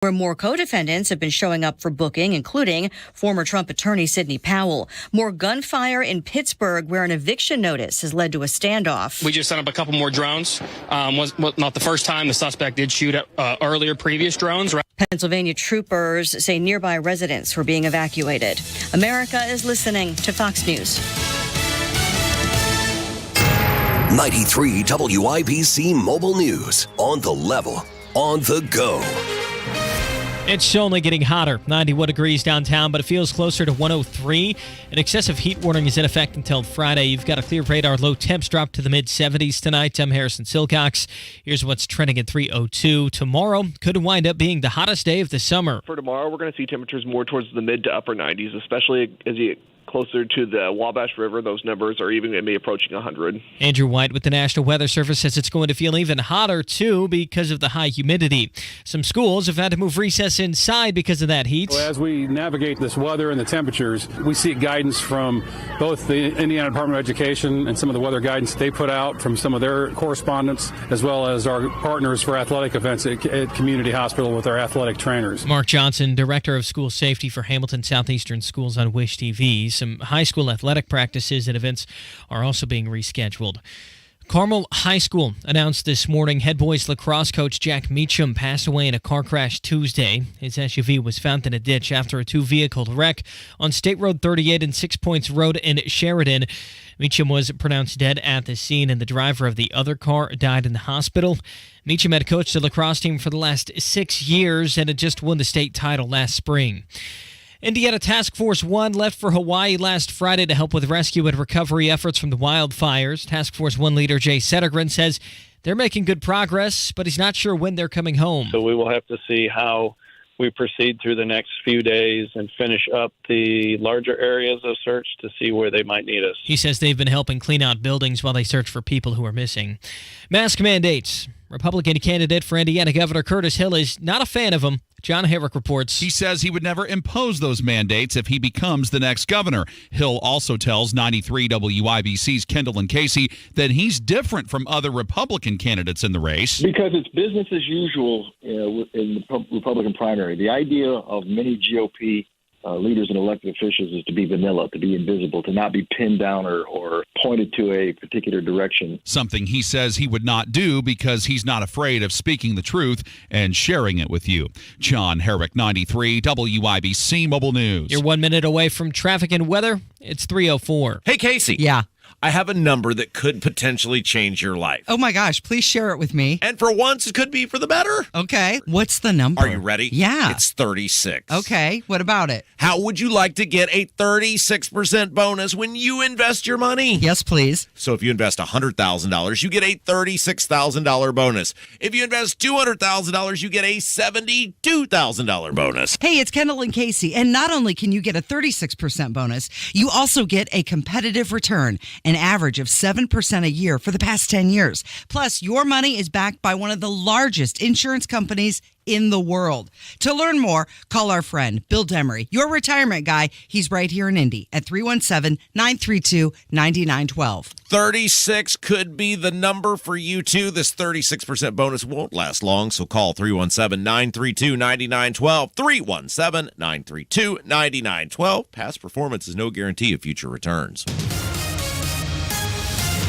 where more co-defendants have been showing up for booking, including former Trump attorney Sidney Powell. More gunfire in Pittsburgh, where an eviction notice has led to a standoff. We just sent up a couple more drones. Was not the first time. The suspect did shoot at earlier previous drones. Pennsylvania troopers say nearby residents were being evacuated. America is listening to Fox News. 93 WIBC Mobile News. On the level, on the go. It's only getting hotter. 91 degrees downtown, but it feels closer to 103. An excessive heat warning is in effect until Friday. You've got a clear radar. Low temps drop to the mid-70s tonight. I'm Harrison Silcox. Here's what's trending at 3:02. Tomorrow could wind up being the hottest day of the summer. For tomorrow, we're going to see temperatures more towards the mid to upper 90s, especially as you get closer to the Wabash River. Those numbers are even going to be approaching 100. Andrew White with the National Weather Service says it's going to feel even hotter, too, because of the high humidity. Some schools have had to move recess inside because of that heat. As we navigate this weather and the temperatures, we seek guidance from both the Indiana Department of Education and some of the weather guidance they put out from some of their correspondents, as well as our partners for athletic events at Community Hospital with our athletic trainers. Mark Johnson, Director of School Safety for Hamilton Southeastern Schools on WISH TV. Some high school athletic practices and events are also being rescheduled. Carmel High School announced this morning head boys lacrosse coach Jack Meacham passed away in a car crash Tuesday. His SUV was found in a ditch after a two-vehicle wreck on State Road 38 and 6 Points Road in Sheridan. Meacham was pronounced dead at the scene, and the driver of the other car died in the hospital. Meacham had coached the lacrosse team for the last 6 years and had just won the state title last spring. Indiana Task Force 1 left for Hawaii last Friday to help with rescue and recovery efforts from the wildfires. Task Force 1 leader Jay Settergren says they're making good progress, but he's not sure when they're coming home. So we will have to see how we proceed through the next few days and finish up the larger areas of search to see where they might need us. He says they've been helping clean out buildings while they search for people who are missing. Mask mandates. Republican candidate for Indiana Governor Curtis Hill is not a fan of them. John Herrick reports. He says he would never impose those mandates if he becomes the next governor. Hill also tells 93 WIBC's Kendall and Casey that he's different from other Republican candidates in the race. Because it's business as usual in the Republican primary. The idea of many GOP leaders and elected officials is to be vanilla, to be invisible, to not be pinned down or pointed to a particular direction. Something he says he would not do because he's not afraid of speaking the truth and sharing it with you. John Herrick, 93 WIBC Mobile News. You're 1 minute away from traffic and weather. It's 3:04. Hey, Casey. Yeah. I have a number that could potentially change your life. Oh, my gosh. Please share it with me. And for once, it could be for the better. Okay. What's the number? Are you ready? Yeah. It's 36. Okay. What about it? How would you like to get a 36% bonus when you invest your money? Yes, please. So if you invest $100,000, you get a $36,000 bonus. If you invest $200,000, you get a $72,000 bonus. Hey, it's Kendall and Casey. And not only can you get a 36% bonus, you also get a competitive return. An average of 7% a year for the past 10 years. Plus, your money is backed by one of the largest insurance companies in the world. To learn more, call our friend Bill Demery, your retirement guy. He's right here in Indy at 317-932-9912. 36 could be the number for you, too. This 36% bonus won't last long, so call 317-932-9912. 317-932-9912. Past performance is no guarantee of future returns.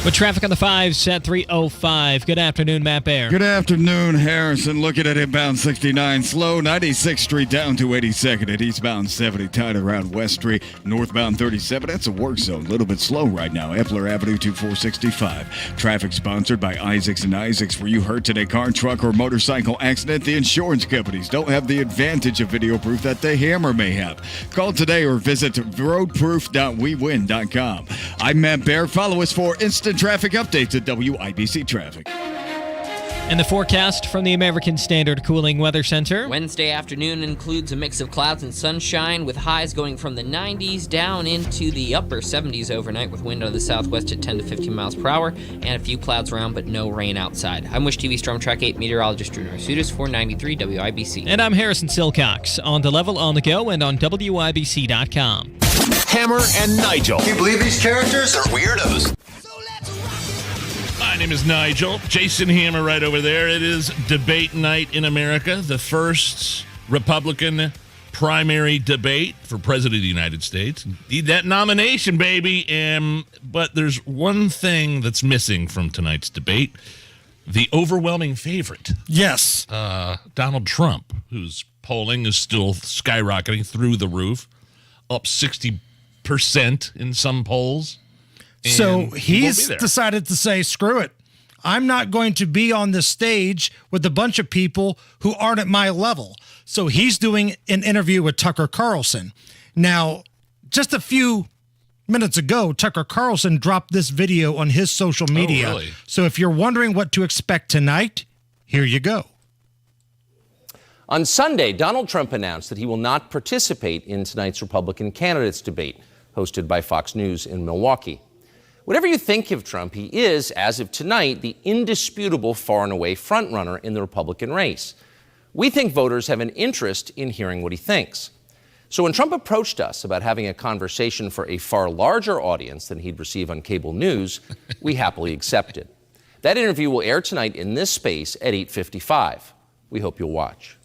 With traffic on the 5s at 3:05. Good afternoon, Matt Baer. Good afternoon, Harrison. Looking at inbound 69 slow. 96th Street down to 82nd at eastbound 70. Tight around West Street. Northbound 37. That's a work zone. A little bit slow right now. Epler Avenue to 465. Traffic sponsored by Isaacs and Isaacs. Were you hurt in a car, truck, or motorcycle accident? The insurance companies don't have the advantage of video proof that the Hammer may have. Call today or visit roadproof.wewin.com. I'm Matt Baer. Follow us for instant traffic updates at WIBC Traffic. And the forecast from the American Standard Cooling Weather Center. Wednesday afternoon includes a mix of clouds and sunshine with highs going from the 90s down into the upper 70s overnight with wind out of the southwest at 10 to 15 miles per hour and a few clouds around but no rain outside. I'm WISH TV Storm Track 8 meteorologist Drew Narsutis for 93 WIBC. And I'm Harrison Silcox on the level, on the go, and on WIBC.com. Hammer and Nigel. Can you believe these characters are weirdos? My name is Nigel. Jason Hammer right over there. It is debate night in America, the first Republican primary debate for president of the United States. Need that nomination, baby. But there's one thing that's missing from tonight's debate. The overwhelming favorite. Yes. Donald Trump, whose polling is still skyrocketing through the roof, up 60% in some polls. So he's decided to say, screw it. I'm not going to be on this stage with a bunch of people who aren't at my level. So he's doing an interview with Tucker Carlson. Now, just a few minutes ago, Tucker Carlson dropped this video on his social media. Oh, really? So if you're wondering what to expect tonight, here you go. On Sunday, Donald Trump announced that he will not participate in tonight's Republican candidates debate, hosted by Fox News in Milwaukee. Whatever you think of Trump, he is, as of tonight, the indisputable far and away frontrunner in the Republican race. We think voters have an interest in hearing what he thinks. So when Trump approached us about having a conversation for a far larger audience than he'd receive on cable news, we happily accepted. That interview will air tonight in this space at 8:55. We hope you'll watch.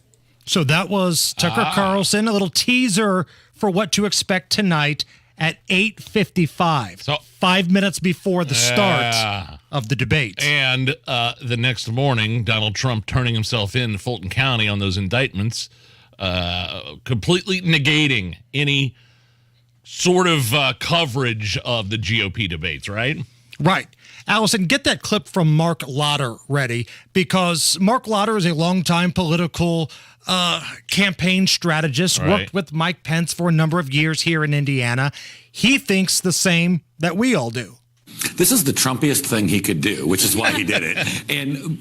So that was Tucker Carlson, a little teaser for what to expect tonight at 8:55, so 5 minutes before the start of the debate. And the next morning, Donald Trump turning himself in to Fulton County on those indictments, completely negating any sort of coverage of the GOP debates, right? Right. Allison, get that clip from Mark Lauder ready, because Mark Lauder is a longtime political campaign strategist, worked with Mike Pence for a number of years here in Indiana. He thinks the same that we all do. This is the Trumpiest thing he could do, which is why he did it.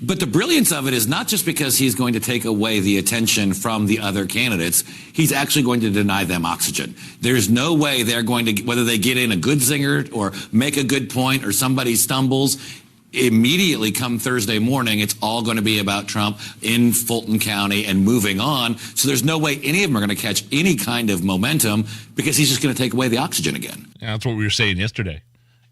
But the brilliance of it is not just because he's going to take away the attention from the other candidates. He's actually going to deny them oxygen. There's no way they're going to, whether they get in a good zinger or make a good point or somebody stumbles, immediately come Thursday morning, it's all going to be about Trump in Fulton County and moving on. So there's no way any of them are going to catch any kind of momentum because he's just going to take away the oxygen again. Yeah, that's what we were saying yesterday.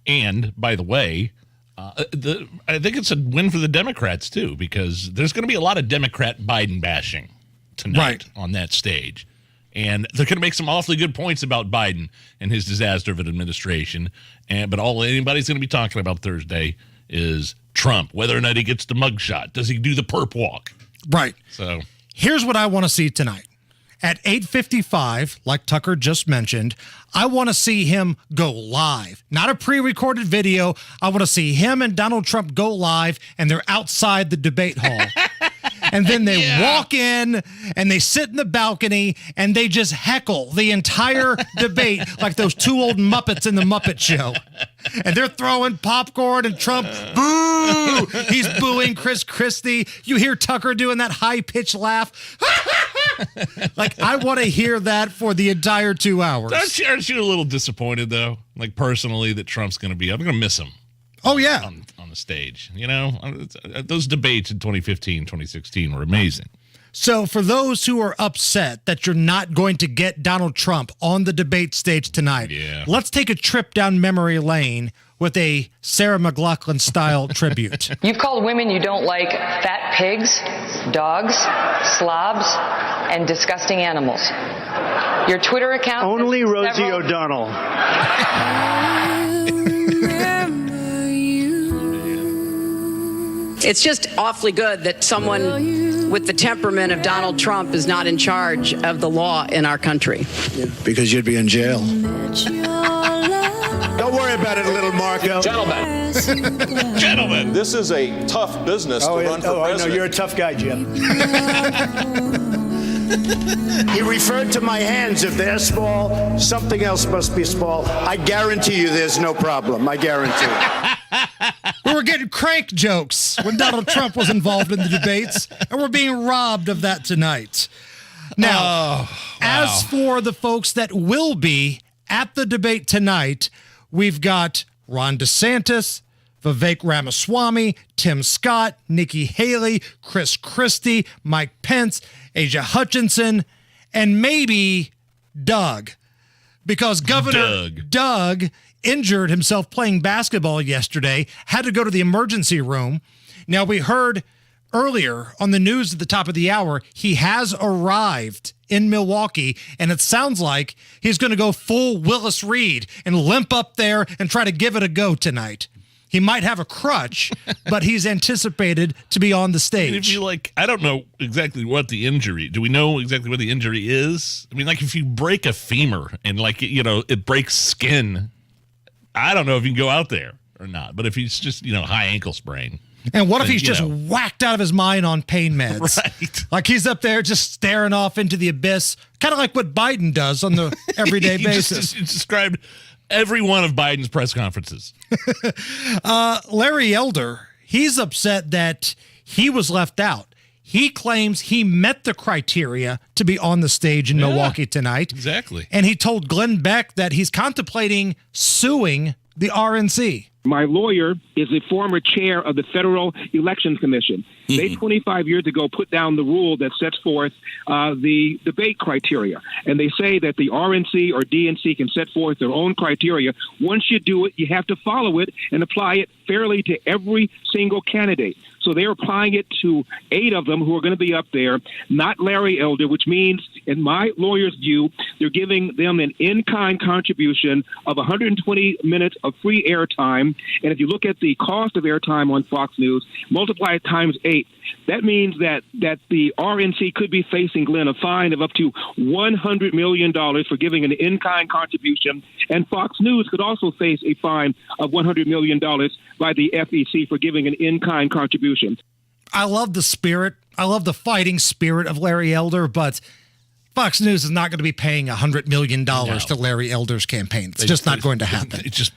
And, by the way, I think it's a win for the Democrats, too, because there's going to be a lot of Democrat Biden bashing tonight on that stage. And they're going to make some awfully good points about Biden and his disaster of an administration. But all anybody's going to be talking about Thursday is Trump, whether or not he gets the mugshot. Does he do the perp walk? Right. So here's what I want to see tonight. At 8:55, like Tucker just mentioned, I want to see him go live. Not a pre-recorded video. I want to see him and Donald Trump go live, and they're outside the debate hall. And then they walk in, and they sit in the balcony, and they just heckle the entire debate like those two old Muppets in the Muppet Show. And they're throwing popcorn, and Trump, boo! He's booing Chris Christie. You hear Tucker doing that high-pitched laugh. Like, I want to hear that for the entire 2 hours. Aren't you a little disappointed, though? Like, personally, that Trump's going to be, I'm going to miss him. Oh, yeah. On the stage. You know, those debates in 2015, 2016 were amazing. So for those who are upset that you're not going to get Donald Trump on the debate stage tonight, let's take a trip down memory lane with a Sarah McLachlan-style tribute. You've called women you don't like fat pigs, dogs, slobs, and disgusting animals. Your Twitter account... Only Rosie O'Donnell. It's just awfully good that someone with the temperament of Donald Trump is not in charge of the law in our country. Because you'd be in jail. Don't worry about it, little Marco. Gentlemen. Gentlemen. This is a tough business to run for president. I know. You're a tough guy, Jim. He referred to my hands. If they're small, something else must be small. I guarantee you there's no problem. I guarantee it. We were getting crank jokes when Donald Trump was involved in the debates, and we're being robbed of that tonight. Now, as for the folks that will be at the debate tonight, we've got Ron DeSantis, Vivek Ramaswamy, Tim Scott, Nikki Haley, Chris Christie, Mike Pence, Asia Hutchinson, and maybe Doug. Because Governor Doug injured himself playing basketball yesterday, had to go to the emergency room. Now, we heard earlier on the news at the top of the hour, he has arrived in Milwaukee, and it sounds like he's going to go full Willis Reed and limp up there and try to give it a go tonight. He might have a crutch, but he's anticipated to be on the stage. And if you I don't know exactly what the injury. Do we know exactly what the injury is? I mean, if you break a femur and it breaks skin, I don't know if you can go out there or not. But if he's just high ankle sprain. And what if he's just whacked out of his mind on pain meds? Right. He's up there just staring off into the abyss, kind of like what Biden does on the everyday basis. You described every one of Biden's press conferences. Larry Elder, he's upset that he was left out. He claims he met the criteria to be on the stage in Milwaukee tonight. Exactly. And he told Glenn Beck that he's contemplating suing the RNC. My lawyer is a former chair of the Federal Election Commission. They 25 years ago put down the rule that sets forth the debate criteria. And they say that the RNC or DNC can set forth their own criteria. Once you do it, you have to follow it and apply it fairly to every single candidate. So they're applying it to 8 of them who are going to be up there, not Larry Elder, which means, in my lawyer's view, they're giving them an in-kind contribution of 120 minutes of free airtime. And if you look at the cost of airtime on Fox News, multiply it times 8. That means that the RNC could be facing, Glenn, a fine of up to $100 million for giving an in-kind contribution. And Fox News could also face a fine of $100 million by the FEC for giving an in-kind contribution. I love the spirit. I love the fighting spirit of Larry Elder, but Fox News is not going to be paying $100 million to Larry Elder's campaign. It's just not going to happen. It just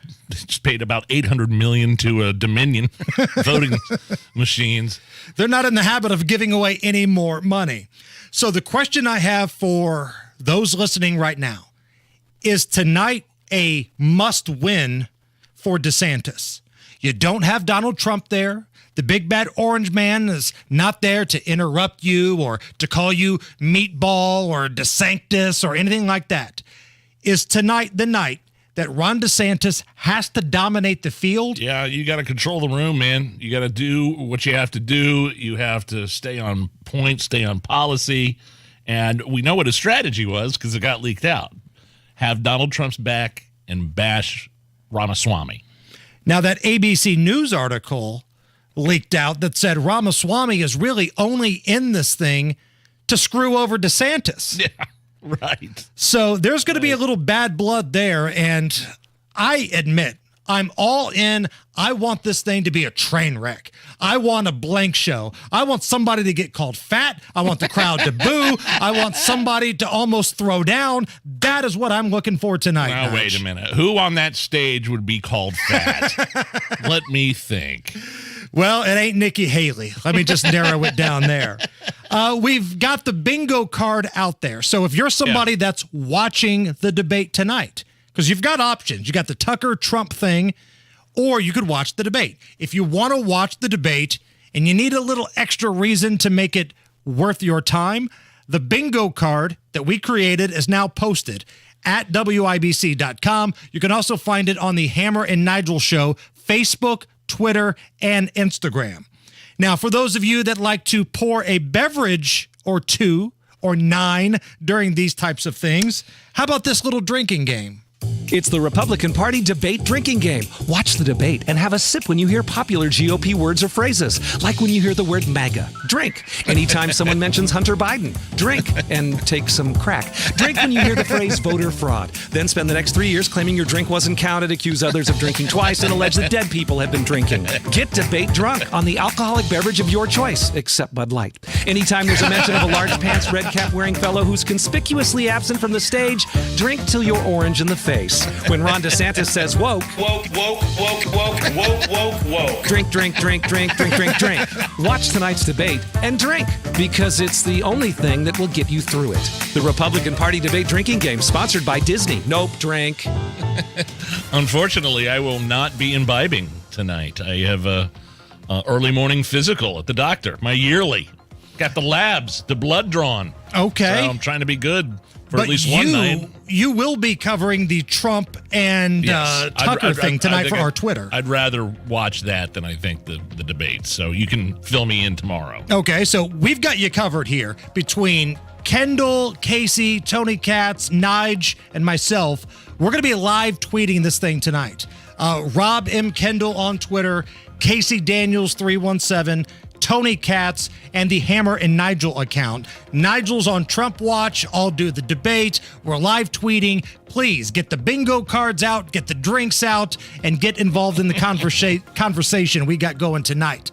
paid about $800 million to Dominion voting machines. They're not in the habit of giving away any more money. So the question I have for those listening right now, is tonight a must-win for DeSantis? You don't have Donald Trump there. The big bad orange man is not there to interrupt you or to call you meatball or DeSanctus or anything like that. Is tonight the night that Ron DeSantis has to dominate the field? Yeah, you got to control the room, man. You got to do what you have to do. You have to stay on point, stay on policy. And we know what his strategy was because it got leaked out. Have Donald Trump's back and bash Ramaswamy. Now, that ABC News article leaked out that said Ramaswamy is really only in this thing to screw over DeSantis. Yeah, right. So there's going to be a little bad blood there, and I admit, I'm all in. I want this thing to be a train wreck. I want a blank show. I want somebody to get called fat. I want the crowd to boo. I want somebody to almost throw down. That is what I'm looking for tonight. Now, wait a minute. Who on that stage would be called fat? Let me think. Well, it ain't Nikki Haley. Let me just narrow it down there. We've got the bingo card out there. So if you're somebody that's watching the debate tonight, because you've got options. You got the Tucker-Trump thing, or you could watch the debate. If you want to watch the debate and you need a little extra reason to make it worth your time, the bingo card that we created is now posted at WIBC.com. You can also find it on the Hammer and Nigel Show, Facebook, Twitter, and Instagram. Now, for those of you that like to pour a beverage or 2 or 9 during these types of things, how about this little drinking game? It's the Republican Party debate drinking game. Watch the debate and have a sip when you hear popular GOP words or phrases, like when you hear the word MAGA. Drink. Anytime someone mentions Hunter Biden, drink and take some crack. Drink when you hear the phrase voter fraud. Then spend the next 3 years claiming your drink wasn't counted, accuse others of drinking twice, and allege that dead people have been drinking. Get debate drunk on the alcoholic beverage of your choice, except Bud Light. Anytime there's a mention of a large pants, red cap wearing fellow who's conspicuously absent from the stage, drink till you're orange in the face. When Ron DeSantis says woke, woke. Drink. Watch tonight's debate and drink, because it's the only thing that will get you through it. The Republican Party debate drinking game, sponsored by Disney. Nope, drink. Unfortunately, I will not be imbibing tonight. I have a early morning physical at the doctor, my yearly. Got the labs, the blood drawn. Okay. So I'm trying to be good for at least one night. You will be covering the Trump and Tucker thing tonight for our Twitter. I'd rather watch that than I think the debate. So you can fill me in tomorrow. Okay, so we've got you covered here between Kendall, Casey, Tony Katz, Nige, and myself. We're going to be live tweeting this thing tonight. Rob M. Kendall on Twitter, Casey Daniels 317, Tony Katz, and the Hammer and Nigel account. Nigel's on Trump Watch. I'll do the debate. We're live tweeting. Please get the bingo cards out, get the drinks out, and get involved in the conversation we got going tonight.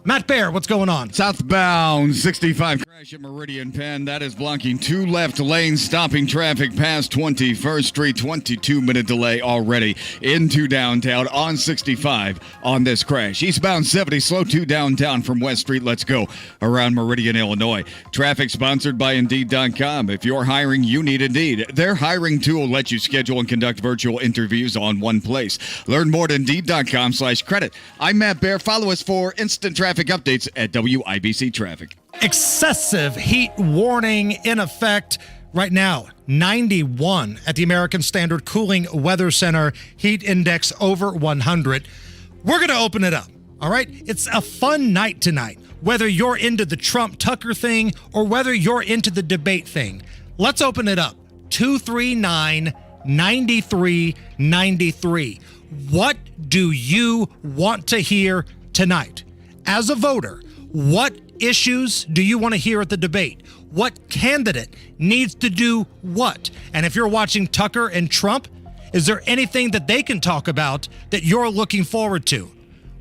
Matt Bear, what's going on? Southbound 65 crash at Meridian Penn. That is blocking 2 left lanes, stopping traffic past 21st Street. 22-minute delay already into downtown on 65 on this crash. Eastbound 70, slow to downtown from West Street. Let's go around Meridian, Illinois. Traffic sponsored by Indeed.com. If you're hiring, you need Indeed. Their hiring tool lets you schedule and conduct virtual interviews on one place. Learn more at Indeed.com/credit. I'm Matt Bear. Follow us for instant traffic updates at WIBC Traffic. Excessive heat warning in effect right now. 91 at the American Standard Cooling Weather Center. Heat index over 100. We're going to open it up. All right? It's a fun night tonight. Whether you're into the Trump-Tucker thing or whether you're into the debate thing. Let's open it up. 239-9393. What do you want to hear tonight? As a voter, what issues do you want to hear at the debate? What candidate needs to do what? And if you're watching Tucker and Trump, is there anything that they can talk about that you're looking forward to?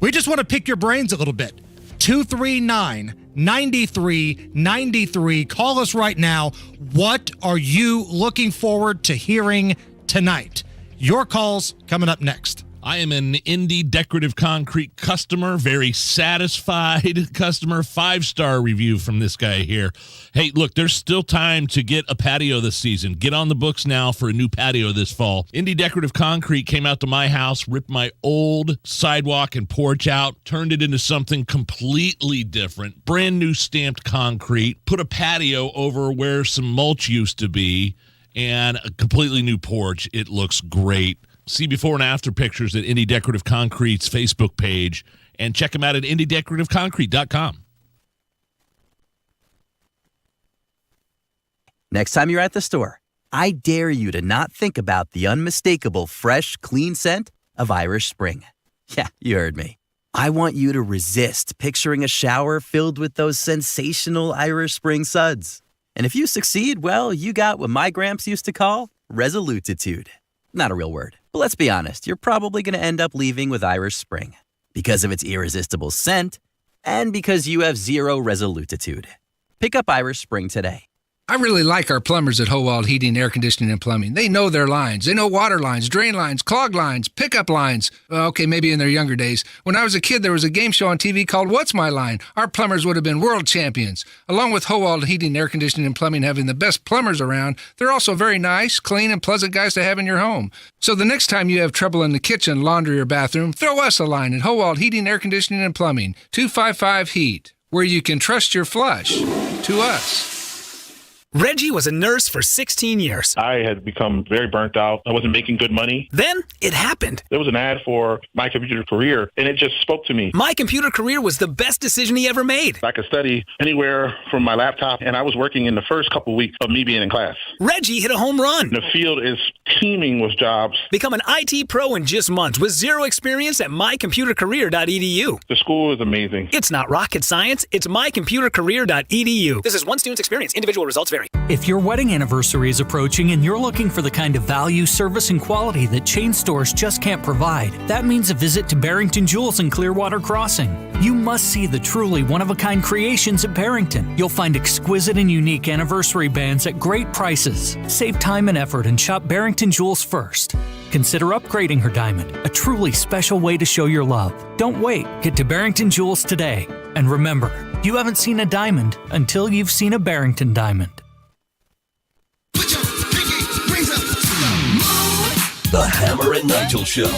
We just want to pick your brains a little bit. 239-9393. Call us right now. What are you looking forward to hearing tonight? Your calls coming up next. I am an Indy Decorative Concrete customer, very satisfied customer. 5-star review from this guy here. Hey, look, there's still time to get a patio this season. Get on the books now for a new patio this fall. Indy Decorative Concrete came out to my house, ripped my old sidewalk and porch out, turned it into something completely different. Brand new stamped concrete, put a patio over where some mulch used to be, and a completely new porch. It looks great. See before and after pictures at Indy Decorative Concrete's Facebook page, and check them out at indydecorativeconcrete.com. Next time you're at the store, I dare you to not think about the unmistakable fresh, clean scent of Irish Spring. Yeah, you heard me. I want you to resist picturing a shower filled with those sensational Irish Spring suds. And if you succeed, well, you got what my gramps used to call resolutitude. Not a real word, but let's be honest, you're probably going to end up leaving with Irish Spring because of its irresistible scent and because you have zero resolutitude. Pick up Irish Spring today. I really like our plumbers at Howald Heating, Air Conditioning, and Plumbing. They know their lines. They know water lines, drain lines, clog lines, pickup lines. Okay, maybe in their younger days. When I was a kid, there was a game show on TV called What's My Line? Our plumbers would have been world champions. Along with Howald Heating, Air Conditioning, and Plumbing having the best plumbers around, they're also very nice, clean, and pleasant guys to have in your home. So the next time you have trouble in the kitchen, laundry, or bathroom, throw us a line at Howald Heating, Air Conditioning, and Plumbing. 255-HEAT, where you can trust your flush to us. Reggie was a nurse for 16 years. I had become very burnt out. I wasn't making good money. Then it happened. There was an ad for My Computer Career, and it just spoke to me. My Computer Career was the best decision he ever made. I could study anywhere from my laptop, and I was working in the first couple weeks of me being in class. Reggie hit a home run. The field is teeming with jobs. Become an IT pro in just months with zero experience at mycomputercareer.edu. The school is amazing. It's not rocket science. It's mycomputercareer.edu. This is one student's experience. Individual results vary. If your wedding anniversary is approaching and you're looking for the kind of value, service, and quality that chain stores just can't provide, that means a visit to Barrington Jewels in Clearwater Crossing. You must see the truly one-of-a-kind creations at Barrington. You'll find exquisite and unique anniversary bands at great prices. Save time and effort and shop Barrington Jewels first. Consider upgrading her diamond, a truly special way to show your love. Don't wait. Get to Barrington Jewels today. And remember, you haven't seen a diamond until you've seen a Barrington diamond. The Hammer and Nigel Show.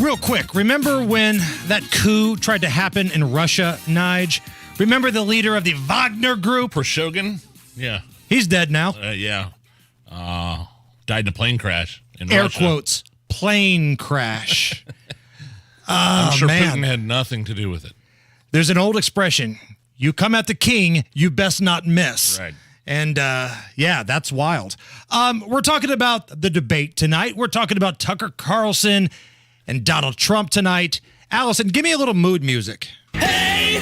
Real quick, remember when that coup tried to happen in Russia, Nige? Remember the leader of the Wagner group? Prigozhin? Yeah. He's dead now. Yeah. Died in a plane crash in Air Russia. quotes, plane crash. I'm sure man. Putin had nothing to do with it. There's an old expression, you come at the king, you best not miss. Right. And, yeah, that's wild. We're talking about the debate tonight. We're talking about Tucker Carlson and Donald Trump tonight. Allison, give me a little mood music. Hey,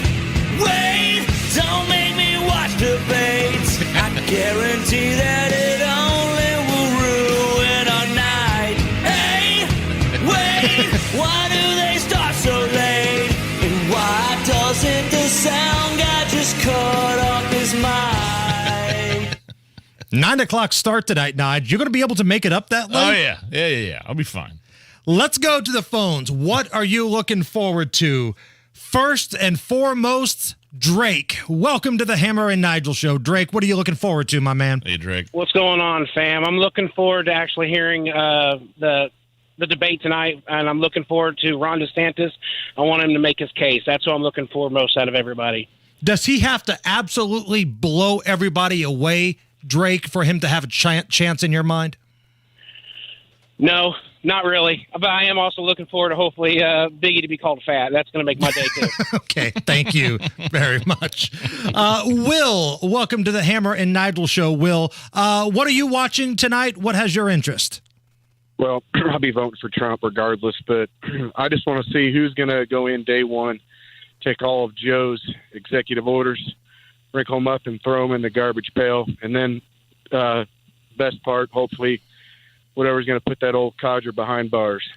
wait, don't make me watch debates. I guarantee that it only will ruin our night. Hey, wait, why do they start so late? And why doesn't the sound guy just cut off his mic? 9 o'clock start tonight, Nige. You're going to be able to make it up that late? Oh, yeah. Yeah. I'll be fine. Let's go to the phones. What are you looking forward to? First and foremost, Drake. Welcome to the Hammer and Nigel show. Drake, what are you looking forward to, my man? Hey, Drake. What's going on, fam? I'm looking forward to actually hearing the debate tonight, and I'm looking forward to Ron DeSantis. I want him to make his case. That's what I'm looking for most out of everybody. Does he have to absolutely blow everybody away, Drake, for him to have a chance in your mind? No, not really. But I am also looking forward to hopefully Biggie to be called fat. That's going to make my day, too. Okay, thank you very much. Will, welcome to the Hammer and Nigel show. Will, what are you watching tonight? What has your interest? Well, I'll be voting for Trump regardless, but I just want to see who's going to go in day one, take all of Joe's executive orders, wrinkle them up and throw them in the garbage pail, and then best part, hopefully, whatever's going to put that old codger behind bars.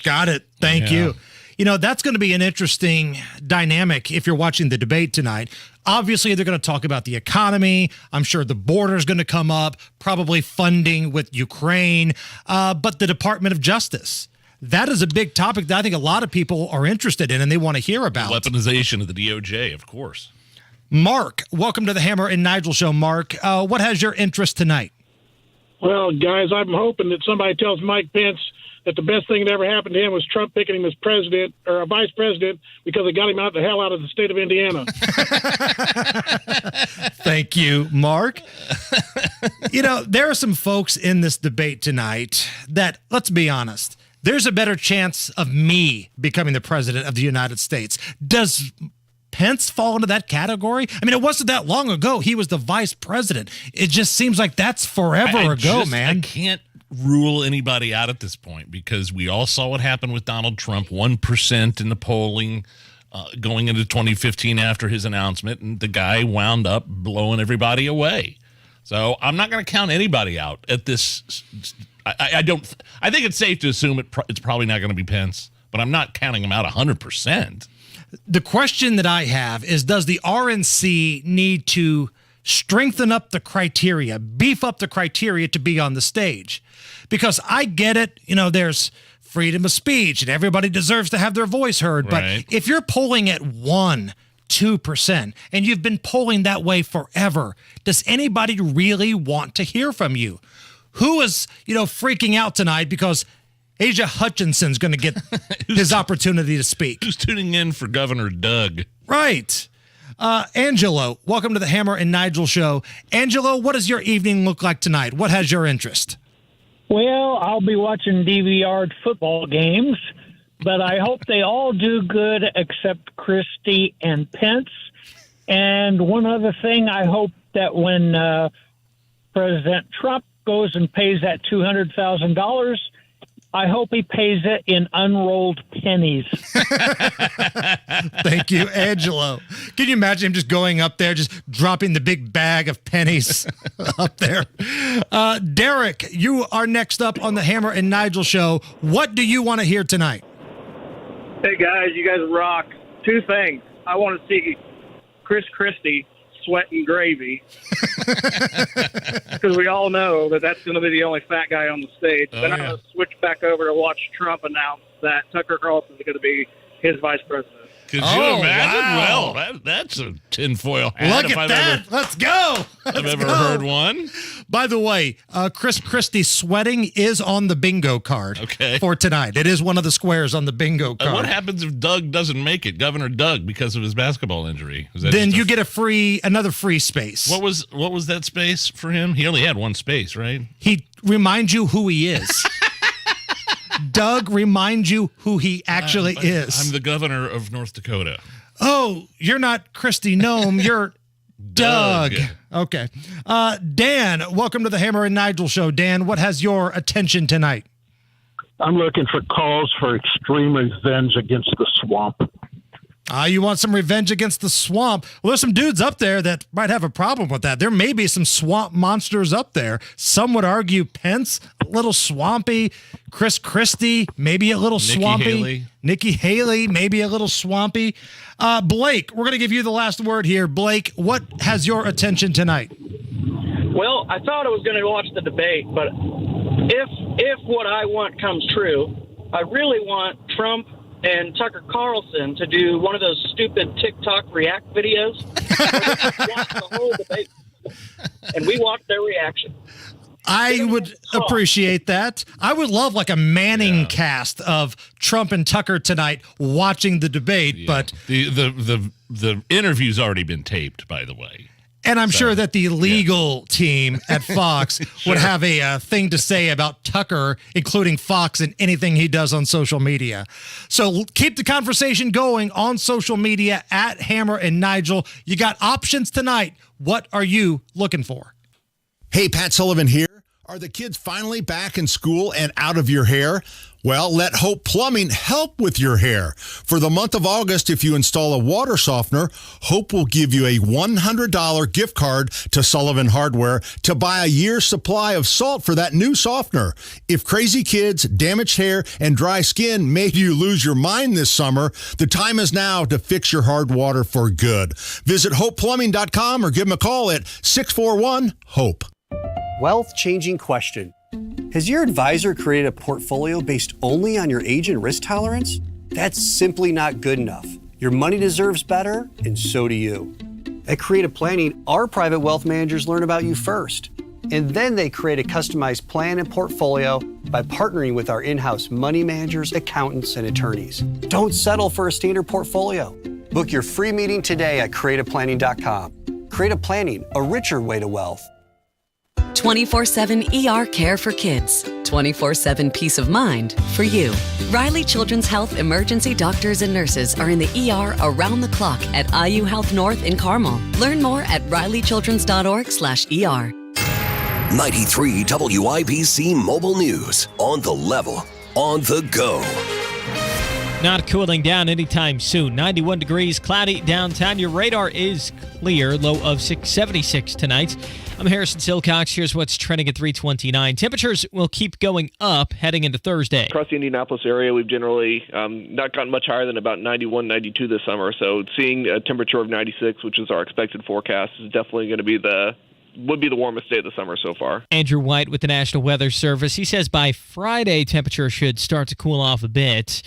Got it. Thank you. You know, that's going to be an interesting dynamic if you're watching the debate tonight. Obviously, they're going to talk about the economy. I'm sure the border is going to come up, probably funding with Ukraine, but the Department of Justice. That is a big topic that I think a lot of people are interested in and they want to hear about. Weaponization of the DOJ, of course. Mark, welcome to the Hammer and Nigel show. Mark, what has your interest tonight? Well, guys, I'm hoping that somebody tells Mike Pence that the best thing that ever happened to him was Trump picking him as president or a vice president because it got him out the hell out of the state of Indiana. Thank you, Mark. You know, there are some folks in this debate tonight that, let's be honest, there's a better chance of me becoming the president of the United States. Does Pence fall into that category? I mean, it wasn't that long ago he was the vice president. It just seems like that's forever ago, man. I can't rule anybody out at this point because we all saw what happened with Donald Trump, 1% in the polling going into 2015 after his announcement, and the guy wound up blowing everybody away. So I'm not going to count anybody out at this. I think it's safe to assume it's probably not going to be Pence, but I'm not counting him out 100%. The question that I have is, does the RNC need to strengthen up the criteria, beef up the criteria to be on the stage? Because I get it, you know, there's freedom of speech and everybody deserves to have their voice heard. Right. But if you're polling at 1-2%, and you've been polling that way forever, does anybody really want to hear from you? Who is, you know, freaking out tonight because Asa Hutchinson's going to get his opportunity to speak? Who's tuning in for Governor Doug? Right. Angelo, welcome to the Hammer and Nigel show. Angelo, what does your evening look like tonight? What has your interest? Well, I'll be watching DVR'd football games, but I hope they all do good except Christie and Pence. And one other thing, I hope that when President Trump goes and pays that $200,000, I hope he pays it in unrolled pennies. Thank you, Angelo. Can you imagine him just going up there, just dropping the big bag of pennies up there? Derek, you are next up on the Hammer and Nigel show. What do you want to hear tonight? Hey, guys, you guys rock. Two things. I want to see Chris Christie sweating gravy because we all know that that's going to be the only fat guy on the stage. Then I'm going to switch back over to watch Trump announce that Tucker Carlson is going to be his vice president. Could you imagine? Wow. Well, that's a tinfoil hat. Look at that. Let's go. I've ever heard one. By the way, Chris Christie sweating is on the bingo card for tonight. It is one of the squares on the bingo card. What happens if Doug doesn't make it, Governor Doug, because of his basketball injury? Then you get another free space. What was that space for him? He only had one space, right? He reminds you who he is. Doug reminds you who he actually is. I'm the governor of North Dakota. Oh, you're not Christy Nome. You're Doug. Okay. Dan, welcome to the Hammer and Nigel show. Dan, what has your attention tonight? I'm looking for calls for extreme revenge against the swamp. You want some revenge against the swamp? Well, there's some dudes up there that might have a problem with that. There may be some swamp monsters up there. Some would argue Pence, a little swampy. Chris Christie, maybe a little swampy. Nikki Haley, maybe a little swampy. Blake, we're going to give you the last word here. Blake, what has your attention tonight? Well, I thought I was going to watch the debate, but if what I want comes true, I really want Trump and Tucker Carlson to do one of those stupid TikTok react videos. Watch the whole debate, and we watch their reaction. I would appreciate that. I would love like a Manning cast of Trump and Tucker tonight watching the debate, but the interview's already been taped, by the way. And I'm sure that the legal team at Fox would have a thing to say about Tucker, including Fox and anything he does on social media. So keep the conversation going on social media at Hammer and Nigel. You got options tonight. What are you looking for? Hey, Pat Sullivan here. Are the kids finally back in school and out of your hair? Well, let Hope Plumbing help with your hair. For the month of August, if you install a water softener, Hope will give you a $100 gift card to Sullivan Hardware to buy a year's supply of salt for that new softener. If crazy kids, damaged hair, and dry skin made you lose your mind this summer, the time is now to fix your hard water for good. Visit hopeplumbing.com or give them a call at 641-HOPE. Wealth-changing question. Has your advisor created a portfolio based only on your age and risk tolerance? That's simply not good enough. Your money deserves better, and so do you. At Creative Planning, our private wealth managers learn about you first, and then they create a customized plan and portfolio by partnering with our in-house money managers, accountants, and attorneys. Don't settle for a standard portfolio. Book your free meeting today at creativeplanning.com. Creative Planning, a richer way to wealth. 24/7 ER care for kids. 24/7 peace of mind for you. Riley Children's Health emergency doctors and nurses are in the ER around the clock at IU Health North in Carmel. Learn more at rileychildrens.org/ER. 93 WIBC Mobile News. On the level. On the go. Not cooling down anytime soon. 91 degrees, cloudy downtown. Your radar is clear. Low of 676 tonight. I'm Harrison Silcox. Here's what's trending at 329. Temperatures will keep going up heading into Thursday. Across the Indianapolis area, we've generally not gotten much higher than about 91, 92 this summer. So seeing a temperature of 96, which is our expected forecast, is definitely going to be would be the warmest day of the summer so far. Andrew White with the National Weather Service. He says by Friday, temperature should start to cool off a bit.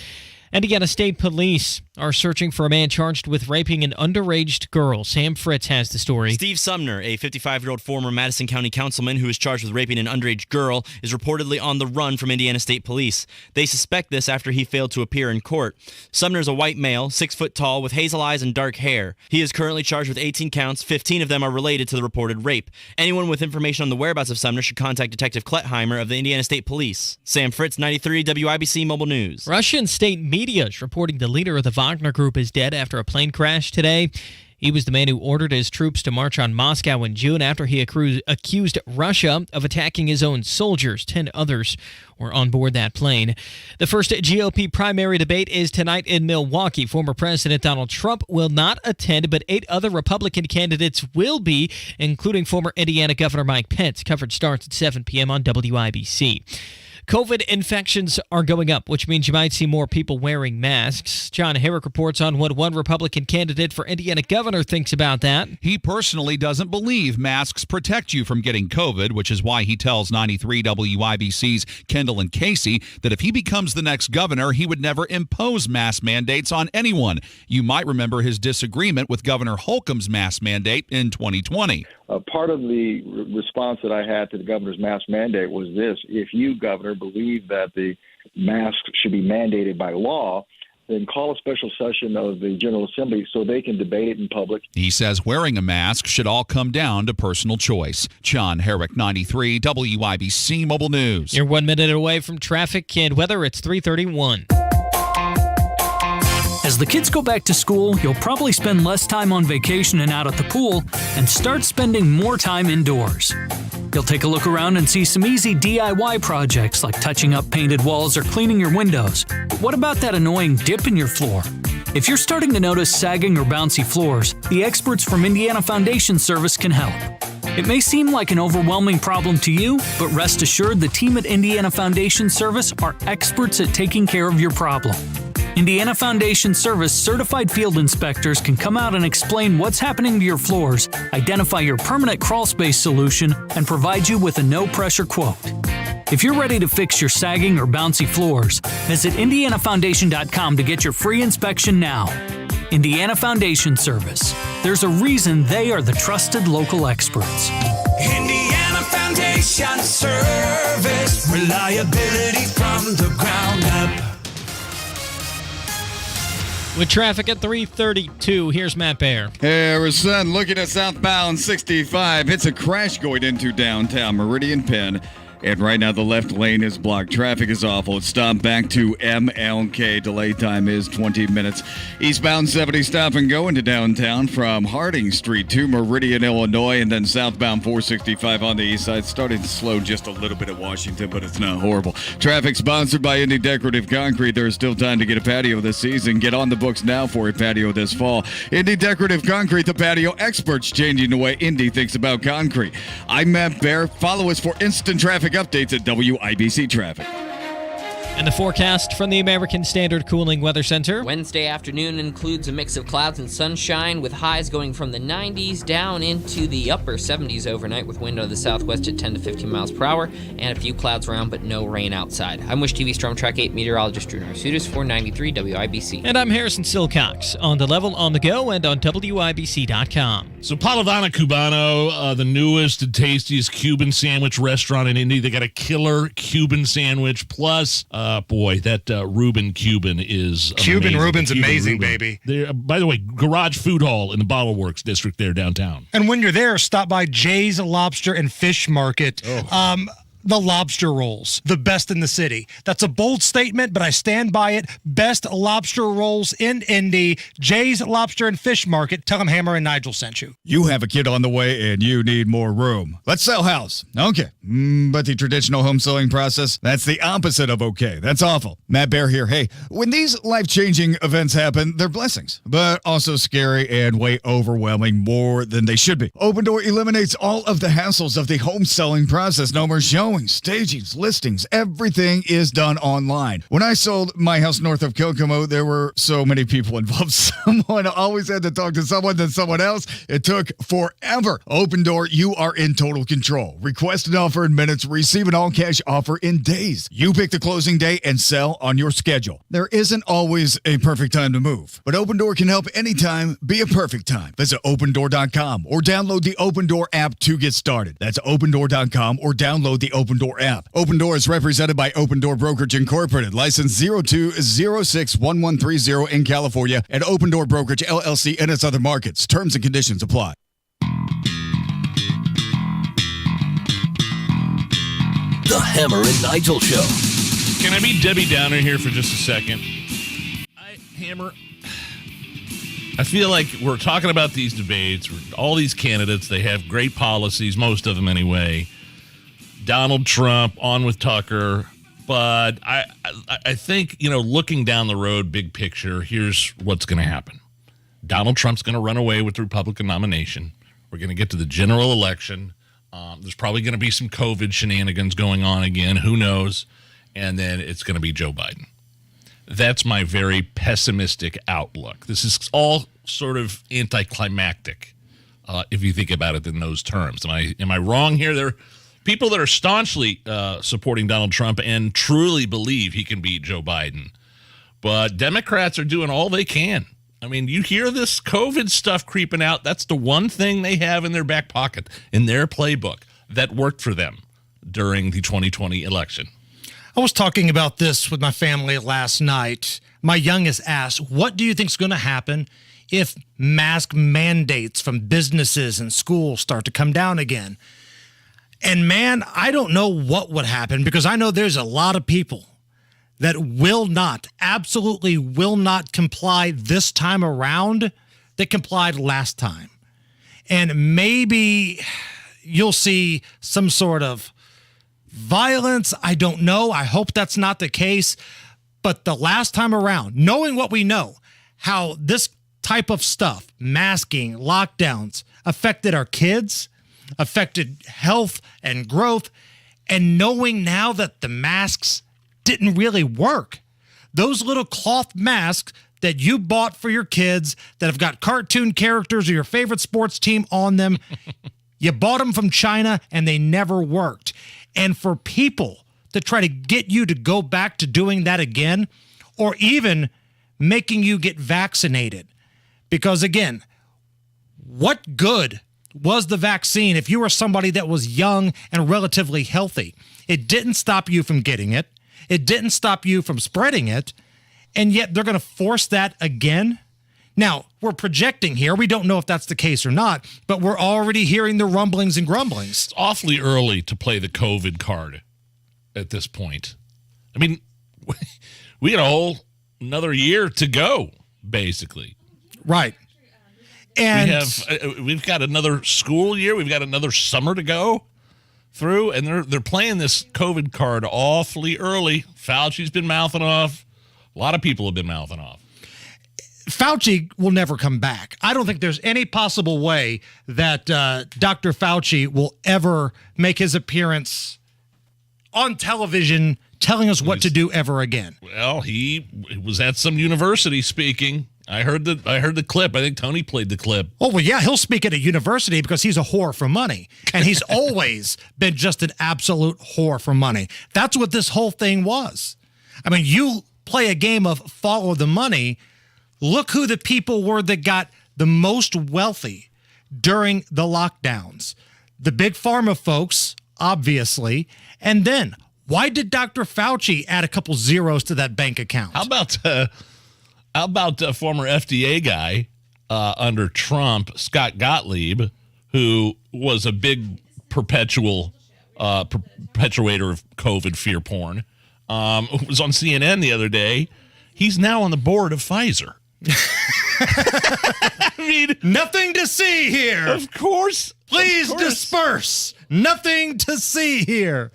Indiana State Police are searching for a man charged with raping an underage girl. Sam Fritz has the story. Steve Sumner, a 55-year-old former Madison County councilman who is charged with raping an underage girl, is reportedly on the run from Indiana State Police. They suspect this after he failed to appear in court. Sumner is a white male, 6 foot tall, with hazel eyes and dark hair. He is currently charged with 18 counts. 15 of them are related to the reported rape. Anyone with information on the whereabouts of Sumner should contact Detective Klettheimer of the Indiana State Police. Sam Fritz, 93 WIBC Mobile News. Russian state media is reporting the leader of the Wagner Group is dead after a plane crash today. He was the man who ordered his troops to march on Moscow in June after he accused Russia of attacking his own soldiers. 10 others were on board that plane. The first GOP primary debate is tonight in Milwaukee. Former President Donald Trump will not attend, but 8 other Republican candidates will be, including former Indiana Governor Mike Pence. Coverage starts at 7 p.m. on WIBC. COVID infections are going up, which means you might see more people wearing masks. John Herrick reports on what one Republican candidate for Indiana governor thinks about that. He personally doesn't believe masks protect you from getting COVID, which is why he tells 93 WIBC's Kendall and Casey that if he becomes the next governor, he would never impose mask mandates on anyone. You might remember his disagreement with Governor Holcomb's mask mandate in 2020. Part of the response that I had to the governor's mask mandate was this: if you, Governor, believe that the mask should be mandated by law, then call a special session of the General Assembly so they can debate it in public. He says wearing a mask should all come down to personal choice. John Herrick, 93 WIBC Mobile News. You're 1 minute away from traffic and weather. It's 3:31. As the kids go back to school, you'll probably spend less time on vacation and out at the pool and start spending more time indoors. You'll take a look around and see some easy DIY projects like touching up painted walls or cleaning your windows. But what about that annoying dip in your floor? If you're starting to notice sagging or bouncy floors, the experts from Indiana Foundation Service can help. It may seem like an overwhelming problem to you, but rest assured the team at Indiana Foundation Service are experts at taking care of your problem. Indiana Foundation Service certified field inspectors can come out and explain what's happening to your floors, identify your permanent crawl space solution, and provide you with a no-pressure quote. If you're ready to fix your sagging or bouncy floors, visit IndianaFoundation.com to get your free inspection now. Indiana Foundation Service. There's a reason they are the trusted local experts. Indiana Foundation Service. Reliability from the ground up. With traffic at 3:32, here's Matt Baer. Hey, we're son looking at southbound 65. It's a crash going into downtown Meridian Penn. And right now, the left lane is blocked. Traffic is awful. It's stopped back to MLK. Delay time is 20 minutes. Eastbound 70 stop and go into downtown from Harding Street to Meridian, Illinois, and then southbound 465 on the east side. Starting to slow just a little bit at Washington, but it's not horrible. Traffic sponsored by Indy Decorative Concrete. There is still time to get a patio this season. Get on the books now for a patio this fall. Indy Decorative Concrete, the patio experts, changing the way Indy thinks about concrete. I'm Matt Baer. Follow us for instant traffic updates at WIBC Traffic. And the forecast from the American Standard Cooling Weather Center. Wednesday afternoon includes a mix of clouds and sunshine with highs going from the 90s down into the upper 70s overnight with wind out of the southwest at 10 to 15 miles per hour and a few clouds around but no rain outside. I'm Wish TV Storm Track 8 meteorologist Drew Narsutis for 93 WIBC. And I'm Harrison Silcox on the level, on the go, and on WIBC.com. So Palavana Cubano, the newest and tastiest Cuban sandwich restaurant in Indy. They got a killer Cuban sandwich plus that Reuben Cuban is Cuban amazing. Reuben's Cuban amazing, Reuben. baby. By the way, Garage Food Hall in the Bottle Works district there downtown. And when you're there, stop by Jay's Lobster and Fish Market. The lobster rolls, the best in the city. That's a bold statement, but I stand by it. Best lobster rolls in Indy. Jay's Lobster and Fish Market. Tell them Hammer and Nigel sent you. You have a kid on the way and you need more room. Let's sell house. Okay. But the traditional home selling process, that's the opposite of okay. That's awful. Matt Baer here. Hey, when these life-changing events happen, they're blessings, but also scary and way overwhelming more than they should be. Open Door eliminates all of the hassles of the home selling process. No more showings, stagings, listings. Everything is done online. When I sold my house north of Kokomo, there were so many people involved. Someone always had to talk to someone, then someone else. It took forever. Open Door, you are in total control. Request an offer in minutes, receive an all-cash offer in days. You pick the closing day and sell on your schedule. There isn't always a perfect time to move, but Open Door can help anytime be a perfect time. Visit opendoor.com or download the Open Door app to get started. That's opendoor.com or download the Open Door app. Open Door is represented by Open Door Brokerage Incorporated, license 02061130 in California, and Open Door Brokerage LLC and its other markets. Terms and conditions apply. The Hammer and Nigel Show. Can I be Debbie Downer here for just a second? Hammer, I feel like we're talking about these debates, all these candidates, they have great policies, most of them anyway. Donald Trump on with Tucker, but I think, looking down the road, big picture, here's what's going to happen. Donald Trump's going to run away with the Republican nomination. We're going to get to the general election. There's probably going to be some COVID shenanigans going on again. Who knows? and then it's going to be Joe Biden. That's my very pessimistic outlook. This is all sort of anticlimactic, if you think about it in those terms. Am I wrong here? There are people that are staunchly supporting Donald Trump and truly believe he can beat Joe Biden. But Democrats are doing all they can. I mean, you hear this COVID stuff creeping out. That's the one thing they have in their back pocket, in their playbook, that worked for them during the 2020 election. I was talking about this with my family last night. My youngest asked, what do you think is going to happen if mask mandates from businesses and schools start to come down again? And man, I don't know what would happen, because I know there's a lot of people that absolutely will not comply this time around that complied last time. And maybe you'll see some sort of violence. I don't know. I hope that's not the case. But the last time around, knowing what we know, how this type of stuff, masking, lockdowns, affected our kids, affected health and growth, and knowing now that the masks didn't really work. Those little cloth masks that you bought for your kids that have got cartoon characters or your favorite sports team on them, you bought them from China and they never worked. And for people to try to get you to go back to doing that again, or even making you get vaccinated, because again, what good was the vaccine if you were somebody that was young and relatively healthy? It didn't stop you from getting it. It didn't stop you from spreading it. And yet they're going to force that again. Now, we're projecting here. We don't know if that's the case or not, but we're already hearing the rumblings and grumblings. It's awfully early to play the COVID card at this point. I mean, we got another year to go, basically. Right. And we've got another school year. We've got another summer to go through, and they're playing this COVID card awfully early. Fauci's been mouthing off. A lot of people have been mouthing off. Fauci will never come back. I don't think there's any possible way that Dr. Fauci will ever make his appearance on television telling us what to do ever again. Well, he was at some university speaking. I heard the clip. I think Tony played the clip. Oh, well, yeah, he'll speak at a university because he's a whore for money. And he's always been just an absolute whore for money. That's what this whole thing was. I mean, you play a game of follow the money. Look who the people were that got the most wealthy during the lockdowns. The big pharma folks, obviously. And then, why did Dr. Fauci add a couple zeros to that bank account? How about a former FDA guy under Trump, Scott Gottlieb, who was a big perpetuator of COVID fear porn, who was on CNN the other day. He's now on the board of Pfizer. I mean, nothing to see here. Of course. Please disperse. Nothing to see here.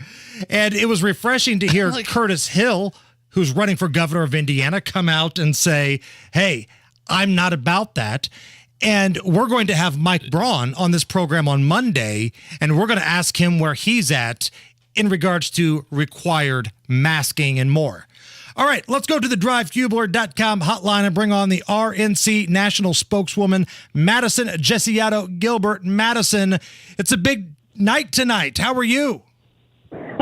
And it was refreshing to hear Curtis Hill, who's running for governor of Indiana, come out and say, hey, I'm not about that. And we're going to have Mike Braun on this program on Monday, and we're going to ask him where he's at in regards to required masking and more. All right, let's go to the drivecubler.com hotline and bring on the RNC national spokeswoman, Madison Jessiato Gilbert. Madison, it's a big night tonight. How are you?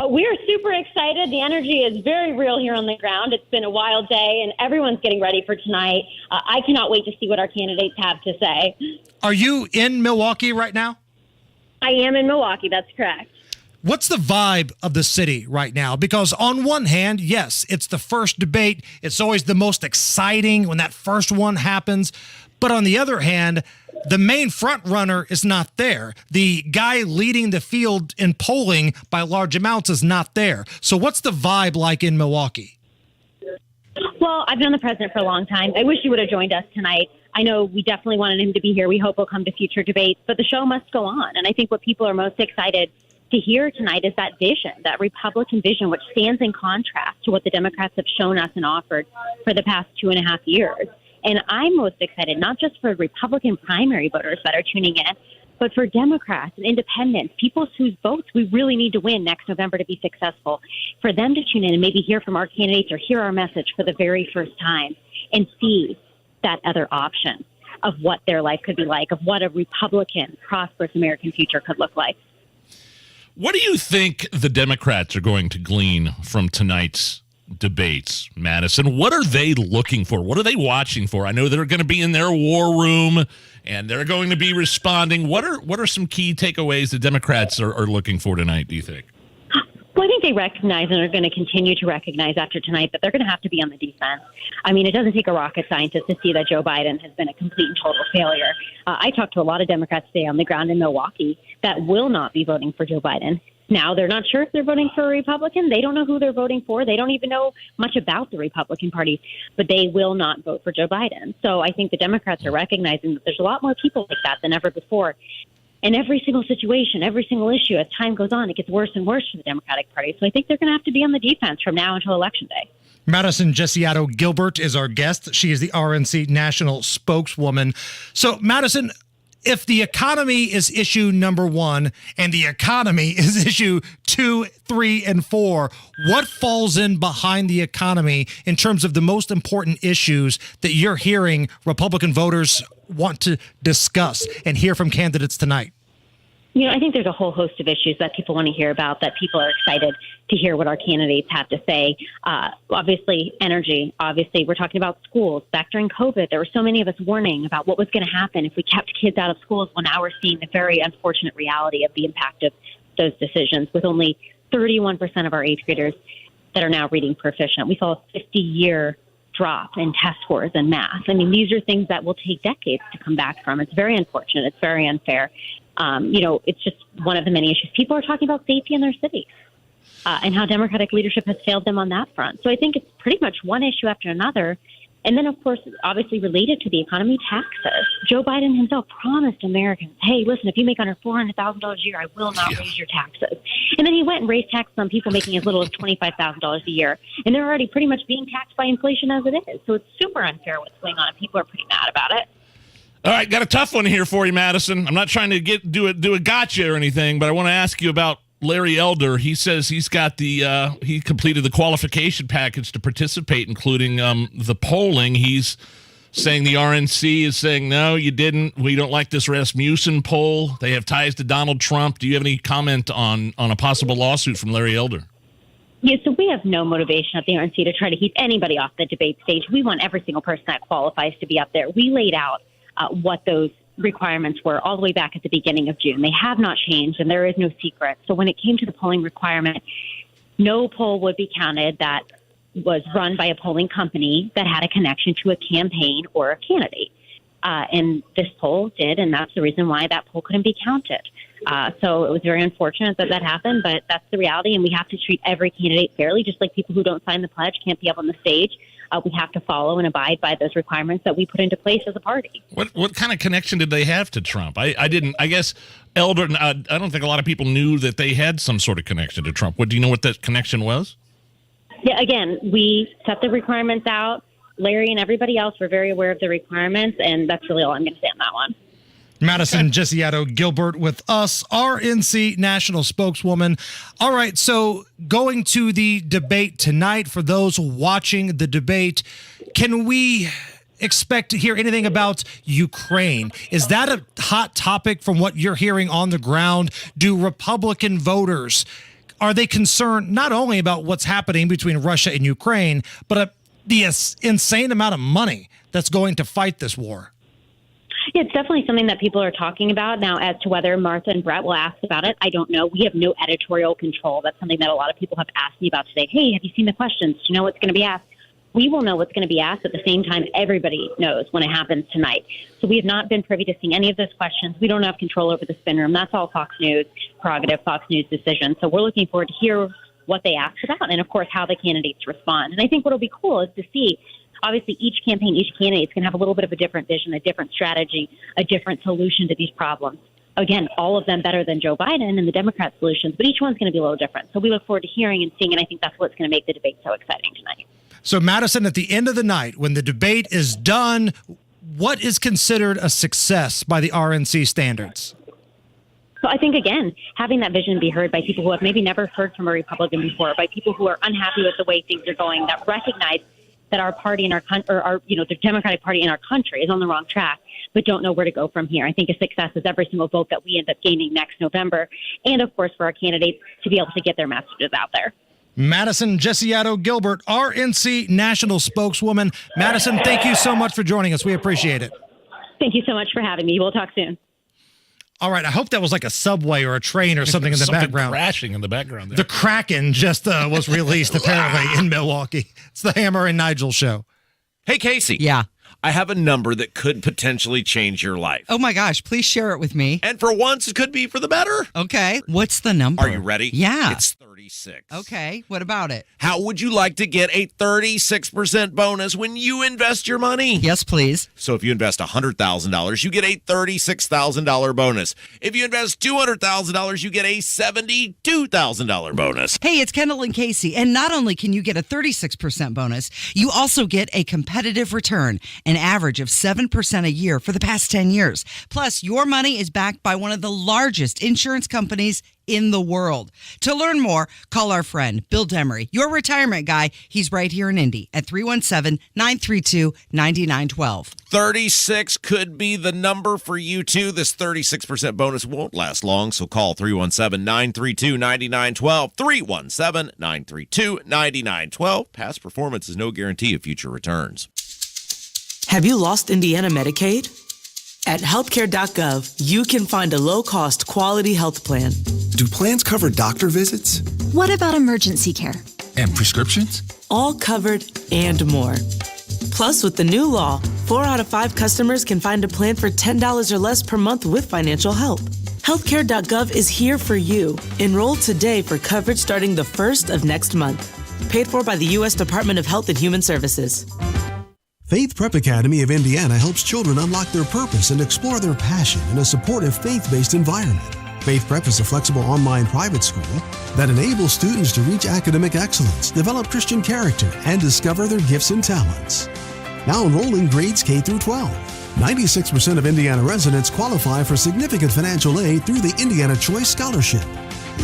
We are super excited. The energy is very real here on the ground. It's been a wild day, and everyone's getting ready for tonight. I cannot wait to see what our candidates have to say. Are you in Milwaukee right now? I am in Milwaukee. That's correct. What's the vibe of the city right now? Because on one hand, yes, it's the first debate. It's always the most exciting when that first one happens. But on the other hand, the main front runner is not there. The guy leading the field in polling by large amounts is not there. So what's the vibe like in Milwaukee? Well, I've known the president for a long time. I wish he would have joined us tonight. I know we definitely wanted him to be here. We hope he'll come to future debates. But the show must go on. And I think what people are most excited to hear tonight is that vision, that Republican vision, which stands in contrast to what the Democrats have shown us and offered for the past 2.5 years. And I'm most excited, not just for Republican primary voters that are tuning in, But for Democrats and independents, people whose votes we really need to win next November to be successful, for them to tune in and maybe hear from our candidates or hear our message for the very first time and see that other option of what their life could be like, of what a Republican, prosperous American future could look like. What do you think the Democrats are going to glean from tonight's debates, Madison? What are they looking for? What are they watching for? I know they're going to be in their war room and they're going to be responding. What are some key takeaways the Democrats are looking for tonight, do you think? Well, I think they recognize and are going to continue to recognize after tonight that they're going to have to be on the defense. I mean, it doesn't take a rocket scientist to see that Joe Biden has been a complete and total failure. I talked to a lot of Democrats today on the ground in Milwaukee that will not be voting for Joe Biden. Now, they're not sure if they're voting for a Republican. They don't know who they're voting for. They don't even know much about the Republican Party, but they will not vote for Joe Biden. So I think the Democrats are recognizing that there's a lot more people like that than ever before. In every single situation, every single issue, as time goes on, it gets worse and worse for the Democratic Party. So I think they're going to have to be on the defense from now until Election Day. Madison Jessiato Gilbert is our guest. She is the RNC national spokeswoman. So, Madison, if the economy is issue number 1 and the economy is issue 2, 3, and 4, what falls in behind the economy in terms of the most important issues that you're hearing Republican voters want to discuss and hear from candidates tonight? You know, I think there's a whole host of issues that people want to hear about, that people are excited to hear what our candidates have to say. Obviously, energy. Obviously, we're talking about schools. Back during COVID, there were so many of us warning about what was going to happen if we kept kids out of schools. Well, now we're seeing the very unfortunate reality of the impact of those decisions, with only 31% of our eighth graders that are now reading proficient. We saw a 50-year drop in test scores and math. I mean, these are things that will take decades to come back from. It's very unfortunate. It's very unfair. It's just one of the many issues. People are talking about safety in their cities and how Democratic leadership has failed them on that front. So I think it's pretty much one issue after another. And then, of course, obviously related to the economy, taxes. Joe Biden himself promised Americans, hey, listen, if you make under $400,000 a year, I will not raise your taxes. And then he went and raised taxes on people making as little as $25,000 a year. And they're already pretty much being taxed by inflation as it is. So it's super unfair what's going on, and people are pretty mad about it. All right, got a tough one here for you, Madison. I'm not trying to do a gotcha or anything, but I want to ask you about Larry Elder. He says he's got he completed the qualification package to participate, including the polling. He's saying the RNC is saying, no, you didn't. We don't like this Rasmussen poll. They have ties to Donald Trump. Do you have any comment on a possible lawsuit from Larry Elder? Yeah, so we have no motivation at the RNC to try to keep anybody off the debate stage. We want every single person that qualifies to be up there. We laid out what those requirements were all the way back at the beginning of June. They have not changed, and there is no secret. So when it came to the polling requirement, no poll would be counted that was run by a polling company that had a connection to a campaign or a candidate. And this poll did, and that's the reason why that poll couldn't be counted. So it was very unfortunate that that happened, but that's the reality, and we have to treat every candidate fairly, just like people who don't sign the pledge can't be up on the stage. We have to follow and abide by those requirements that we put into place as a party. What kind of connection did they have to Trump? I guess Elder, I don't think a lot of people knew that they had some sort of connection to Trump. Do you know what that connection was? Yeah, again, we set the requirements out. Larry and everybody else were very aware of the requirements, and that's really all I'm going to say on that one. Madison Jessiato Gilbert with us, RNC national spokeswoman. All right, so going to the debate tonight, for those watching the debate, can we expect to hear anything about Ukraine? Is that a hot topic from what you're hearing on the ground? Do Republican voters, are they concerned not only about what's happening between Russia and Ukraine, but the insane amount of money that's going to fight this war? Yeah, it's definitely something that people are talking about. Now, as to whether Martha and Brett will ask about it, I don't know. We have no editorial control. That's something that a lot of people have asked me about today. Hey, have you seen the questions? Do you know what's going to be asked? We will know what's going to be asked at the same time everybody knows when it happens tonight. So we have not been privy to seeing any of those questions. We don't have control over the spin room. That's all Fox News prerogative, Fox News decision. So we're looking forward to hear what they ask about and, of course, how the candidates respond. And I think what will be cool is to see, obviously, each campaign, each candidate is going to have a little bit of a different vision, a different strategy, a different solution to these problems. Again, all of them better than Joe Biden and the Democrat solutions, but each one's going to be a little different. So we look forward to hearing and seeing, and I think that's what's going to make the debate so exciting tonight. So, Madison, at the end of the night, when the debate is done, what is considered a success by the RNC standards? So I think, again, having that vision be heard by people who have maybe never heard from a Republican before, by people who are unhappy with the way things are going, that recognize that our party in our country, or the Democratic Party in our country is on the wrong track, but don't know where to go from here. I think a success is every single vote that we end up gaining next November. And, of course, for our candidates to be able to get their messages out there. Madison Jessiato Gilbert, RNC national spokeswoman. Madison, thank you so much for joining us. We appreciate it. Thank you so much for having me. We'll talk soon. All right, I hope that was like a subway or a train or something in the background. Crashing in the background there. The Kraken just was released apparently in Milwaukee. It's the Hammer and Nigel show. Hey, Casey. Yeah. I have a number that could potentially change your life. Oh my gosh, please share it with me. And for once, it could be for the better. Okay. What's the number? Are you ready? Yeah. It's 36. Okay. What about it? How would you like to get a 36% bonus when you invest your money? Yes, please. So if you invest $100,000, you get a $36,000 bonus. If you invest $200,000, you get a $72,000 bonus. Hey, it's Kendall and Casey. And not only can you get a 36% bonus, you also get a competitive return, an average of 7% a year for the past 10 years. Plus, your money is backed by one of the largest insurance companies in the world. To learn more, call our friend Bill Demery, your retirement guy. He's right here in Indy at 317-932-9912. 36 could be the number for you too. This 36% bonus won't last long, so call 317-932-9912. 317-932-9912. Past performance is no guarantee of future returns. Have you lost Indiana Medicaid? At healthcare.gov, you can find a low-cost, quality health plan. Do plans cover doctor visits? What about emergency care? And prescriptions? All covered and more. Plus, with the new law, 4 out of 5 customers can find a plan for $10 or less per month with financial help. Healthcare.gov is here for you. Enroll today for coverage starting the 1st of next month. Paid for by the U.S. Department of Health and Human Services. Faith Prep Academy of Indiana helps children unlock their purpose and explore their passion in a supportive faith-based environment. Faith Prep is a flexible online private school that enables students to reach academic excellence, develop Christian character, and discover their gifts and talents. Now enrolling grades K through 12. 96% of Indiana residents qualify for significant financial aid through the Indiana Choice Scholarship.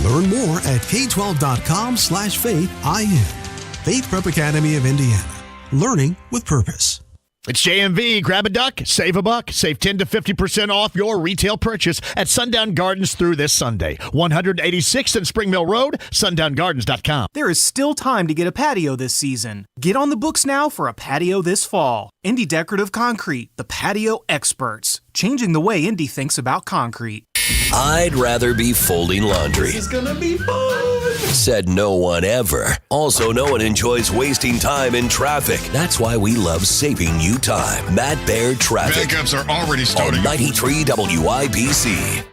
Learn more at k12.com/faith-in. Faith Prep Academy of Indiana. Learning with purpose. It's JMV. Grab a duck, save a buck, save 10 to 50% off your retail purchase at Sundown Gardens through this Sunday. 186th and Spring Mill Road, sundown.gardens.com. There is still time to get a patio this season. Get on the books now for a patio this fall. Indy Decorative Concrete, the patio experts, changing the way Indy thinks about concrete. I'd rather be folding laundry. This is gonna be fun. Said no one ever. Also, no one enjoys wasting time in traffic. That's why we love saving you time. Matt Baird Traffic. Backups are already starting. On 93 WIBC.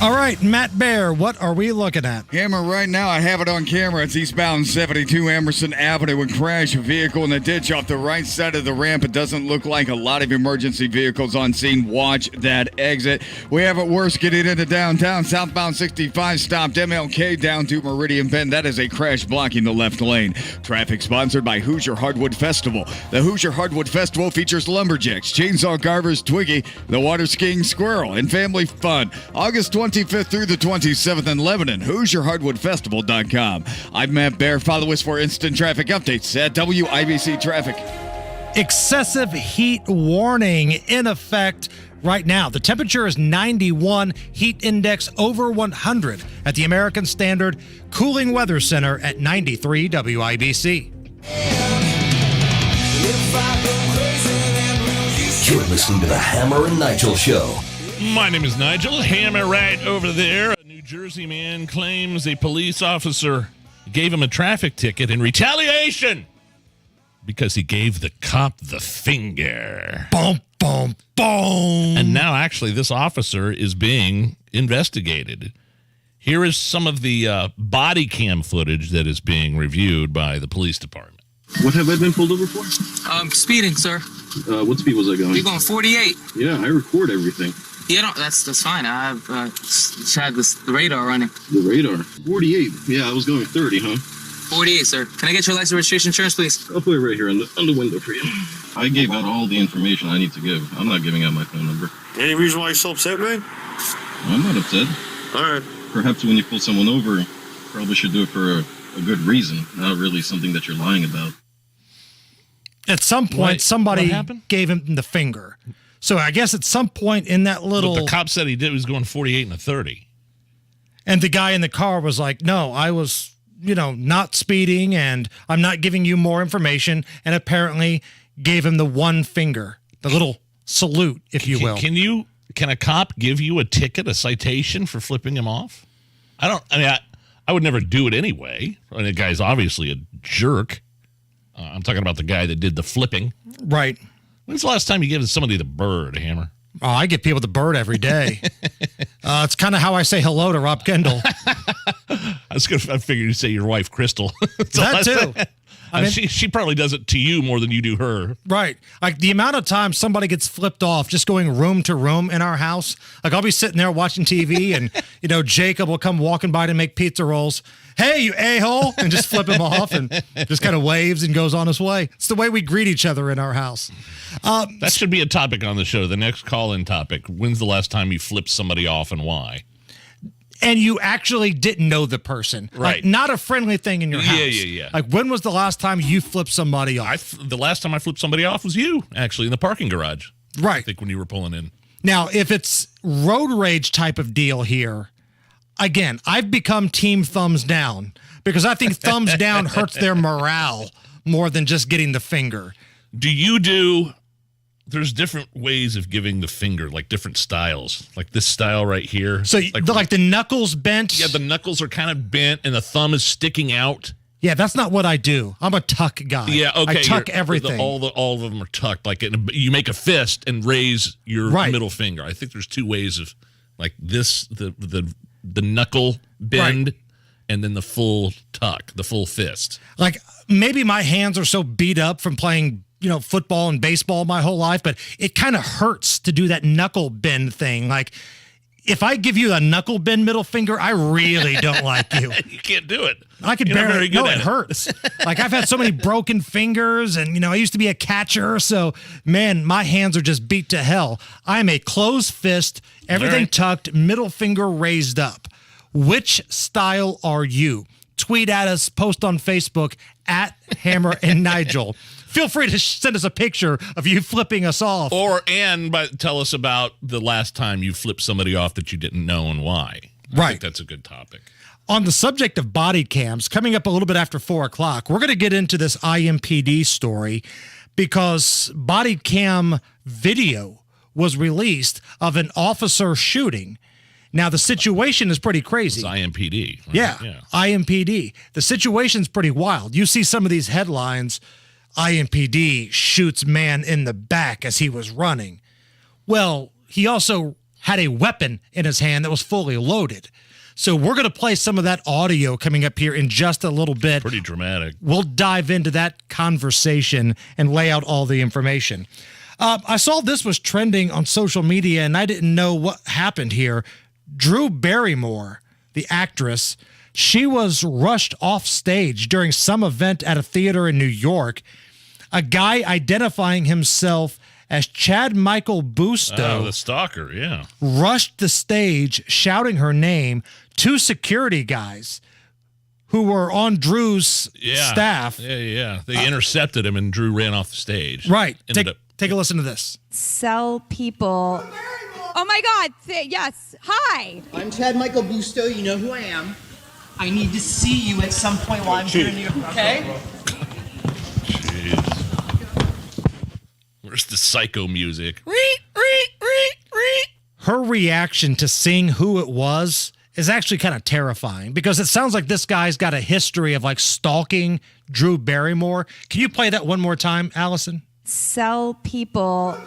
All right, Matt Baer, what are we looking at? Hammer, right now I have it on camera. It's eastbound 72 Emerson Avenue. Would crash a vehicle in the ditch off the right side of the ramp. It doesn't look like a lot of emergency vehicles on scene. Watch that exit. We have it worse getting into downtown. Southbound 65 stopped MLK down to Meridian Bend. That is a crash blocking the left lane. Traffic sponsored by Hoosier Hardwood Festival. The Hoosier Hardwood Festival features lumberjacks, chainsaw carvers, Twiggy, the water skiing squirrel, and family fun. August 25th through the 27th in Lebanon. HoosierHardwoodFestival.com. I'm Matt Baer. Follow us for instant traffic updates at WIBC Traffic. Excessive heat warning in effect right now. The temperature is 91, heat index over 100 at the American Standard Cooling Weather Center at 93 WIBC. You're listening to the Hammer and Nigel Show. My name is Nigel. Hammer right over there. A New Jersey man claims a police officer gave him a traffic ticket in retaliation because he gave the cop the finger. Boom, boom, boom. And now, actually, this officer is being investigated. Here is some of the body cam footage that is being reviewed by the police department. What have I been pulled over for? Speeding, sir. What speed was I going? You're going 48. Yeah, I record everything. Yeah, no, that's fine. I've just had the radar running. The radar? 48. Yeah, I was going 30, huh? 48, sir. Can I get your license, registration, insurance, please? I'll put it right here on the window for you. I gave out all the information I need to give. I'm not giving out my phone number. Any reason why you're so upset, man? I'm not upset. All right. Perhaps when you pull someone over, you probably should do it for a good reason, not really something that you're lying about. At some point, somebody gave him the finger. So I guess at some point in that little... But the cop said he was going 48 and a 30. And the guy in the car was like, no, I was, not speeding and I'm not giving you more information. And apparently gave him the one finger, the little salute, if you will. Can a cop give you a ticket, a citation for flipping him off? I would never do it anyway. The guy's obviously a jerk. I'm talking about the guy that did the flipping. Right. When's the last time you gave somebody the bird, Hammer? Oh, I give people the bird every day. It's kind of how I say hello to Rob Kendall. I figured you'd say your wife, Crystal. That too. She probably does it to you more than you do her. Right. Like the amount of times somebody gets flipped off just going room to room in our house. Like I'll be sitting there watching TV and, Jacob will come walking by to make pizza rolls. Hey, you a-hole, and just flip him off and just kind of waves and goes on his way. It's the way we greet each other in our house. That should be a topic on the show. The next call-in topic. When's the last time you flipped somebody off and why? And you actually didn't know the person. Right. Like, not a friendly thing in your house. Yeah. Like, when was the last time you flipped somebody off? The last time I flipped somebody off was you, actually, in the parking garage. Right. I think when you were pulling in. Now, if it's road rage type of deal here, again, I've become team thumbs down because I think thumbs down hurts their morale more than just getting the finger. There's different ways of giving the finger, like different styles, like this style right here. So like the knuckles bent? Yeah, the knuckles are kind of bent and the thumb is sticking out. Yeah, that's not what I do. I'm a tuck guy. Yeah, okay. I tuck everything. All of them are tucked. Like you make a fist and raise your middle finger. I think there's two ways of like this, the knuckle bend, and then the full tuck, the full fist. Like maybe my hands are so beat up from playing football and baseball my whole life, but it kind of hurts to do that knuckle bend thing. Like if I give you a knuckle bend middle finger, I really don't like you. You can't do it. I could barely. No, it hurts. Like I've had so many broken fingers, and I used to be a catcher, so man, my hands are just beat to hell. I'm a closed fist, everything tucked, middle finger raised up. Which style are you? Tweet at us, post on Facebook at Hammer and Nigel. Feel free to send us a picture of you flipping us off. But tell us about the last time you flipped somebody off that you didn't know and why. I think that's a good topic. On the subject of body cams, coming up a little bit after 4 o'clock, we're going to get into this IMPD story because body cam video was released of an officer shooting. Now, the situation is pretty crazy. It's IMPD. Right? Yeah, IMPD. The situation's pretty wild. You see some of these headlines, IMPD shoots man in the back as he was running. Well, he also had a weapon in his hand that was fully loaded. So we're going to play some of that audio coming up here in just a little bit. Pretty dramatic. We'll dive into that conversation and lay out all the information. I saw this was trending on social media, and I didn't know what happened here. Drew Barrymore, the actress, she was rushed off stage during some event at a theater in New York. A guy identifying himself as Chad Michael Busto, the stalker, yeah, rushed the stage shouting her name. 2 security guys who were on Drew's staff. Yeah. They intercepted him and Drew ran off the stage. Right. Take a listen to this. Sell people. Oh my God. Yes. Hi. I'm Chad Michael Busto. You know who I am. I need to see you at some point while I'm here in New York. Okay? Jeez. Where's the psycho music? Her reaction to seeing who it was is actually kind of terrifying because it sounds like this guy's got a history of like stalking Drew Barrymore. Can you play that one more time, Allison? Sell people.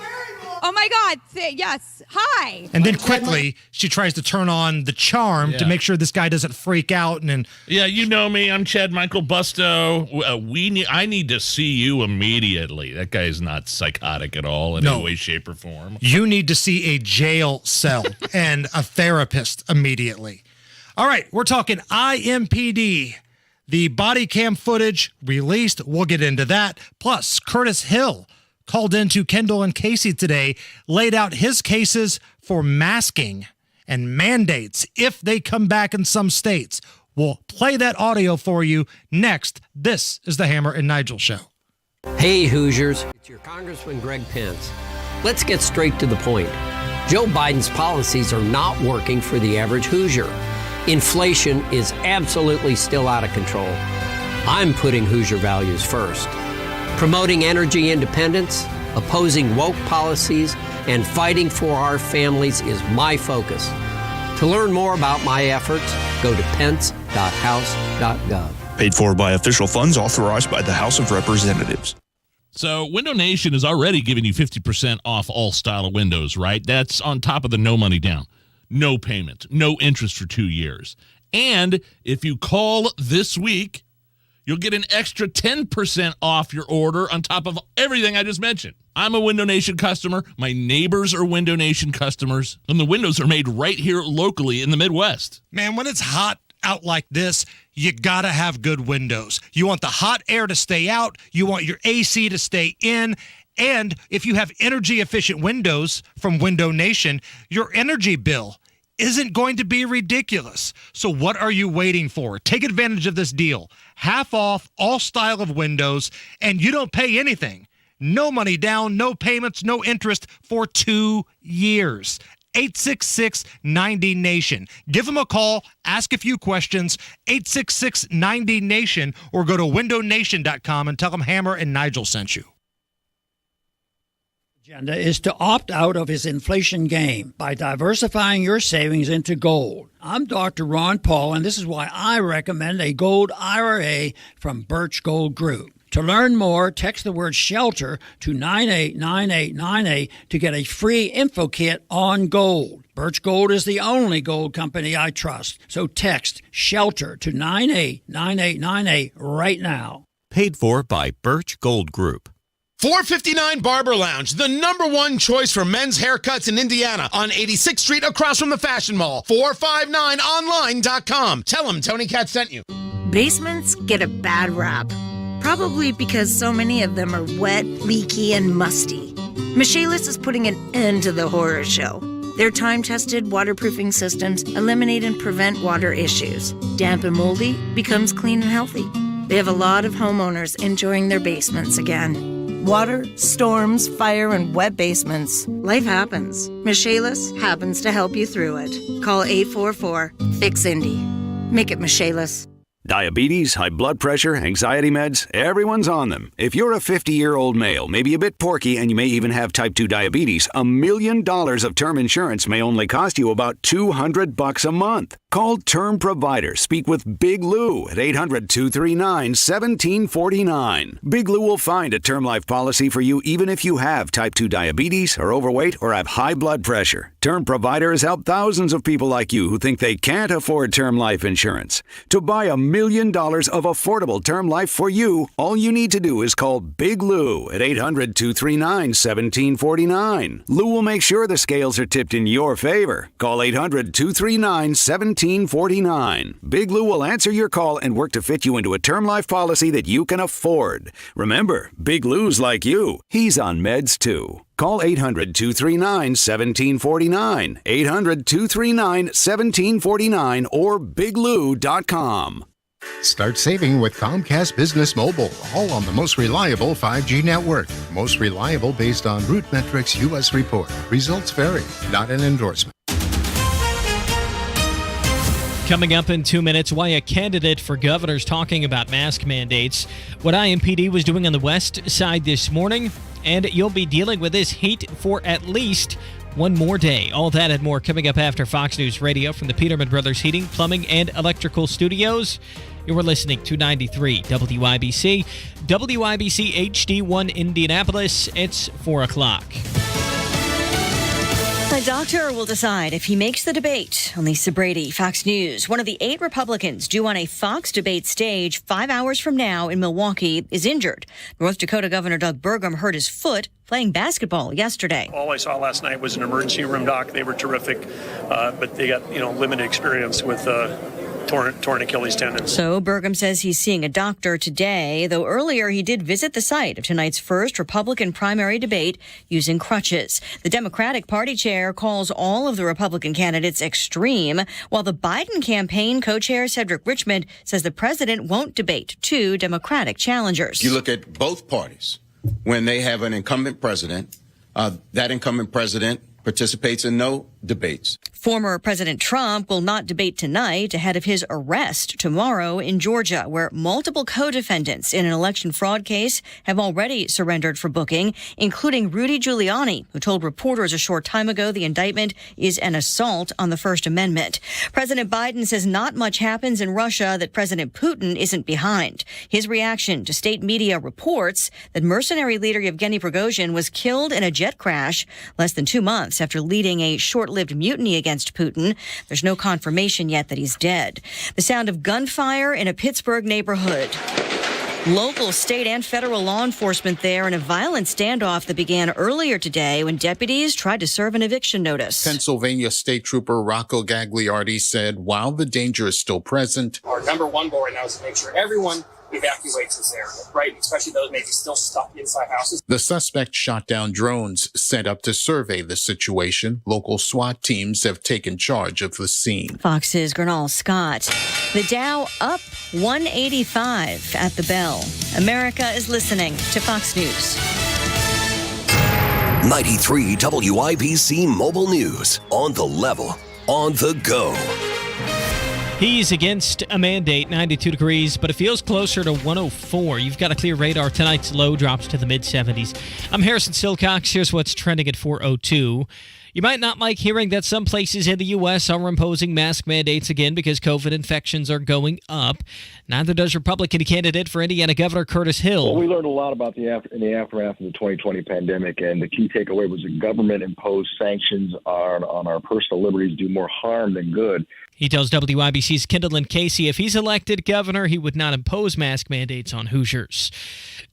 Oh my God. Yes. Hi. And then quickly, she tries to turn on the charm to make sure this guy doesn't freak out. And then, yeah, you know me. I'm Chad Michael Busto. I need to see you immediately. That guy is not psychotic at all in any way, shape, or form. You need to see a jail cell and a therapist immediately. All right, we're talking IMPD. The body cam footage released. We'll get into that. Plus, Curtis Hill called into Kendall and Casey today, laid out his cases for masking and mandates if they come back in some states. We'll play that audio for you next. This is the Hammer and Nigel Show. Hey, Hoosiers. It's your Congressman Greg Pence. Let's get straight to the point. Joe Biden's policies are not working for the average Hoosier. Inflation is absolutely still out of control. I'm putting Hoosier values first. Promoting energy independence, opposing woke policies, and fighting for our families is my focus. To learn more about my efforts, go to pence.house.gov. Paid for by official funds authorized by the House of Representatives. So Window Nation is already giving you 50% off all style of windows, right? That's on top of the no money down, no payment, no interest for 2 years. And if you call this week, you'll get an extra 10% off your order on top of everything I just mentioned. I'm a Window Nation customer. My neighbors are Window Nation customers. And the windows are made right here locally in the Midwest. Man, when it's hot out like this, you gotta have good windows. You want the hot air to stay out. You want your AC to stay in. And if you have energy efficient windows from Window Nation, your energy bill isn't going to be ridiculous. So what are you waiting for? Take advantage of this deal. Half off all style of windows, and you don't pay anything. No money down, no payments, no interest for 2 years. 866-90-NATION. Give them a call, ask a few questions, 866-90-NATION, or go to windownation.com and tell them Hammer and Nigel sent you. Agenda is to opt out of his inflation game by diversifying your savings into gold. I'm Dr. Ron Paul, and this is why I recommend a gold IRA from Birch Gold Group. To learn more, text the word SHELTER to 989898 to get a free info kit on gold. Birch Gold is the only gold company I trust. So text SHELTER to 989898 right now. Paid for by Birch Gold Group. 459 Barber Lounge, the #1 choice for men's haircuts in Indiana on 86th Street across from the Fashion Mall. 459online.com. Tell them Tony Cat sent you. Basements get a bad rap. Probably because so many of them are wet, leaky, and musty. Michaelis is putting an end to the horror show. Their time-tested waterproofing systems eliminate and prevent water issues. Damp and moldy becomes clean and healthy. They have a lot of homeowners enjoying their basements again. Water, storms, fire, and wet basements. Life happens. Michaelis happens to help you through it. Call 844-FIX-INDY. Make it Michaelis. Diabetes, high blood pressure, anxiety meds, everyone's on them. If you're a 50-year-old male, maybe a bit porky, and you may even have type 2 diabetes, $1 million of term insurance may only cost you about $200 a month. Call Term Provider. Speak with Big Lou at 800-239-1749. Big Lou will find a term life policy for you even if you have type 2 diabetes, are overweight, or have high blood pressure. Term Provider has helped thousands of people like you who think they can't afford term life insurance. To buy $1 million of affordable term life for you, all you need to do is call Big Lou at 800-239-1749. Lou will make sure the scales are tipped in your favor. Call 800-239-1749. Big Lou will answer your call and work to fit you into a term life policy that you can afford. Remember, Big Lou's like you. He's on meds too. Call 800-239-1749, 800-239-1749, or biglou.com. Start saving with Comcast Business Mobile, all on the most reliable 5G network. Most reliable based on RootMetrics U.S. report. Results vary, not an endorsement. Coming up in 2 minutes, why a candidate for governor's talking about mask mandates, what IMPD was doing on the west side this morning, and you'll be dealing with this heat for at least one more day. All that and more coming up after Fox News Radio from the Peterman Brothers Heating, Plumbing, and Electrical Studios. You're listening to 93 WIBC, WIBC HD1 Indianapolis. It's 4 o'clock. The doctor will decide if he makes the debate. On Lisa Brady, Fox News. One of the 8 Republicans due on a Fox debate stage 5 hours from now in Milwaukee is injured. North Dakota Governor Doug Burgum hurt his foot playing basketball yesterday. All I saw last night was an emergency room doc. They were terrific, but they got limited experience with torn Achilles tendons. So Burgum says he's seeing a doctor today, though earlier he did visit the site of tonight's first Republican primary debate using crutches. The Democratic Party chair calls all of the Republican candidates extreme, while the Biden campaign co-chair Cedric Richmond says the president won't debate two Democratic challengers. You look at both parties. When they have an incumbent president, that incumbent president participates in no debates. Former President Trump will not debate tonight ahead of his arrest tomorrow in Georgia, where multiple co-defendants in an election fraud case have already surrendered for booking, including Rudy Giuliani, who told reporters a short time ago the indictment is an assault on the First Amendment. President Biden says not much happens in Russia that President Putin isn't behind. His reaction to state media reports that mercenary leader Yevgeny Prigozhin was killed in a jet crash less than 2 months after leading a short-lived mutiny against Putin. There's no confirmation yet that he's dead. The sound of gunfire in a Pittsburgh neighborhood. Local, state, and federal law enforcement there in a violent standoff that began earlier today when deputies tried to serve an eviction notice. Pennsylvania State Trooper Rocco Gagliardi said while the danger is still present, Our number one goal right now is to make sure everyone evacuates this area, right? Especially those maybe still stuck inside houses. the suspect shot down drones sent up to survey the situation. Local SWAT teams have taken charge of the scene. Fox's Gernal Scott. The Dow up 185 at the bell. America is listening to Fox News. 93 WIBC Mobile News. On the level, on the go. He's against a mandate, 92 degrees, but it feels closer to 104. You've got a clear radar. Tonight's low drops to the mid-70s. I'm Harrison Silcox. Here's what's trending at 4:02. You might not like hearing that some places in the U.S. are imposing mask mandates again because COVID infections are going up. Neither does Republican candidate for Indiana Governor Curtis Hill. Well, we learned a lot about in the aftermath of the 2020 pandemic, and the key takeaway was that government-imposed sanctions on our personal liberties do more harm than good. He tells WIBC's Kendall and Casey if he's elected governor, he would not impose mask mandates on Hoosiers.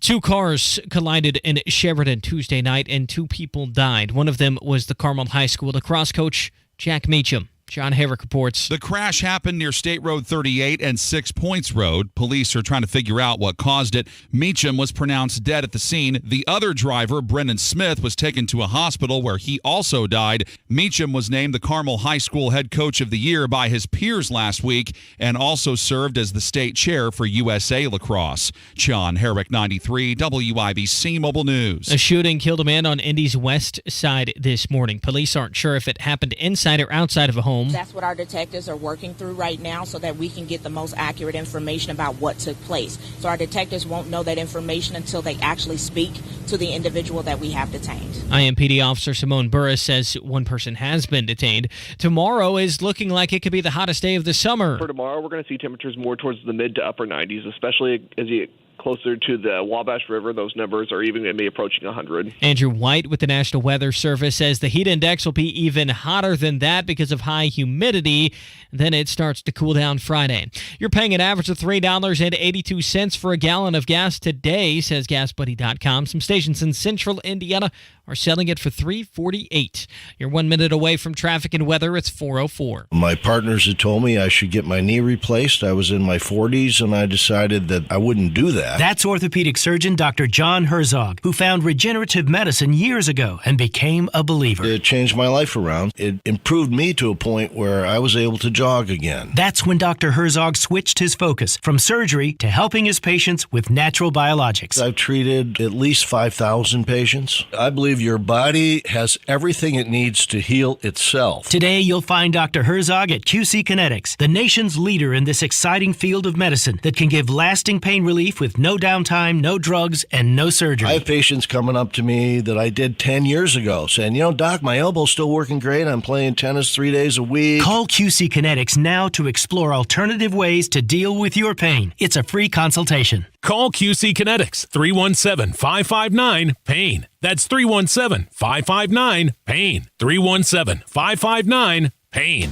2 cars collided in Sheridan Tuesday night, and 2 people died. One of them was the Carmel High School lacrosse coach, Jack Meacham. John Herrick reports. The crash happened near State Road 38 and 6 Points Road. Police are trying to figure out what caused it. Meacham was pronounced dead at the scene. The other driver, Brennan Smith, was taken to a hospital where he also died. Meacham was named the Carmel High School Head Coach of the Year by his peers last week and also served as the state chair for USA Lacrosse. John Herrick, 93 WIBC Mobile News. A shooting killed a man on Indy's west side this morning. Police aren't sure if it happened inside or outside of a home. That's what our detectives are working through right now so that we can get the most accurate information about what took place. So our detectives won't know that information until they actually speak to the individual that we have detained. IMPD Officer Simone Burris says one person has been detained. Tomorrow is looking like it could be the hottest day of the summer. For tomorrow, we're going to see temperatures more towards the mid to upper 90s, especially as you get closer to the Wabash River. Those numbers are even going to be approaching 100. Andrew White with the National Weather Service says the heat index will be even hotter than that because of high humidity. Then it starts to cool down Friday. You're paying an average of $3.82 for a gallon of gas today, says GasBuddy.com. Some stations in central Indiana are selling it for $3.48. You're 1 minute away from traffic and weather. It's 4:04. My partners had told me I should get my knee replaced. I was in my 40s, and I decided that I wouldn't do that. That's orthopedic surgeon Dr. John Herzog, who found regenerative medicine years ago and became a believer. It changed my life around. It improved me to a point where I was able to jog again. That's when Dr. Herzog switched his focus from surgery to helping his patients with natural biologics. I've treated at least 5,000 patients. I believe your body has everything it needs to heal itself. Today, you'll find Dr. Herzog at QC Kinetics, the nation's leader in this exciting field of medicine that can give lasting pain relief with no downtime, no drugs, and no surgery. I have patients coming up to me that I did 10 years ago saying, Doc, my elbow's still working great. I'm playing tennis 3 days a week. Call QC Kinetics now to explore alternative ways to deal with your pain. It's a free consultation. Call QC Kinetics, 317-559-PAIN. That's 317-559-PAIN. 317-559-PAIN.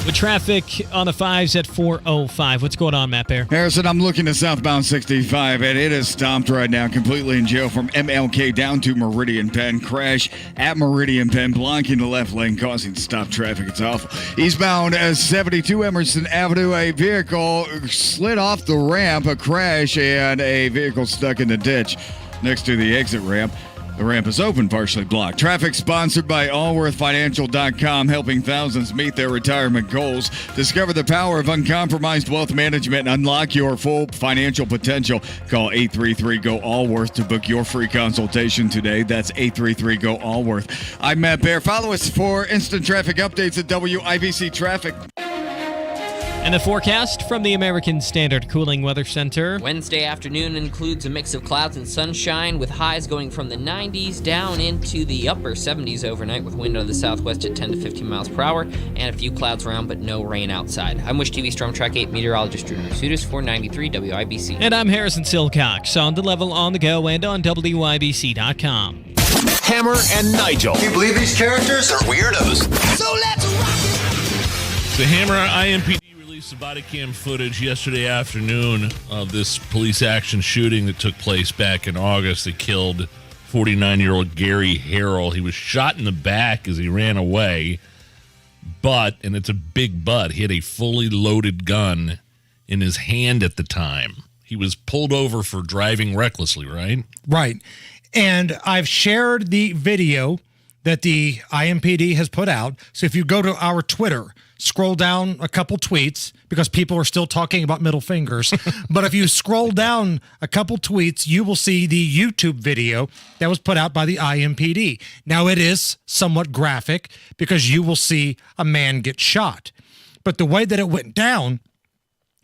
With traffic on the 5s at 4:05. What's going on, Matt Bear? Harrison, I'm looking at southbound 65, and it is stopped right now, completely in jail from MLK down to Meridian Penn. Crash at Meridian Penn, blocking the left lane, causing stop traffic. It's awful. Eastbound 72 Emerson Avenue, a vehicle slid off the ramp, a crash, and a vehicle stuck in the ditch next to the exit ramp. The ramp is open, partially blocked. Traffic sponsored by AllWorthFinancial.com, helping thousands meet their retirement goals. Discover the power of uncompromised wealth management and unlock your full financial potential. Call 833-GO-ALLWORTH to book your free consultation today. That's 833-GO-ALLWORTH. I'm Matt Bear. Follow us for instant traffic updates at WIBC Traffic. And the forecast from the American Standard Cooling Weather Center. Wednesday afternoon includes a mix of clouds and sunshine, with highs going from the 90s down into the upper 70s overnight, with wind out of the southwest at 10 to 15 miles per hour, and a few clouds around, but no rain outside. I'm Wish TV Storm Track 8 meteorologist Drew Mercedes for 93 WIBC. And I'm Harrison Silcox, on the level, on the go, and on WIBC.com. Hammer and Nigel. Can you believe these characters are weirdos? So let's rock it! The Hammer IMPD released the body cam footage yesterday afternoon of this police action shooting that took place back in August that killed 49-year-old Gary Harrell. He was shot in the back as he ran away, but, and it's a big but, he had a fully loaded gun in his hand at the time. He was pulled over for driving recklessly, right? Right. And I've shared the video that the IMPD has put out. So if you go to our Twitter, scroll down a couple tweets, because people are still talking about middle fingers. But if you scroll down a couple tweets, you will see the YouTube video that was put out by the IMPD. Now, it is somewhat graphic because you will see a man get shot. But the way that it went down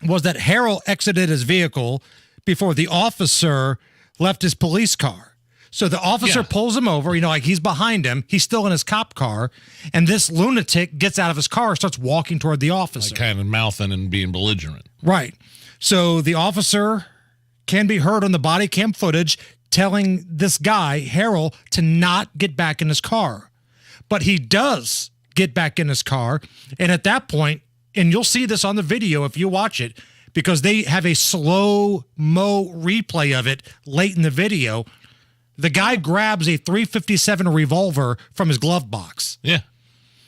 was that Harrell exited his vehicle before the officer left his police car. So the officer pulls him over, like he's behind him. He's still in his cop car. And this lunatic gets out of his car and starts walking toward the officer. Like kind of mouthing and being belligerent. Right. So the officer can be heard on the body cam footage telling this guy, Harrell, to not get back in his car. But he does get back in his car. And at that point, and you'll see this on the video if you watch it, because they have a slow-mo replay of it late in the video. The guy grabs a .357 revolver from his glove box. Yeah.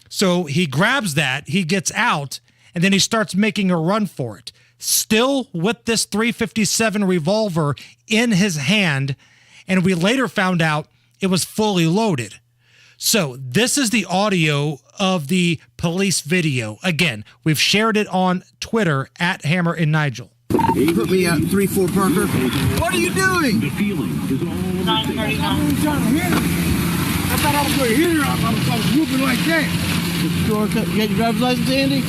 So he grabs that, he gets out, and then he starts making a run for it. Still with this .357 revolver in his hand, and we later found out it was fully loaded. So this is the audio of the police video. Again, we've shared it on Twitter at Hammer and Nigel. Put me at 3-4 Parker. What are you doing? The feeling is all 9:39. I thought I was going to hit her. I was moving like that. You got your driver's license, Andy? I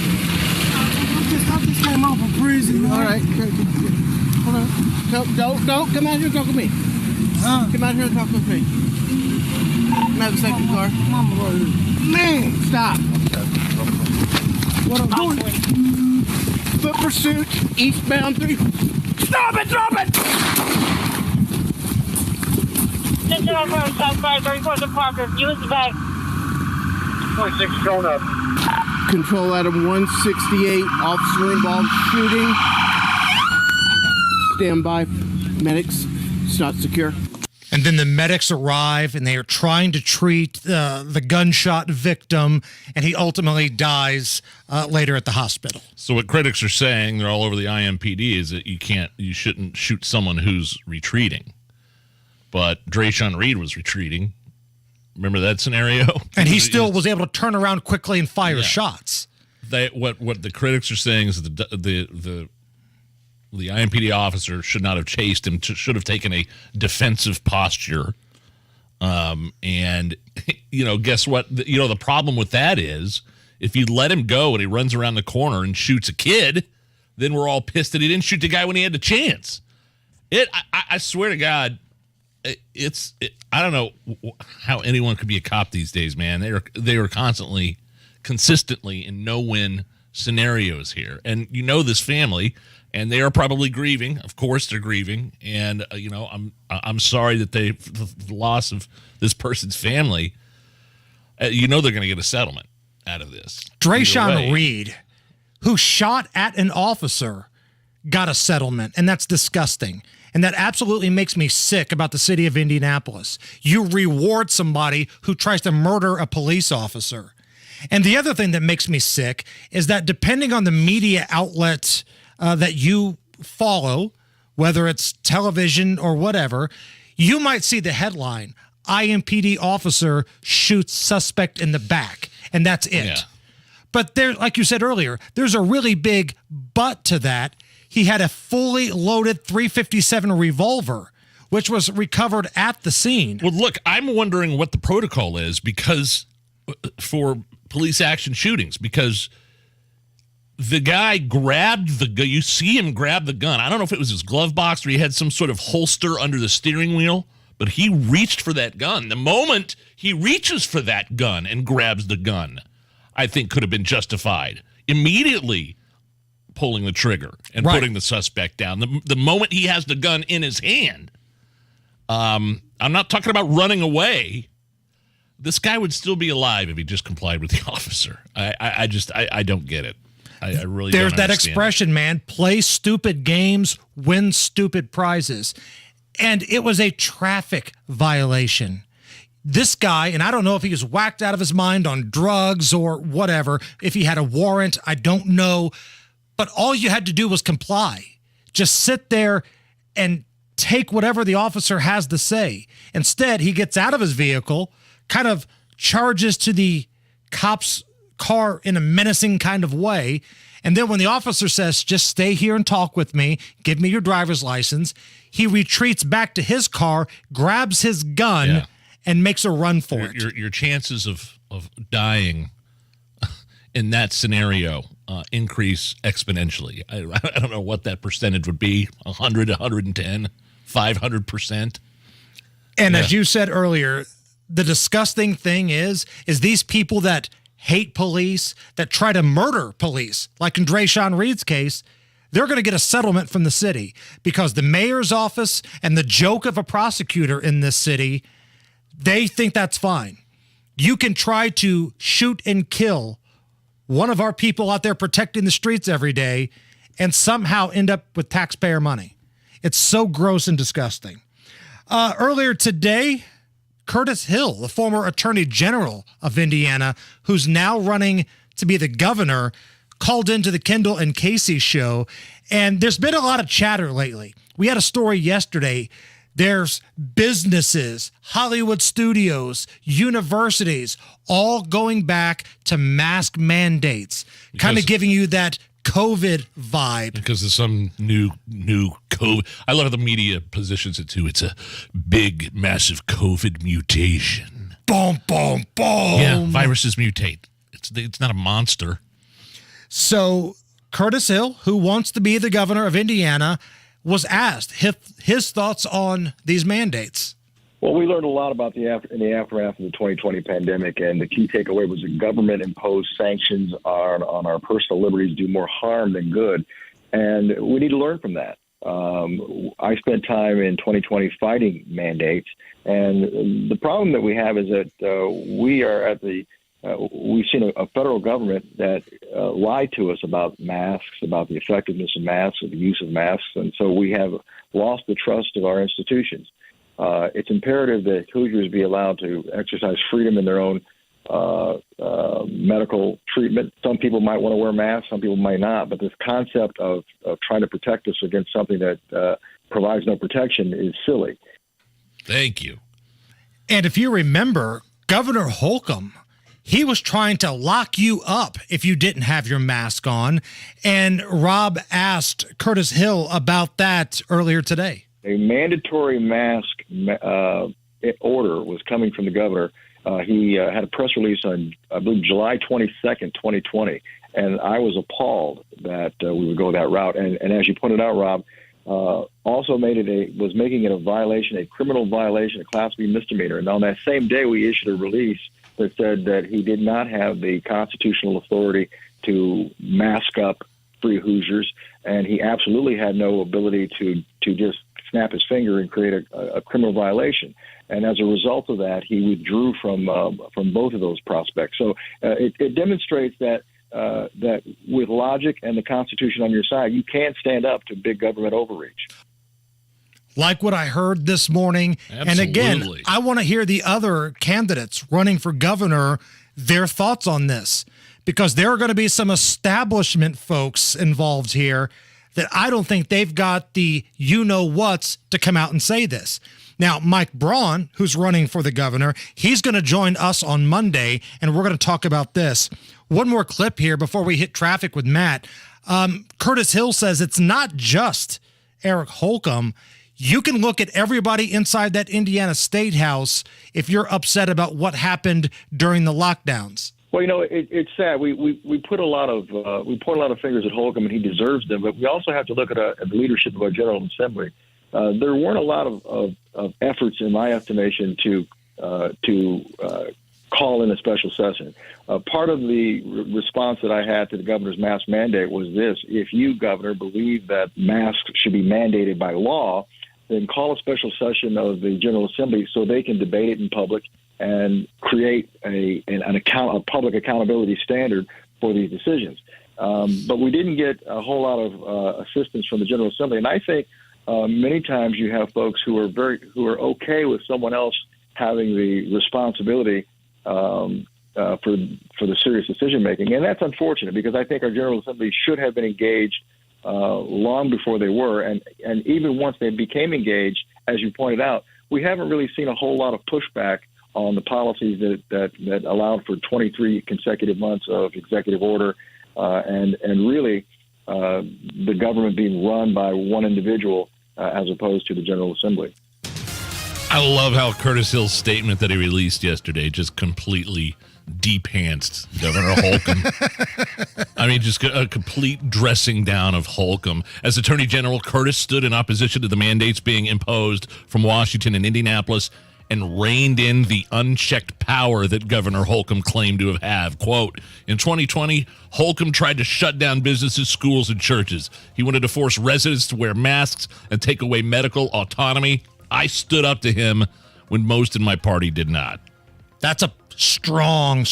just came off of prison. All right. Hold on. Don't come out here and talk with me. Come out here and talk with me. Come out of the second car. Man, stop. What I'm doing? Foot pursuit, eastbound 3. Stop it! Drop it! This is our first southbound 34th Parker. Use the back. 26 showing up. Control Adam 168. Officer involved shooting. Stand by. Medics. It's not secure. And then the medics arrive, and they are trying to treat the gunshot victim, and he ultimately dies later at the hospital. So what critics are saying, they're all over the IMPD, is that you shouldn't shoot someone who's retreating. But Drayshawn Reed was retreating. Remember that scenario? And he still was able to turn around quickly and fire shots. What the critics are saying is that the IMPD officer should not have chased him, should have taken a defensive posture. And, guess what? The problem with that is if you let him go and he runs around the corner and shoots a kid, then we're all pissed that he didn't shoot the guy when he had the chance. I swear to God, I don't know how anyone could be a cop these days, man. They are consistently in no-win scenarios here. And this family, and they are probably grieving. Of course, they're grieving, and I'm sorry that the loss of this person's family. They're going to get a settlement out of this. Drayshawn Reed who shot at an officer got a settlement, and that's disgusting. And that absolutely makes me sick about the city of Indianapolis. You reward somebody who tries to murder a police officer. And the other thing that makes me sick is that depending on the media outlet that you follow, whether it's television or whatever, you might see the headline, IMPD officer shoots suspect in the back, and that's it. Yeah. But there, like you said earlier, there's a really big but to that. He had a fully loaded .357 revolver, which was recovered at the scene. Well, look, I'm wondering what the protocol is for police action shootings, because the guy grabbed the gun. You see him grab the gun. I don't know if it was his glove box or he had some sort of holster under the steering wheel, but he reached for that gun. The moment he reaches for that gun and grabs the gun, I think could have been justified. Immediately pulling the trigger and putting the suspect down. The moment he has the gun in his hand, I'm not talking about running away. This guy would still be alive if he just complied with the officer. I don't get it. I really There's don't that understand expression, man. Play stupid games, win stupid prizes. And it was a traffic violation. This guy, and I don't know if he was whacked out of his mind on drugs or whatever, if he had a warrant, I don't know. But all you had to do was comply. Just sit there and take whatever the officer has to say. Instead, he gets out of his vehicle, kind of charges to the cop's car in a menacing kind of way. And then when the officer says, just stay here and talk with me, give me your driver's license, he retreats back to his car, grabs his gun, and makes a run for it. Your chances of dying in that scenario increase exponentially. I don't know what that percentage would be, 100, 110, 500%. And as you said earlier, the disgusting thing is these people that hate police, that try to murder police, like in Drayshawn Reed's case, they're going to get a settlement from the city because the mayor's office and the joke of a prosecutor in this city, they think that's fine. You can try to shoot and kill one of our people out there protecting the streets every day and somehow end up with taxpayer money. It's so gross and disgusting. Earlier today, Curtis Hill, the former Attorney General of Indiana, who's now running to be the governor, called into the Kendall and Casey show. And there's been a lot of chatter lately. We had a story yesterday. There's businesses, Hollywood studios, universities, all going back to mask mandates, kind of giving you that COVID vibe. Because of some new COVID. I love how the media positions it too. It's a big, massive COVID mutation. Boom, boom, boom. Yeah, viruses mutate. It's not a monster. So Curtis Hill, who wants to be the governor of Indiana, was asked his thoughts on these mandates. Well, we learned a lot about in the aftermath of the 2020 pandemic, and the key takeaway was that government-imposed sanctions on our personal liberties do more harm than good, and we need to learn from that. I spent time in 2020 fighting mandates, and the problem that we have is that we are at we've seen a federal government that lied to us about masks, about the effectiveness of masks, of the use of masks, and so we have lost the trust of our institutions. It's imperative that Hoosiers be allowed to exercise freedom in their own medical treatment. Some people might want to wear masks, some people might not, but this concept of trying to protect us against something that provides no protection is silly. Thank you. And if you remember, Governor Holcomb, he was trying to lock you up if you didn't have your mask on. And Rob asked Curtis Hill about that earlier today. A mandatory mask order was coming from the governor. He had a press release on, I believe, July 22nd, 2020. And I was appalled that we would go that route. And as you pointed out, Rob, also was making it a violation, a criminal violation, a Class B misdemeanor. And on that same day, we issued a release that said that he did not have the constitutional authority to mask up free Hoosiers, and he absolutely had no ability to just snap his finger and create a criminal violation. And as a result of that, he withdrew from both of those prospects. So it demonstrates that that with logic and the Constitution on your side, you can stand up to big government overreach. Like what I heard this morning. Absolutely. And again, I want to hear the other candidates running for governor, their thoughts on this, because there are going to be some establishment folks involved here that I don't think they've got the you-know-whats to come out and say this. Now, Mike Braun, who's running for the governor, he's going to join us on Monday, and we're going to talk about this. One more clip here before we hit traffic with Matt. Curtis Hill says it's not just Eric Holcomb. You can look at everybody inside that Indiana State House if you're upset about what happened during the lockdowns. Well, it's sad. We put a lot of point a lot of fingers at Holcomb, and he deserves them. But we also have to look at the leadership of our General Assembly. There weren't a lot of efforts, in my estimation, to call in a special session. Part of the response that I had to the governor's mask mandate was this: if you, Governor, believe that masks should be mandated by law, then call a special session of the General Assembly so they can debate it in public and create a public accountability standard for these decisions. But we didn't get a whole lot of assistance from the General Assembly, and I think many times you have folks who are okay with someone else having the responsibility for the serious decision making, and that's unfortunate because I think our General Assembly should have been engaged long before they were, and even once they became engaged, as you pointed out, we haven't really seen a whole lot of pushback on the policies that allowed for 23 consecutive months of executive order, and really the government being run by one individual as opposed to the General Assembly. I love how Curtis Hill's statement that he released yesterday just completely de-pantsed Governor Holcomb. I mean, just a complete dressing down of Holcomb. As Attorney General, Curtis stood in opposition to the mandates being imposed from Washington and Indianapolis and reined in the unchecked power that Governor Holcomb claimed to have. Quote, in 2020, Holcomb tried to shut down businesses, schools, and churches. He wanted to force residents to wear masks and take away medical autonomy. I stood up to him when most in my party did not. That's a strong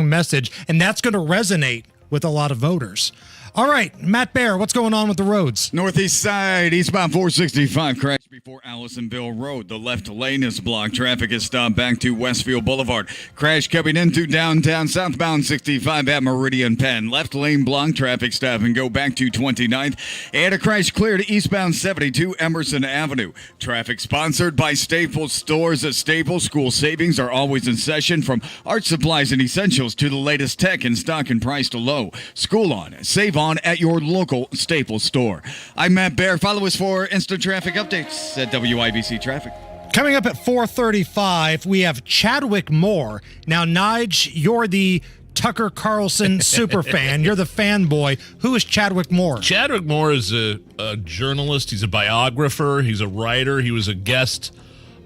message, and that's going to resonate with a lot of voters. All right, Matt Baer, what's going on with the roads? Northeast side, eastbound 465 crash before Allisonville Road. The left lane is blocked. Traffic is stopped back to Westfield Boulevard. Crash coming into downtown, southbound 65 at Meridian Penn. Left lane blocked. Traffic stop and go back to 29th. And a crash cleared eastbound 72 Emerson Avenue. Traffic sponsored by Staples Stores. At Staples, school savings are always in session, from art supplies and essentials to the latest tech in stock and priced low. School on, save on at your local Staples store. I'm Matt Baer. Follow us for instant traffic updates at WIBC Traffic. Coming up at 4:35, we have Chadwick Moore. Now, Nige, you're the Tucker Carlson super fan. You're the fanboy. Who is Chadwick Moore? Chadwick Moore is a journalist. He's a biographer. He's a writer. He was a guest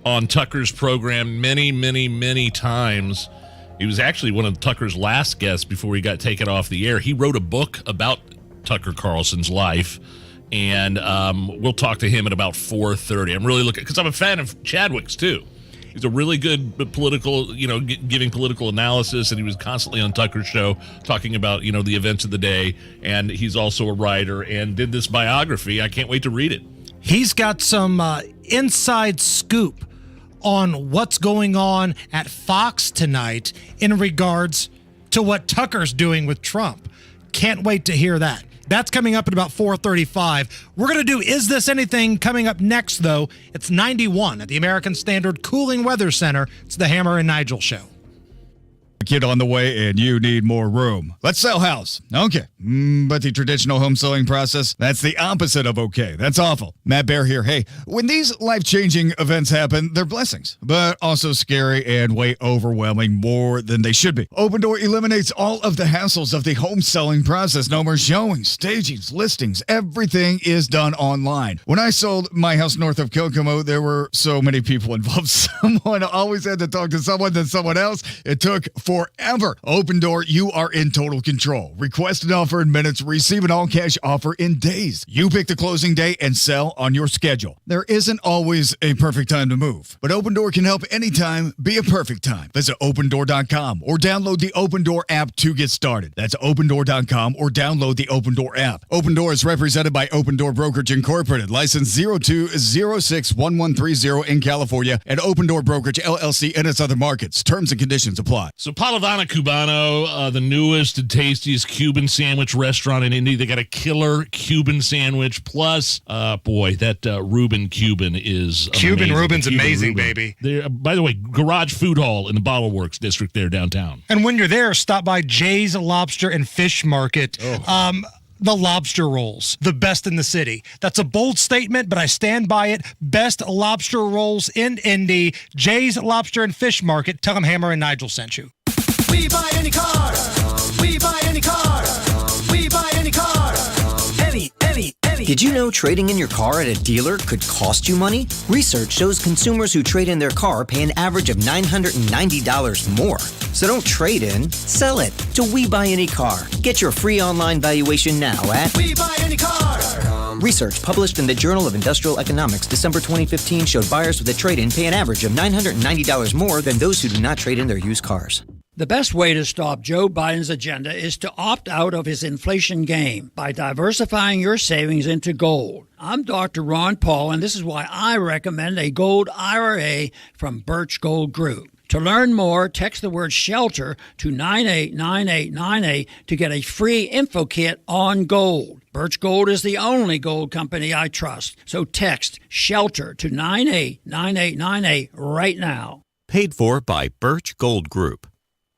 on Tucker's program many times. He was actually one of Tucker's last guests before he got taken off the air. He wrote a book about Tucker Carlson's life, and we'll talk to him at about 4:30. I'm really looking, because I'm a fan of Chadwick's too. He's a really good political, giving political analysis, and he was constantly on Tucker's show talking about, the events of the day, and he's also a writer and did this biography. I can't wait to read it. He's got some inside scoop on what's going on at Fox tonight in regards to what Tucker's doing with Trump. Can't wait to hear that. That's coming up at about 4:35. We're going to do Is This Anything coming up next, though. It's 91 at the American Standard Cooling Weather Center. It's the Hammer and Nigel Show. Kid on the way and you need more room. Let's sell house. Okay. But the traditional home selling process, that's the opposite of okay. That's awful. Matt Baer here. Hey, when these life-changing events happen, they're blessings, but also scary and way overwhelming, more than they should be. Open Door eliminates all of the hassles of the home selling process. No more showings, stagings, listings. Everything is done online. When I sold my house north of Kokomo, there were so many people involved. Someone always had to talk to someone, then someone else. It took forever. Open Door, you are in total control. Request an offer in minutes, receive an all-cash offer in days. You pick the closing day and sell on your schedule. There isn't always a perfect time to move, but Open Door can help anytime be a perfect time. Visit opendoor.com or download the Open Door app to get started. That's opendoor.com or download the Open Door app. Open Door is represented by Open Door Brokerage Incorporated, license 02061130 in California, and Open Door Brokerage LLC and its other markets. Terms and conditions apply. So Palavana Cubano, the newest and tastiest Cuban sandwich restaurant in Indy. They got a killer Cuban sandwich. Plus, that Reuben Cuban is Cuban amazing. Reuben's Cuban amazing, Reuben. baby. By the way, Garage Food Hall in the Bottle Works district there downtown. And when you're there, stop by Jay's Lobster and Fish Market. The lobster rolls, the best in the city. That's a bold statement, but I stand by it. Best lobster rolls in Indy. Jay's Lobster and Fish Market. Tell them Hammer and Nigel sent you. We buy any car. We buy any car. We buy any car. Any. Did you know trading in your car at a dealer could cost you money? Research shows consumers who trade in their car pay an average of $990 more. So don't trade in, sell it to We Buy Any Car. Get your free online valuation now at We Buy Any Car. Research published in the Journal of Industrial Economics, December 2015, showed buyers with a trade-in pay an average of $990 more than those who do not trade in their used cars. The best way to stop Joe Biden's agenda is to opt out of his inflation game by diversifying your savings into gold. I'm Dr. Ron Paul, and this is why I recommend a gold IRA from Birch Gold Group. To learn more, text the word SHELTER to 989898 to get a free info kit on gold. Birch Gold is the only gold company I trust. So text SHELTER to 989898 right now. Paid for by Birch Gold Group.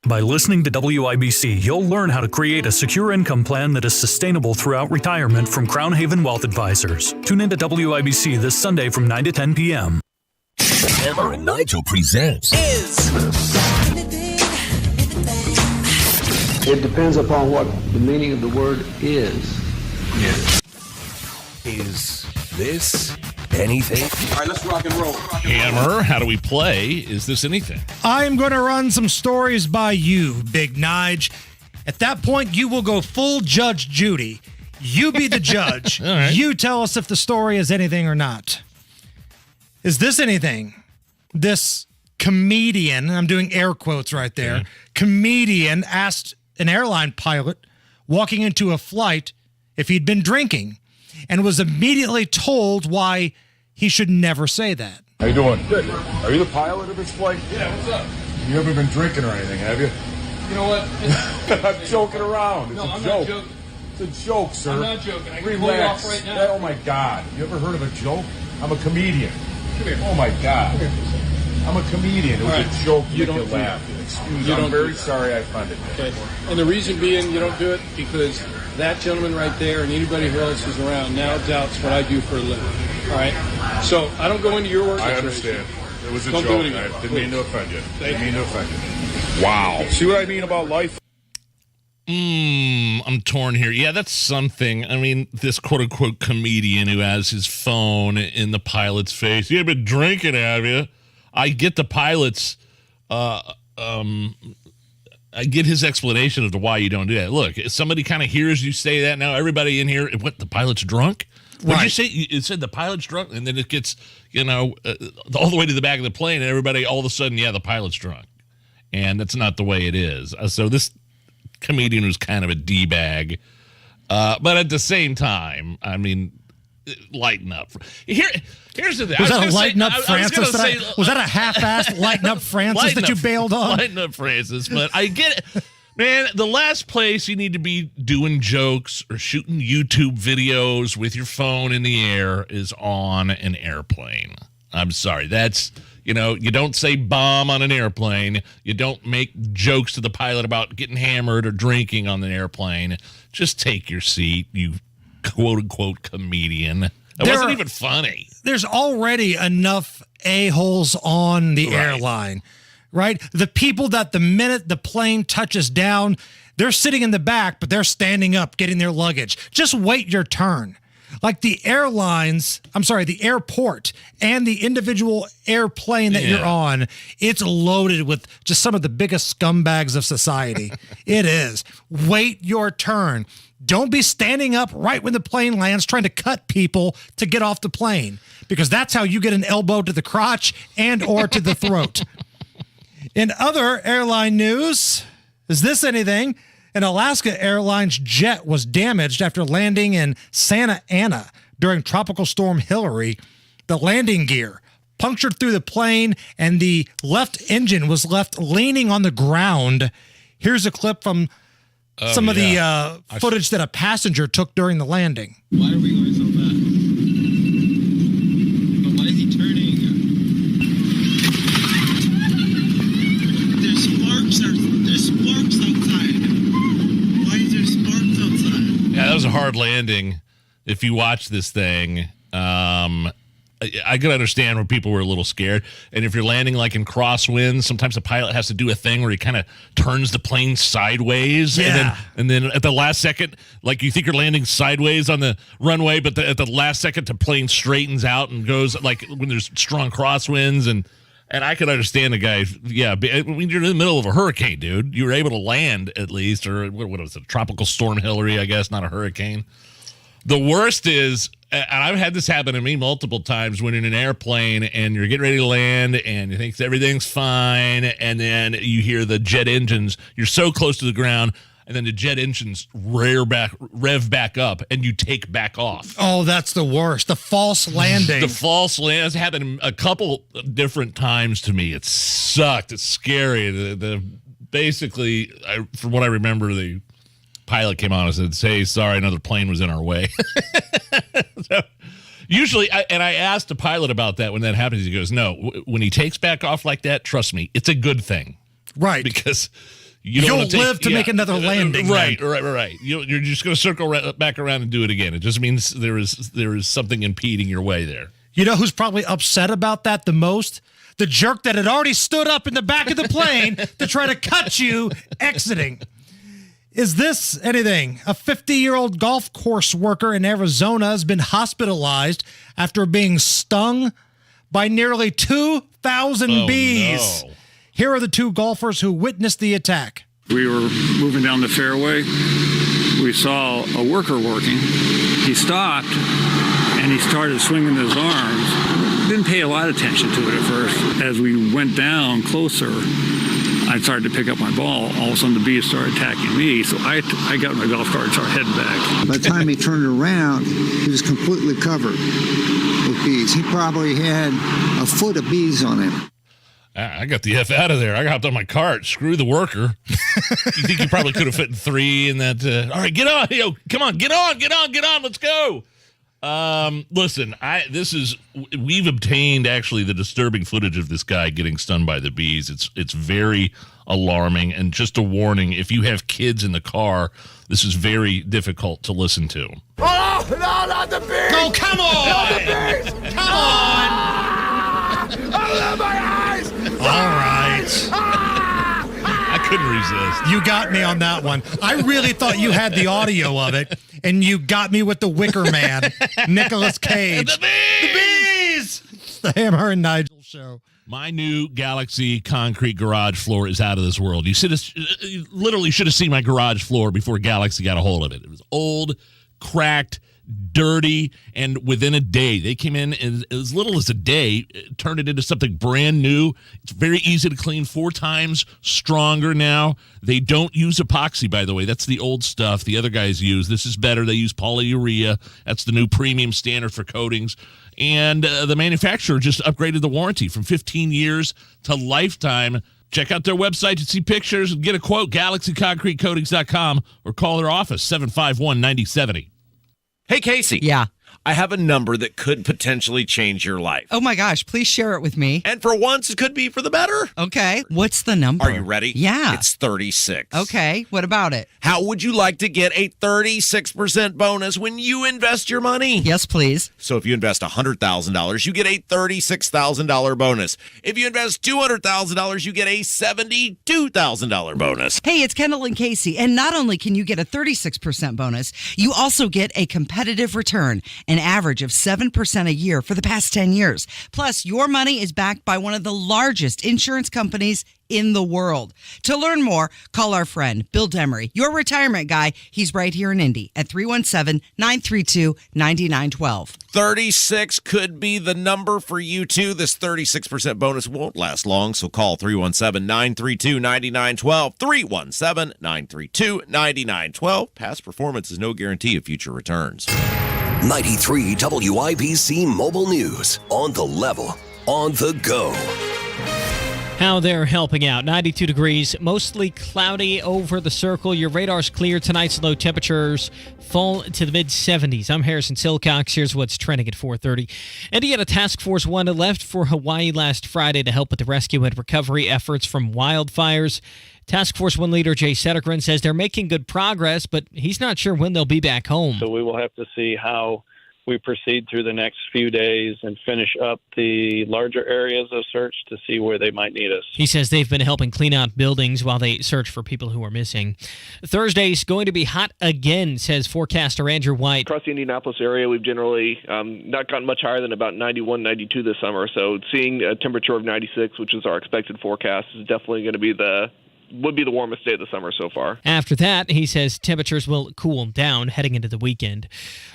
By listening to WIBC, you'll learn how to create a secure income plan that is sustainable throughout retirement from Crown Haven Wealth Advisors. Tune into WIBC this Sunday from 9 to 10 p.m. Hammer and Nigel presents It depends upon what the meaning of the word is. Is this anything? All right, let's rock and roll. Hammer, how do we play? Is this anything? I'm going to run some stories by you, Big Nige. At that point, you will go full Judge Judy. You be the judge. All right. You tell us if the story is anything or not. Is this anything? This comedian, I'm doing air quotes right there, comedian asked an airline pilot walking into a flight if he'd been drinking and was immediately told why he should never say that. How you doing? Good. Are you the pilot of this flight? Yeah, what's up? You haven't been drinking or anything, have you? You know what? I'm joking around. It's No, a I'm joke. not joking. It's a joke, sir. I'm not joking. I can Relax. pull you off right now. Oh my God. You ever heard of a joke? I'm a comedian. Come here. Oh my God. Come here for a second. I'm a comedian. It was All a right. joke. You to make don't you do laugh. that. Excuse You I'm don't very do that. sorry I offended you. Okay. And the reason being you don't do it because that gentleman right there and anybody who else is around now doubts what I do for a living. All right? So I don't go into your work. I understand. It was a Don't do joke. it again. I didn't mean to offend you. Thank Didn't mean you. to offend you. Wow. See what I mean about life? I'm torn here. Yeah, that's something. I mean, this quote-unquote comedian who has his phone in the pilot's face. You haven't been drinking, have you? I get the pilot's, I get his explanation as to why you don't do that. Look, if somebody kind of hears you say that now, everybody in here, what, the pilot's drunk? What did you say? It said the pilot's drunk, and then it gets, all the way to the back of the plane, and everybody all of a sudden, yeah, the pilot's drunk. And that's not the way it is. So this comedian was kind of a D-bag. But at the same time, I mean, lighten up. Here's the thing. Was that a lighten up Francis? Was that a half-assed lighten up Francis that you bailed on? Lighten up Francis, but I get it. Man, the last place you need to be doing jokes or shooting YouTube videos with your phone in the air is on an airplane. I'm sorry. That's, you don't say bomb on an airplane. You don't make jokes to the pilot about getting hammered or drinking on an airplane. Just take your seat, you quote-unquote comedian. It wasn't even funny. There's already enough a-holes on the airline, right? The people that the minute the plane touches down, they're sitting in the back, but they're standing up getting their luggage. Just wait your turn. Like the airport and the individual airplane that you're on, it's loaded with just some of the biggest scumbags of society. It is. Wait your turn. Don't be standing up right when the plane lands trying to cut people to get off the plane, because that's how you get an elbow to the crotch and or to the throat. In other airline news, is this anything? An Alaska Airlines jet was damaged after landing in Santa Ana during Tropical Storm Hillary. The landing gear punctured through the plane and the left engine was left leaning on the ground. Here's a clip from some of the footage that a passenger took during the landing. Why are we going so fast? But why is he turning? There's sparks outside. Why is there sparks outside? Yeah, that was a hard landing. If you watch this thing, I could understand where people were a little scared. And if you're landing like in crosswinds, sometimes the pilot has to do a thing where he kind of turns the plane sideways. Yeah. And then at the last second, like you think you're landing sideways on the runway, but at the last second, the plane straightens out and goes like when there's strong crosswinds. And I could understand the guy. Yeah. When you're in the middle of a hurricane, dude, you were able to land at least, or what was it? Tropical Storm Hillary, I guess, not a hurricane. The worst is, and I've had this happen to me multiple times, when you're in an airplane and you're getting ready to land and you think everything's fine, and then you hear the jet engines, you're so close to the ground, and then the jet engines rev back up and you take back off. Oh, that's the worst. The false landing. The false land has happened a couple different times to me. It sucked. It's scary. Basically, from what I remember, the pilot came on and said, "Hey, sorry, another plane was in our way." So, usually, I asked the pilot about that when that happens. He goes, "No, when he takes back off like that, trust me, it's a good thing." Right. Because you'll live to make another landing. Right. You're just going to circle back around and do it again. It just means there is something impeding your way there. You know who's probably upset about that the most? The jerk that had already stood up in the back of the plane to try to cut you exiting. Is this anything? A 50-year-old golf course worker in Arizona has been hospitalized after being stung by nearly 2,000 bees. No. Here are the two golfers who witnessed the attack. We were moving down the fairway. We saw a worker working. He stopped and he started swinging his arms. Didn't pay a lot of attention to it at first. As we went down closer, I started to pick up my ball. All of a sudden, the bees started attacking me, so I got my golf cart and started heading back. By the time he turned around, he was completely covered with bees. He probably had a foot of bees on him. I got the F out of there. I hopped on my cart. Screw the worker. You think you probably could have fit in three in that? All right, get on. Yo, come on, get on. Let's go. Listen, we've obtained actually the disturbing footage of this guy getting stung by the bees. It's very alarming, and just a warning, if you have kids in the car, this is very difficult to listen to. Oh, no, not the bees! Oh, come on! Not the bees! Come on! I love my eyes! All right. I couldn't resist. You got me on that one. I really thought you had the audio of it, and you got me with the Wicker Man, Nicolas Cage. The bees! It's the Hammer and Nigel show. My new Galaxy concrete garage floor is out of this world. You literally should have seen my garage floor before Galaxy got a hold of it. It was old, cracked, dirty, and within a day, they came in and as little as a day, turned it into something brand new. It's very easy to clean, 4 times stronger now. They don't use epoxy, by the way. That's the old stuff the other guys use. This is better. They use polyurea. That's the new premium standard for coatings. And the manufacturer just upgraded the warranty from 15 years to lifetime. Check out their website to see pictures and get a quote, galaxyconcretecoatings.com, or call their office, 751-9070. Hey, Casey. Yeah. I have a number that could potentially change your life. Oh my gosh, please share it with me. And for once, it could be for the better. Okay, what's the number? Are you ready? Yeah. It's 36. Okay, what about it? How would you like to get a 36% bonus when you invest your money? Yes, please. So if you invest $100,000, you get a $36,000 bonus. If you invest $200,000, you get a $72,000 bonus. Hey, it's Kendall and Casey, and not only can you get a 36% bonus, you also get a competitive return, an average of 7% a year for the past 10 years. Plus, your money is backed by one of the largest insurance companies in the world. To learn more, call our friend Bill Demery, your retirement guy. He's right here in Indy at 317-932-9912. 36 could be the number for you too. This 36% bonus won't last long, so call 317-932-9912. 317-932-9912. Past performance is no guarantee of future returns. 93 WIBC Mobile News. On the level, on the go. How they're helping out. 92 degrees, mostly cloudy over the circle. Your radar's clear. Tonight's low temperatures fall to the mid-70s. I'm Harrison Silcox. Here's what's trending at 4:30. Indiana Task Force 1 left for Hawaii last Friday to help with the rescue and recovery efforts from wildfires. Task Force 1 leader Jay Settergren says they're making good progress, but he's not sure when they'll be back home. So we will have to see how we proceed through the next few days and finish up the larger areas of search to see where they might need us. He says they've been helping clean out buildings while they search for people who are missing. Thursday's going to be hot again, says forecaster Andrew White. Across the Indianapolis area, we've generally not gotten much higher than about 91, 92 this summer. So seeing a temperature of 96, which is our expected forecast, is definitely going to be would be the warmest day of the summer so far. After that, he says temperatures will cool down heading into the weekend.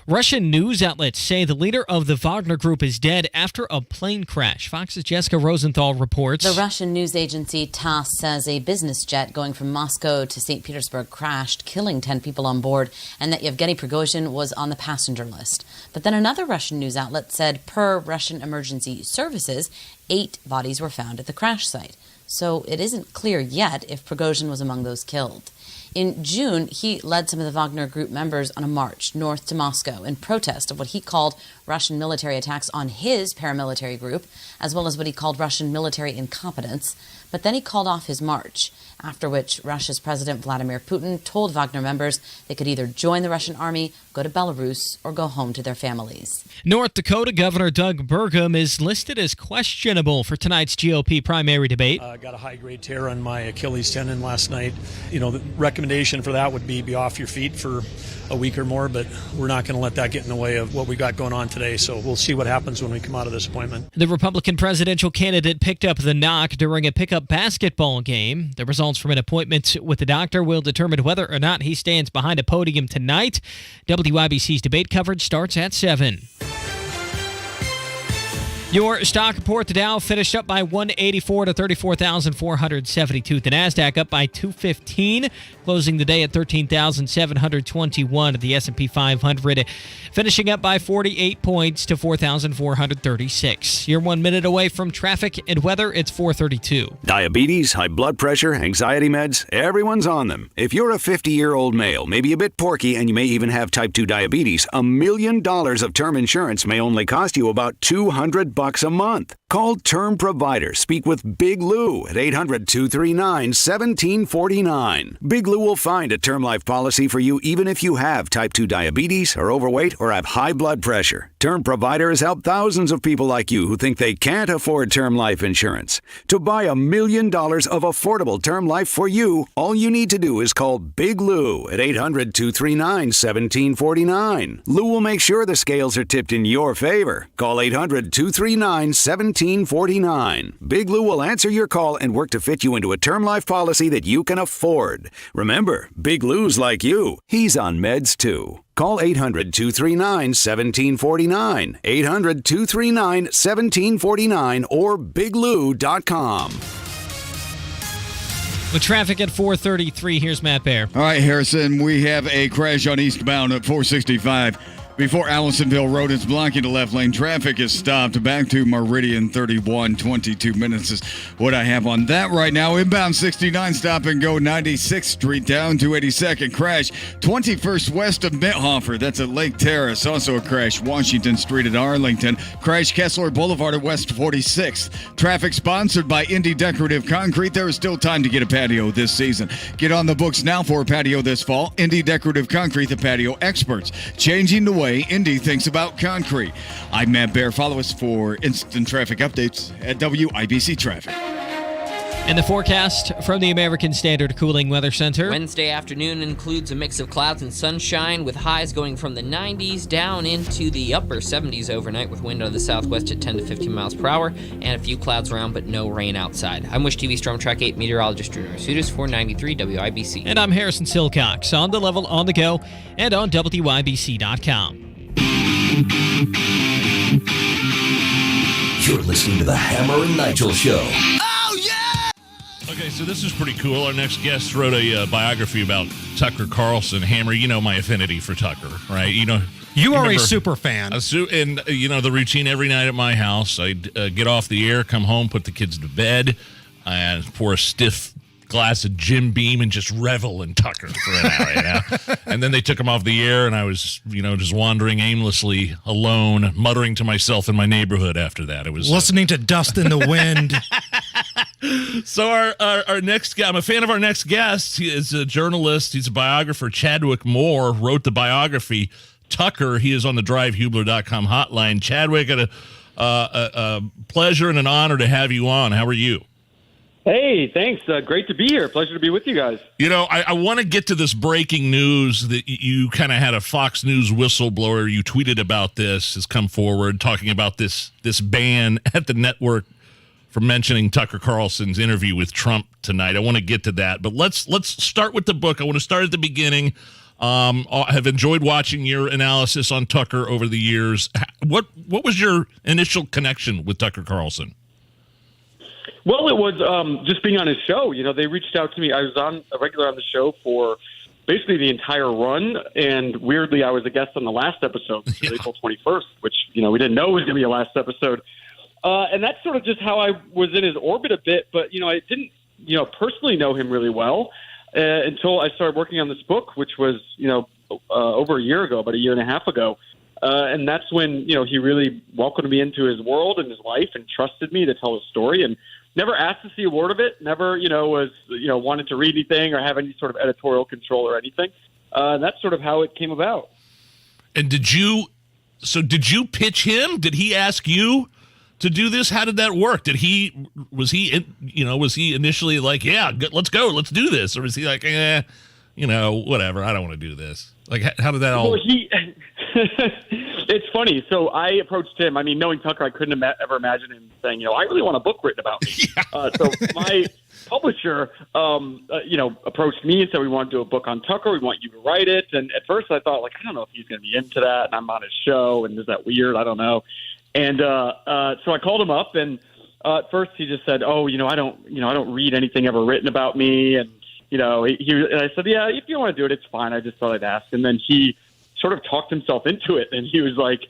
Russian news outlets say the leader of the Wagner Group is dead after a plane crash. Fox's Jessica Rosenthal reports. The Russian news agency TASS says a business jet going from Moscow to St. Petersburg crashed, killing 10 people on board, and that Yevgeny Prigozhin was on the passenger list. But then another Russian news outlet said, per Russian emergency services, 8 bodies were found at the crash site. So it isn't clear yet if Prigozhin was among those killed. In June, he led some of the Wagner Group members on a march north to Moscow in protest of what he called Russian military attacks on his paramilitary group, as well as what he called Russian military incompetence. But then he called off his march, after which Russia's President Vladimir Putin told Wagner members they could either join the Russian army, go to Belarus, or go home to their families. North Dakota Governor Doug Burgum is listed as questionable for tonight's GOP primary debate. I got a high-grade tear on my Achilles tendon last night. You know, the recommendation for that would be off your feet for a week or more, but we're not going to let that get in the way of what we got going on today, so we'll see what happens when we come out of this appointment. The Republican presidential candidate picked up the knock during a pickup basketball game. The results from an appointment with the doctor will determine whether or not he stands behind a podium tonight. WIBC's debate coverage starts at 7. Your stock report, the Dow finished up by 184 to 34,472. The NASDAQ up by 215, closing the day at 13,721. The S&P 500 finishing up by 48 points to 4,436. You're 1 minute away from traffic and weather. It's 4:32. Diabetes, high blood pressure, anxiety meds, everyone's on them. If you're a 50-year-old male, maybe a bit porky, and you may even have type 2 diabetes, $1 million of term insurance may only cost you about $200 a month. Call Term Provider. Speak with Big Lou at 800-239-1749. Big Lou will find a term life policy for you even if you have type 2 diabetes, are overweight, or have high blood pressure. Term Provider has helped thousands of people like you who think they can't afford term life insurance. To buy $1 million of affordable term life for you, all you need to do is call Big Lou at 800-239-1749. Lou will make sure the scales are tipped in your favor. Call 800-239-1749. Big Lou will answer your call and work to fit you into a term life policy that you can afford. Remember, Big Lou's like you. He's on meds too. Call 800-239-1749, 800-239-1749, or biglou.com. With traffic at 4:33, here's Matt Bear. All right, Harrison, we have a crash on eastbound at 465. Before Allisonville Road is blocking the left lane, traffic is stopped back to Meridian 31. 22 minutes is what I have on that right now. Inbound 69, stop and go 96th Street down to 82nd. Crash 21st west of Mithofer. That's at Lake Terrace. Also a crash Washington Street at Arlington. Crash Kessler Boulevard at West 46th. Traffic sponsored by Indy Decorative Concrete. There is still time to get a patio this season. Get on the books now for a patio this fall. Indy Decorative Concrete, the patio experts. Changing the way Indy thinks about concrete. I'm Matt Bear. Follow us for instant traffic updates at WIBC Traffic. And the forecast from the American Standard Cooling Weather Center. Wednesday afternoon includes a mix of clouds and sunshine, with highs going from the 90s down into the upper 70s overnight, with wind out of the southwest at 10 to 15 miles per hour, and a few clouds around, but no rain outside. I'm Wish TV Storm Track 8 meteorologist Drew Narsutis for 93 WIBC. And I'm Harrison Silcox, on the level, on the go, and on WIBC.com. You're listening to the Hammer and Nigel Show. Okay, so this is pretty cool. Our next guest wrote a biography about Tucker Carlson. Hammer, you know my affinity for Tucker, right? You are a super fan. And the routine every night at my house, I'd get off the air, come home, put the kids to bed, and pour a stiff glass of Jim Beam and just revel in Tucker for an hour, And then they took him off the air, and I was, just wandering aimlessly alone, muttering to myself in my neighborhood after that. It was listening to Dust in the Wind. So our next guy, I'm a fan of our next guest. He is a journalist. He's a biographer. Chadwick Moore wrote the biography, Tucker. He is on the DriveHubler.com hotline. Chadwick, a pleasure and an honor to have you on. How are you? Hey, thanks. Great to be here. Pleasure to be with you guys. I want to get to this breaking news that you kind of had a Fox News whistleblower. You tweeted about this, has come forward talking about this ban at the network for mentioning Tucker Carlson's interview with Trump tonight. I want to get to that, but let's start with the book. I want to start at the beginning. I have enjoyed watching your analysis on Tucker over the years. What was your initial connection with Tucker Carlson? Well, it was just being on his show. They reached out to me. I was a regular on the show for basically the entire run, and weirdly, I was a guest on the last episode, April 21st, which we didn't know was going to be a last episode. And that's sort of just how I was in his orbit a bit. But, I didn't, personally know him really well until I started working on this book, which was, over a year ago, about a year and a half ago. And that's when, he really welcomed me into his world and his life and trusted me to tell his story, and never asked to see a word of it, never, was, wanted to read anything or have any sort of editorial control or anything. That's sort of how it came about. And did you pitch him? Did he ask you to do this? How did that work? Was he initially like, yeah, let's go, let's do this? Or was he like, whatever, I don't want to do this? Like, how did that all... Well, it's funny. So I approached him. I mean, knowing Tucker, I couldn't ever imagine him saying, I really want a book written about me. So my publisher, approached me and said, we want to do a book on Tucker. We want you to write it. And at first I thought, I don't know if he's going to be into that. And I'm on his show. And is that weird? I don't know. And so I called him up, and at first he just said, "Oh, I don't read anything ever written about me." And and I said, "Yeah, if you want to do it, it's fine. I just thought I'd ask." And then he sort of talked himself into it, and he was like,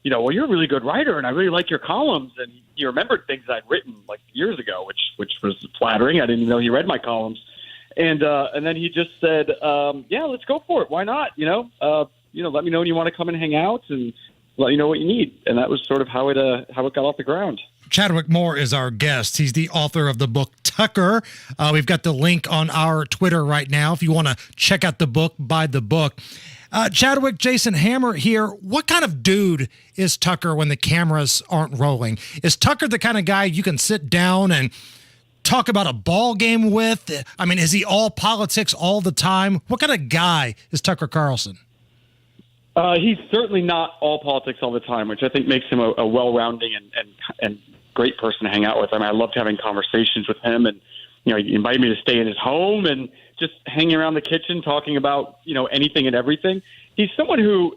"Well, you're a really good writer, and I really like your columns." And he remembered things I'd written years ago, which was flattering. I didn't even know he read my columns. And then he just said, "Yeah, let's go for it. Why not? Let me know when you want to come and hang out, and let you know what you need." And that was sort of how it got off the ground. Chadwick Moore is our guest. He's the author of the book Tucker. We've got the link on our Twitter right now. If you want to check out the book, buy the book. Chadwick, Jason Hammer here. What kind of dude is Tucker when the cameras aren't rolling? Is Tucker the kind of guy you can sit down and talk about a ball game with? I mean, is he all politics all the time? What kind of guy is Tucker Carlson? He's certainly not all politics all the time, which I think makes him a well-rounding and great person to hang out with. I mean, I loved having conversations with him, and he invited me to stay in his home and just hanging around the kitchen talking about anything and everything. He's someone who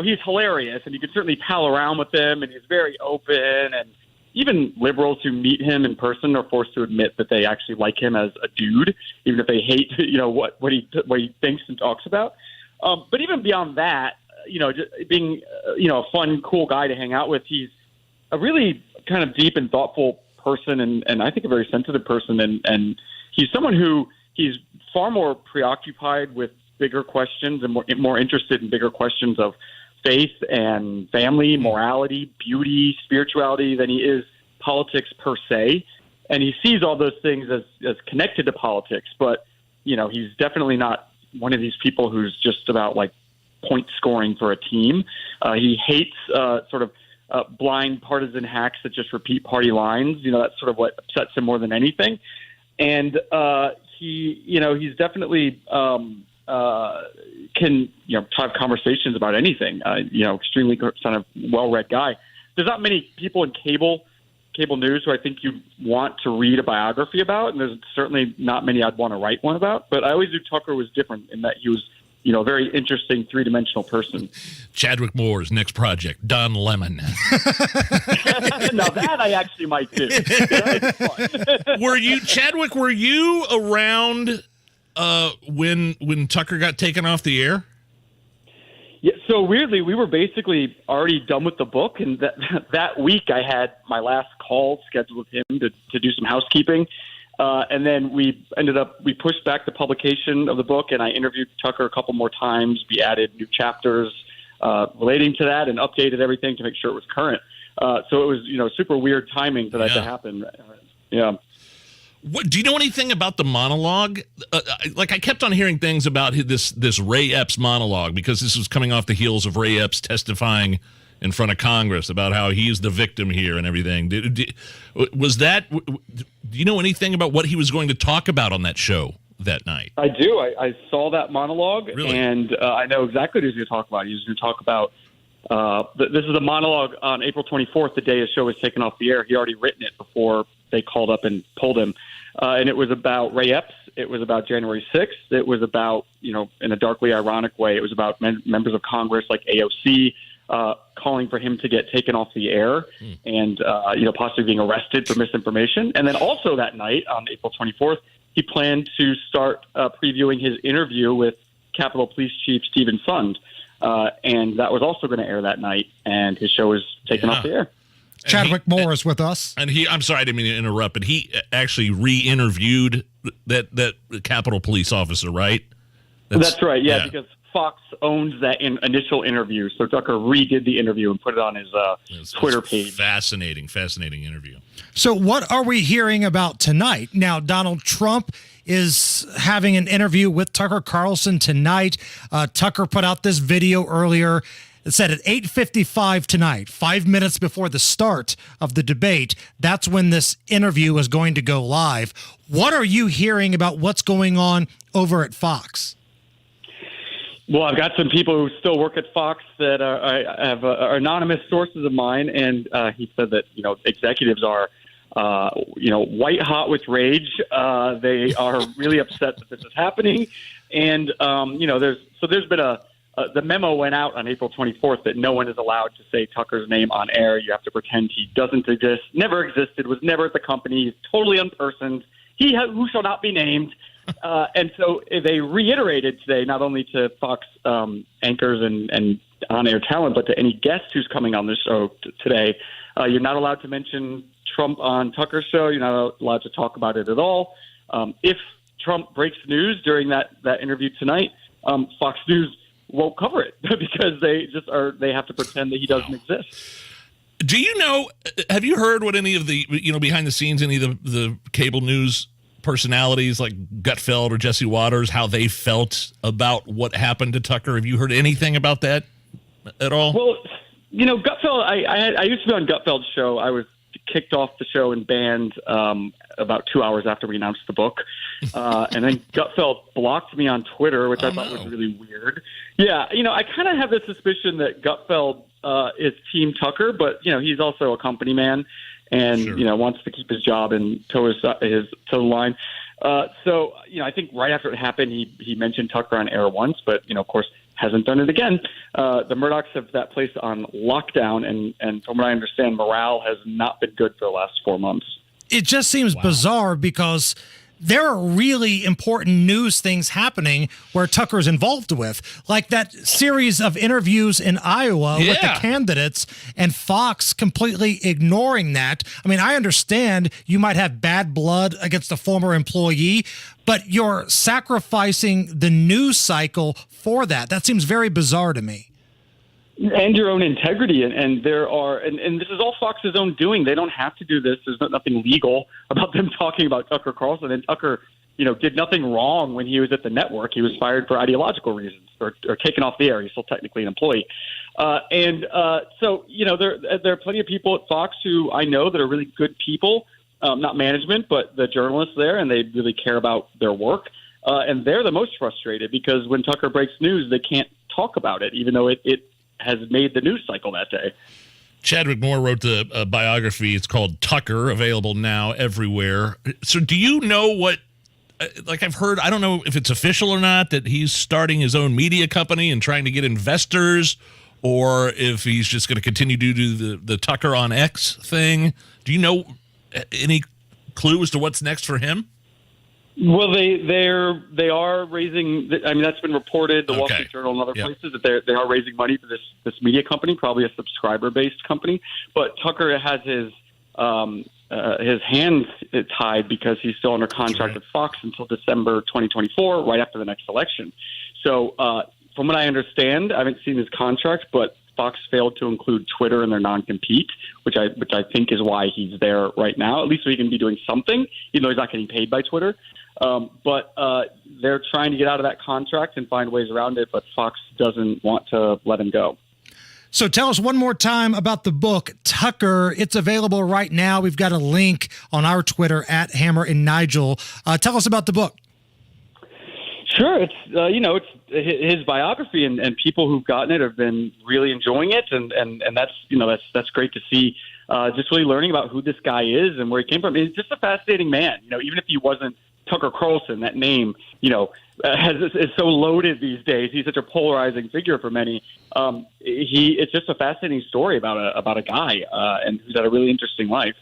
he's hilarious, and you can certainly pal around with him, and he's very open. And even liberals who meet him in person are forced to admit that they actually like him as a dude, even if they hate what he thinks and talks about. But even beyond that, just being, a fun, cool guy to hang out with. He's a really kind of deep and thoughtful person, and I think a very sensitive person. And he's someone who he's far more preoccupied with bigger questions and more interested in bigger questions of faith and family, morality, beauty, spirituality than he is politics per se. And he sees all those things as connected to politics, but he's definitely not one of these people who's just about like point scoring for a team. He hates sort of blind partisan hacks that just repeat party lines. That's sort of what upsets him more than anything. And he's definitely can have conversations about anything. Extremely kind of well-read guy. There's not many people in cable news who I think you want to read a biography about, and there's certainly not many I'd want to write one about. But I always knew Tucker was different in that he was, a very interesting three-dimensional person. Chadwick Moore's next project, Don Lemon. Now that I actually might do. Chadwick, were you around when Tucker got taken off the air? Yeah, so weirdly, we were basically already done with the book, and that week I had my last call scheduled with him to do some housekeeping, and then we pushed back the publication of the book, and I interviewed Tucker a couple more times. We added new chapters relating to that and updated everything to make sure it was current. So it was super weird timing for that to happen. Yeah. Do you know anything about the monologue? I kept on hearing things about this Ray Epps monologue, because this was coming off the heels of Ray Epps testifying in front of Congress about how he's the victim here and everything. Do you know anything about what he was going to talk about on that show that night? I do. I saw that monologue, really? And I know exactly what he was going to talk about. He was going to talk about this is a monologue on April 24th, the day his show was taken off the air. He already written it before they called up and pulled him. And it was about Ray Epps. It was about January 6th. It was about, in a darkly ironic way, it was about members of Congress like AOC calling for him to get taken off the air and, possibly being arrested for misinformation. And then also that night on April 24th, he planned to start previewing his interview with Capitol Police Chief Stephen Sund. And that was also going to air that night, and his show was taken off the air. Chadwick Moore is with us. And I'm sorry, I didn't mean to interrupt, but he actually re-interviewed that Capitol Police officer, right? That's right, yeah, because Fox owns that initial interview. So Tucker redid the interview and put it on his Twitter page. Fascinating interview. So what are we hearing about tonight? Now, Donald Trump is having an interview with Tucker Carlson tonight. Tucker put out this video earlier. It said at 8:55 tonight, 5 minutes before the start of the debate, that's when this interview is going to go live. What are you hearing about what's going on over at Fox? Well, I've got some people who still work at Fox that are anonymous sources of mine, and he said that executives are white hot with rage. They are really upset that this is happening, and there's been the memo went out on April 24th that no one is allowed to say Tucker's name on air. You have to pretend he doesn't exist, never existed, was never at the company, he's totally unpersoned. He who shall not be named. And so they reiterated today, not only to Fox anchors and on-air talent, but to any guest who's coming on the show today, you're not allowed to mention Trump on Tucker's show. You're not allowed to talk about it at all. If Trump breaks news during that interview tonight, Fox News won't cover it because they have to pretend that he doesn't exist. Do you know, have you heard what any of the, behind the scenes, any of the cable news personalities like Gutfeld or Jesse Waters, how they felt about what happened to Tucker? Have you heard anything about that at all? Well, Gutfeld, I used to be on Gutfeld's show. I was kicked off the show and banned about 2 hours after we announced the book. And then Gutfeld blocked me on Twitter, which I thought was really weird. Yeah, I kind of have this suspicion that Gutfeld is Team Tucker, but, he's also a company man and, wants to keep his job and toe the line. So, I think right after it happened, he mentioned Tucker on air once, but, of course, hasn't done it again. The Murdochs have that place on lockdown, and from what I understand, morale has not been good for the last 4 months. It just seems bizarre because there are really important news things happening where Tucker's involved with, like that series of interviews in Iowa with the candidates, and Fox completely ignoring that. I mean, I understand you might have bad blood against a former employee, but you're sacrificing the news cycle for that. That seems very bizarre to me. And your own integrity. And there are, and this is all Fox's own doing. They don't have to do this. There's nothing legal about them talking about Tucker Carlson. And Tucker, did nothing wrong when he was at the network. He was fired for ideological reasons or taken off the air. He's still technically an employee. So, there are plenty of people at Fox who I know that are really good people, not management, but the journalists there, and they really care about their work. And they're the most frustrated because when Tucker breaks news, they can't talk about it, even though it has made the news cycle that day. Chadwick Moore wrote the biography. It's called Tucker, available now everywhere. So do you know what, like I've heard, I don't know if it's official or not, that he's starting his own media company and trying to get investors, or if he's just going to continue to do the Tucker on X thing. Do you know any clue as to what's next for him? Well, they are raising. I mean, that's been reported. The Wall Street Journal and other places that they are raising money for this media company, probably a subscriber-based company. But Tucker has his hands tied because he's still under contract with Fox until December 2024, right after the next election. So, from what I understand, I haven't seen his contract, but Fox failed to include Twitter in their non-compete, which I think is why he's there right now. At least so he can be doing something, even though he's not getting paid by Twitter. But they're trying to get out of that contract and find ways around it, but Fox doesn't want to let him go. So tell us one more time about the book, Tucker. It's available right now. We've got a link on our Twitter at Hammer and Nigel. Tell us about the book. Sure. It's, it's his biography, and people who've gotten it have been really enjoying it. And that's great to see, just really learning about who this guy is and where he came from. He's just a fascinating man. Even if he wasn't Tucker Carlson, that name, is so loaded these days. He's such a polarizing figure for many. It's just a fascinating story about a guy, and who's had a really interesting life,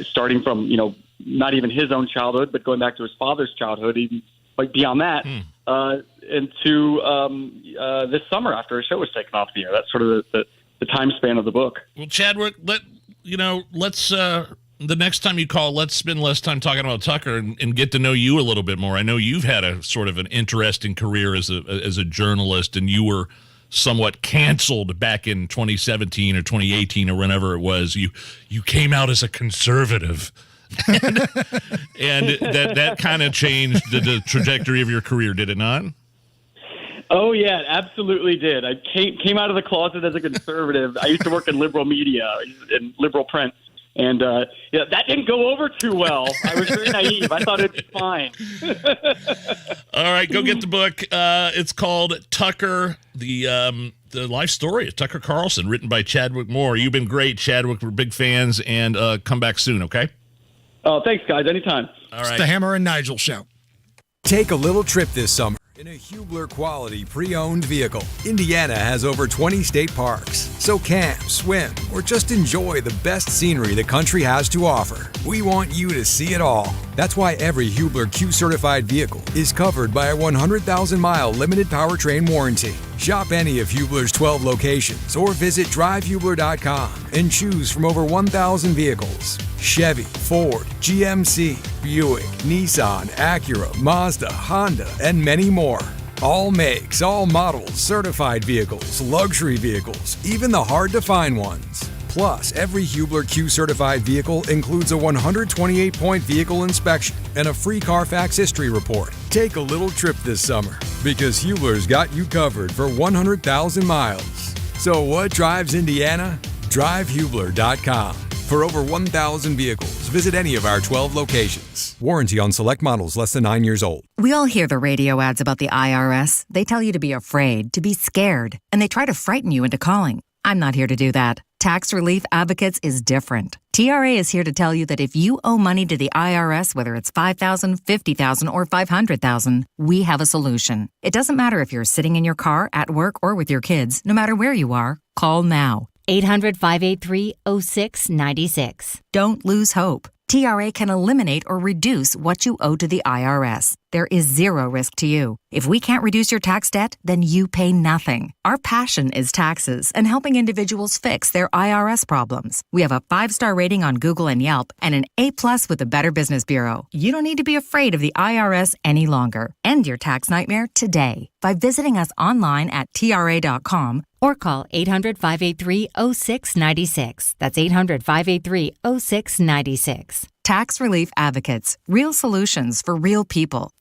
starting from, not even his own childhood, but going back to his father's childhood, even like beyond that, into this summer after his show was taken off the air. That's sort of the time span of the book. Well, Chadwick, let's the next time you call, let's spend less time talking about Tucker and get to know you a little bit more. I know you've had a sort of an interesting career as a journalist, and you were somewhat canceled back in 2017 or 2018 or whenever it was. You came out as a conservative. and that kind of changed the trajectory of your career, did it not? Oh, yeah, it absolutely did. I came out of the closet as a conservative. I used to work in liberal media and liberal print. And, that didn't go over too well. I was very naive. I thought it'd be fine. All right, go get the book. It's called Tucker, the life story of Tucker Carlson, written by Chadwick Moore. You've been great, Chadwick. We're big fans, and come back soon, okay? Oh, thanks, guys. Anytime. All right. It's the Hammer and Nigel Show. Take a little trip this summer in a Hubler quality pre-owned vehicle. Indiana has over 20 state parks, so camp, swim, or just enjoy the best scenery the country has to offer. We want you to see it all. That's why every Hubler Q-certified vehicle is covered by a 100,000-mile limited powertrain warranty. Shop any of Hubler's 12 locations or visit drivehubler.com and choose from over 1,000 vehicles. Chevy, Ford, GMC, Buick, Nissan, Acura, Mazda, Honda, and many more. All makes, all models, certified vehicles, luxury vehicles, even the hard-to-find ones. Plus, every Hubler Q-certified vehicle includes a 128-point vehicle inspection and a free Carfax history report. Take a little trip this summer because Hubler's got you covered for 100,000 miles. So what drives Indiana? DriveHubler.com. For over 1,000 vehicles, visit any of our 12 locations. Warranty on select models less than 9 years old. We all hear the radio ads about the IRS. They tell you to be afraid, to be scared, and they try to frighten you into calling. I'm not here to do that. Tax Relief Advocates is different. TRA is here to tell you that if you owe money to the IRS, whether it's $5,000, $50,000, or $500,000, we have a solution. It doesn't matter if you're sitting in your car, at work, or with your kids. No matter where you are, call now. 800-583-0696. Don't lose hope. TRA can eliminate or reduce what you owe to the IRS. There is zero risk to you. If we can't reduce your tax debt, then you pay nothing. Our passion is taxes and helping individuals fix their IRS problems. We have a 5-star rating on Google and Yelp and an A+ with the Better Business Bureau. You don't need to be afraid of the IRS any longer. End your tax nightmare today by visiting us online at TRA.com or call 800-583-0696. That's 800-583-0696. Tax Relief Advocates. Real solutions for real people.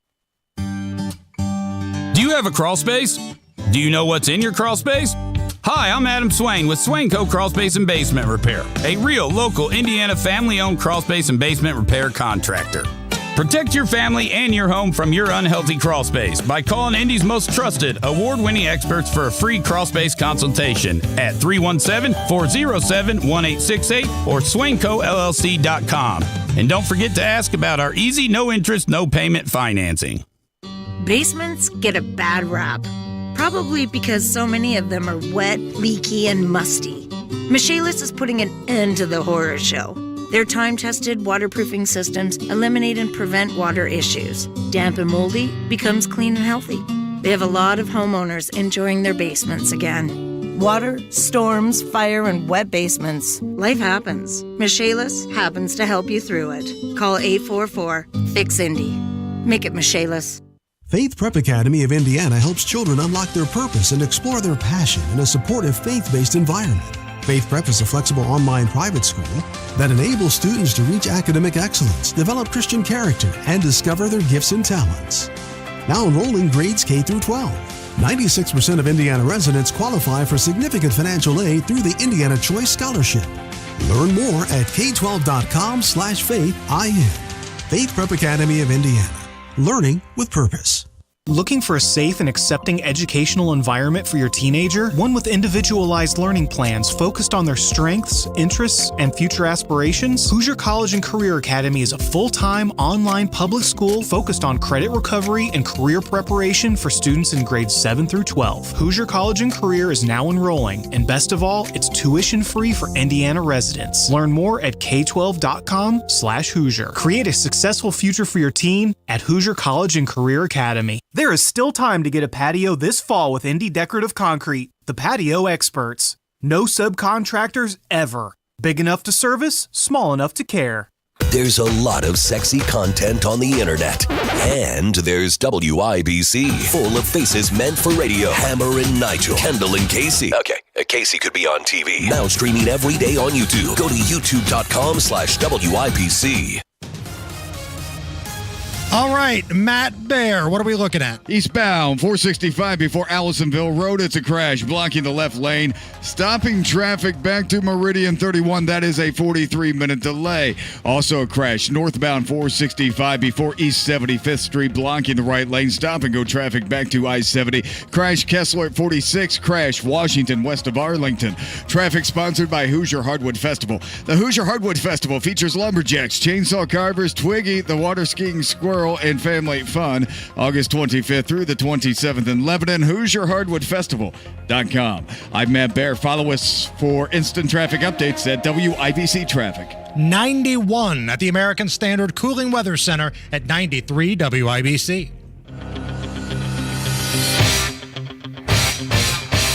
Do you have a crawl space? Do you know what's in your crawl space? Hi, I'm Adam Swain with Swain Co. Crawl Space and Basement Repair, a real local Indiana family-owned crawl space and basement repair contractor. Protect your family and your home from your unhealthy crawl space by calling Indy's most trusted, award-winning experts for a free crawl space consultation at 317-407-1868 or SwainCoLLC.com. And don't forget to ask about our easy, no-interest, no-payment financing. Basements get a bad rap, probably because so many of them are wet, leaky, and musty. Michaelis is putting an end to the horror show. Their time-tested waterproofing systems eliminate and prevent water issues. Damp and moldy becomes clean and healthy. They have a lot of homeowners enjoying their basements again. Water, storms, fire, and wet basements. Life happens. Michaelis happens to help you through it. Call 844-FIX-INDY. Make it Michaelis. Faith Prep Academy of Indiana helps children unlock their purpose and explore their passion in a supportive faith-based environment. Faith Prep is a flexible online private school that enables students to reach academic excellence, develop Christian character, and discover their gifts and talents. Now enrolling grades K through 12. 96% of Indiana residents qualify for significant financial aid through the Indiana Choice Scholarship. Learn more at k12.com/faith-in. Faith Prep Academy of Indiana. Learning with purpose. Looking for a safe and accepting educational environment for your teenager? One with individualized learning plans focused on their strengths, interests, and future aspirations? Hoosier College and Career Academy is a full-time online public school focused on credit recovery and career preparation for students in grades 7 through 12. Hoosier College and Career is now enrolling, and best of all, it's tuition-free for Indiana residents. Learn more at k12.com/Hoosier. Create a successful future for your teen at Hoosier College and Career Academy. There is still time to get a patio this fall with Indy Decorative Concrete, the patio experts. No subcontractors ever. Big enough to service, small enough to care. There's a lot of sexy content on the internet. And there's WIBC, full of faces meant for radio. Hammer and Nigel, Kendall and Casey. Okay, Casey could be on TV. Now streaming every day on YouTube. Go to youtube.com/WIBC. All right, Matt Bear, what are we looking at? Eastbound 465 before Allisonville Road. It's a crash blocking the left lane, stopping traffic back to Meridian 31. That is a 43-minute delay. Also a crash northbound 465 before East 75th Street, blocking the right lane. Stop and go traffic back to I-70. Crash Kessler at 46. Crash Washington west of Arlington. Traffic sponsored by Hoosier Hardwood Festival. The Hoosier Hardwood Festival features lumberjacks, chainsaw carvers, Twiggy, the water skiing squirrel, and family fun. August 25th through the 27th in Lebanon. HoosierHardwoodFestival.com. I'm Matt Bear. Follow us for instant traffic updates at WIBC Traffic. 91 at the American Standard Cooling Weather Center at 93 WIBC.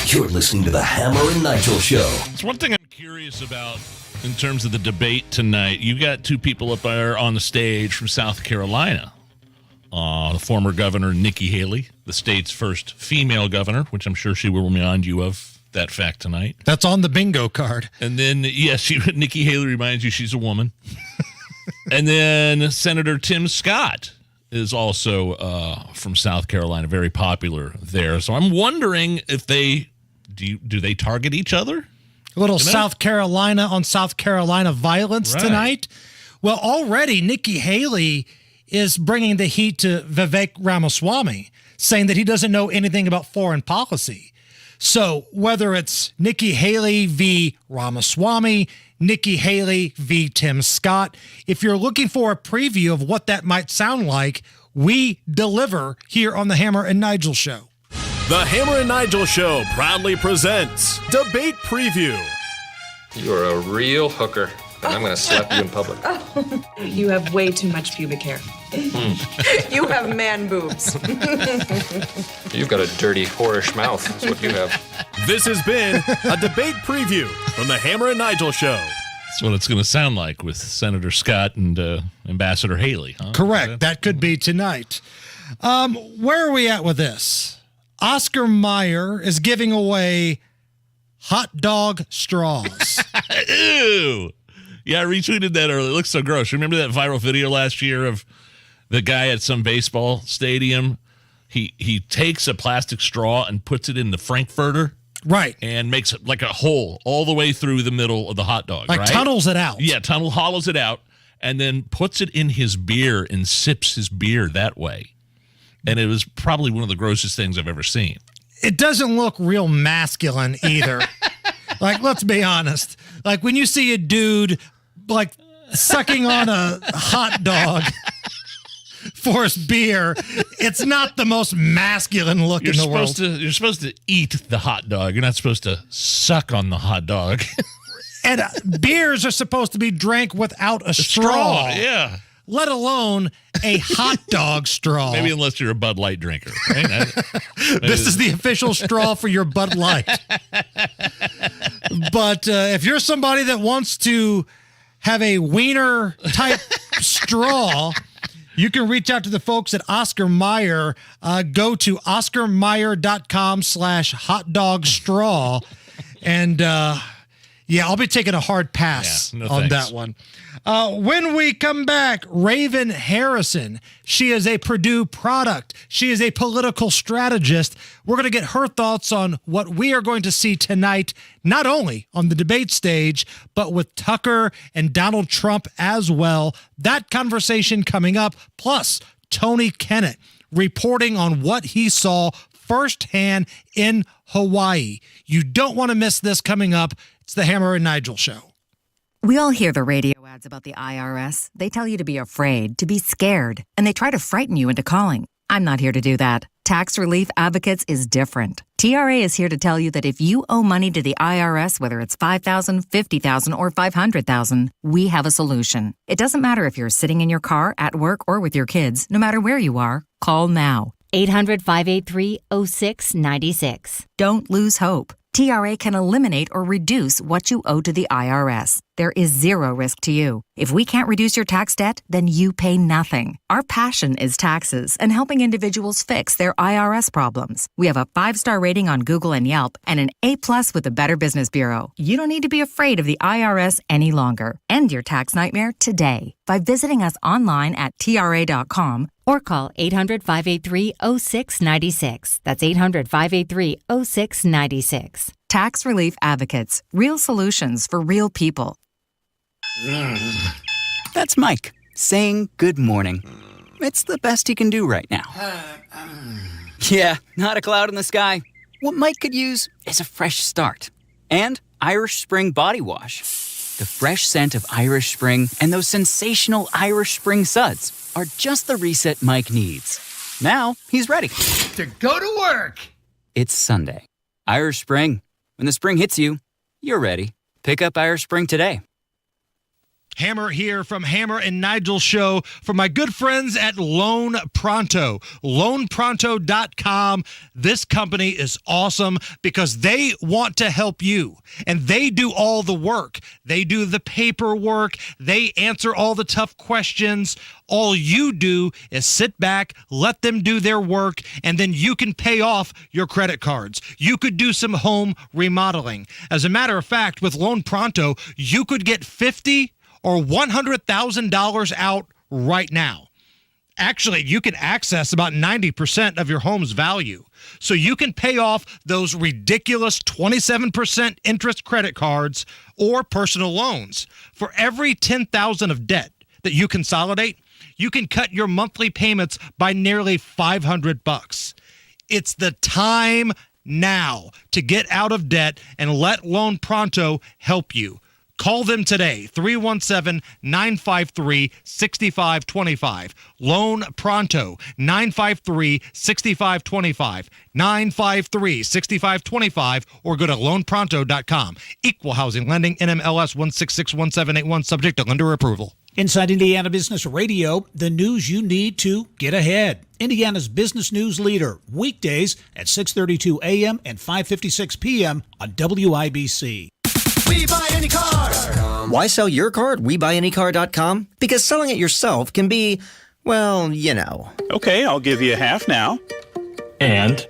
You're listening to the Hammer and Nigel Show. It's one thing I'm curious about in terms of the debate tonight. You got two people up there on the stage from South Carolina. The former governor, Nikki Haley, the state's first female governor, which I'm sure she will remind you of that fact tonight. That's on the bingo card. And then, yes, Nikki Haley reminds you she's a woman. And then Senator Tim Scott is also from South Carolina, very popular there. So I'm wondering if do they target each other? A little South Carolina on South Carolina violence tonight. Well, already Nikki Haley is bringing the heat to Vivek Ramaswamy, saying that he doesn't know anything about foreign policy. So whether it's Nikki Haley v. Ramaswamy, Nikki Haley v. Tim Scott, if you're looking for a preview of what that might sound like, we deliver here on the Hammer and Nigel Show. The Hammer and Nigel Show proudly presents Debate Preview. You're a real hooker. and I'm going to slap you in public. You have way too much pubic hair. You have man boobs. You've got a dirty, whorish mouth. That's what you have. This has been a debate preview from the Hammer and Nigel Show. That's what it's going to sound like with Senator Scott and Ambassador Haley. Huh? Correct. That could be tonight. Where are we at with this? Oscar Mayer is giving away hot dog straws. Ew. Yeah, I retweeted that earlier. It looks so gross. Remember that viral video last year of the guy at some baseball stadium? He takes a plastic straw and puts it in the Frankfurter. Right. And makes it like a hole all the way through the middle of the hot dog. Like right? tunnels it out. Yeah, hollows it out, and then puts it in his beer and sips his beer that way. And it was probably one of the grossest things I've ever seen. It doesn't look real masculine either. Like, let's be honest. Like, when you see a dude, like, sucking on a hot dog for his beer, it's not the most masculine look in the world. You're supposed to eat the hot dog. You're not supposed to suck on the hot dog. And beers are supposed to be drank without a straw. Yeah. Let alone a hot dog straw. Maybe unless you're a Bud Light drinker. Right? This is the official straw for your Bud Light. But if you're somebody that wants to have a wiener type straw, you can reach out to the folks at Oscar Mayer. Go to oscarmayer.com/hotdogstraw. And yeah, I'll be taking a hard pass on that one. When we come back, Raven Harrison. She is a Purdue product. She is a political strategist. We're going to get her thoughts on what we are going to see tonight, not only on the debate stage, but with Tucker and Donald Trump as well. That conversation coming up, plus Tony Kennett reporting on what he saw firsthand in Hawaii. You don't want to miss this coming up. It's the Hammer and Nigel Show. We all hear the radio ads about the IRS. They tell you to be afraid, to be scared, and they try to frighten you into calling. I'm not here to do that. Tax Relief Advocates is different. TRA is here to tell you that if you owe money to the IRS, whether it's $5,000, $50,000, or $500,000, we have a solution. It doesn't matter if you're sitting in your car, at work, or with your kids. No matter where you are, call now. 800-583-0696. Don't lose hope. TRA can eliminate or reduce what you owe to the IRS. There is zero risk to you. If we can't reduce your tax debt, then you pay nothing. Our passion is taxes and helping individuals fix their IRS problems. We have a 5-star rating on Google and Yelp and an A+ with the Better Business Bureau. You don't need to be afraid of the IRS any longer. End your tax nightmare today by visiting us online at TRA.com or call 800-583-0696. That's 800-583-0696. Tax Relief Advocates. Real solutions for real people. That's Mike saying good morning. It's the best he can do right now. Yeah, not a cloud in the sky. What Mike could use is a fresh start. And Irish Spring Body Wash. The fresh scent of Irish Spring and those sensational Irish Spring suds are just the reset Mike needs. Now he's ready to go to work. It's Sunday. Irish Spring. When the spring hits you, you're ready. Pick up Irish Spring today. Hammer here from Hammer and Nigel Show for my good friends at Loan Pronto. LoanPronto.com. This company is awesome because they want to help you, and they do all the work. They do the paperwork. They answer all the tough questions. All you do is sit back, let them do their work, and then you can pay off your credit cards. You could do some home remodeling. As a matter of fact, with Loan Pronto, you could get $50,000 or $100,000 out right now. Actually, you can access about 90% of your home's value. So you can pay off those ridiculous 27% interest credit cards or personal loans. For every $10,000 of debt that you consolidate, you can cut your monthly payments by nearly $500. It's the time now to get out of debt and let Loan Pronto help you. Call them today, 317-953-6525. Loan Pronto, 953-6525. 953-6525, or go to loanpronto.com. Equal housing lending, NMLS 1661781, subject to lender approval. Inside Indiana Business Radio, the news you need to get ahead. Indiana's business news leader, weekdays at 6:32 a.m. and 5:56 p.m. on WIBC. We buy any car. Why sell your car at WeBuyAnyCar.com? Because selling it yourself can be, well, you know. Okay, I'll give you half now. And?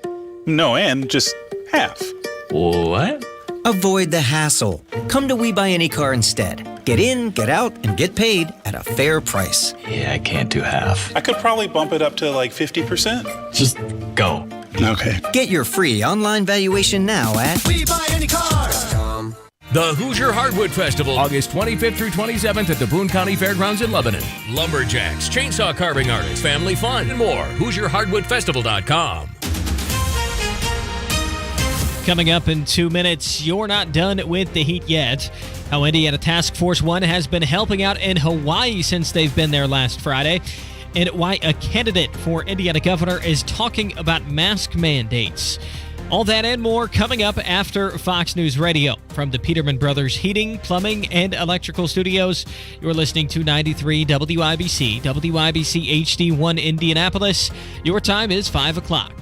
No, and just half. What? Avoid the hassle. Come to We Buy Any Car instead. Get in, get out, and get paid at a fair price. Yeah, I can't do half. I could probably bump it up to like 50%. Just go. Okay. Get your free online valuation now at WeBuyAnyCar.com. The Hoosier Hardwood Festival, August 25th through 27th at the Boone County Fairgrounds in Lebanon. Lumberjacks, chainsaw carving artists, family fun, and more. HoosierHardwoodFestival.com. Coming up in 2 minutes, you're not done with the heat yet. How Indiana Task Force 1 has been helping out in Hawaii since they've been there last Friday. And why a candidate for Indiana governor is talking about mask mandates. All that and more coming up after Fox News Radio. From the Peterman Brothers Heating, Plumbing, and Electrical Studios, you're listening to 93 WIBC, WIBC HD1 Indianapolis. Your time is 5 o'clock.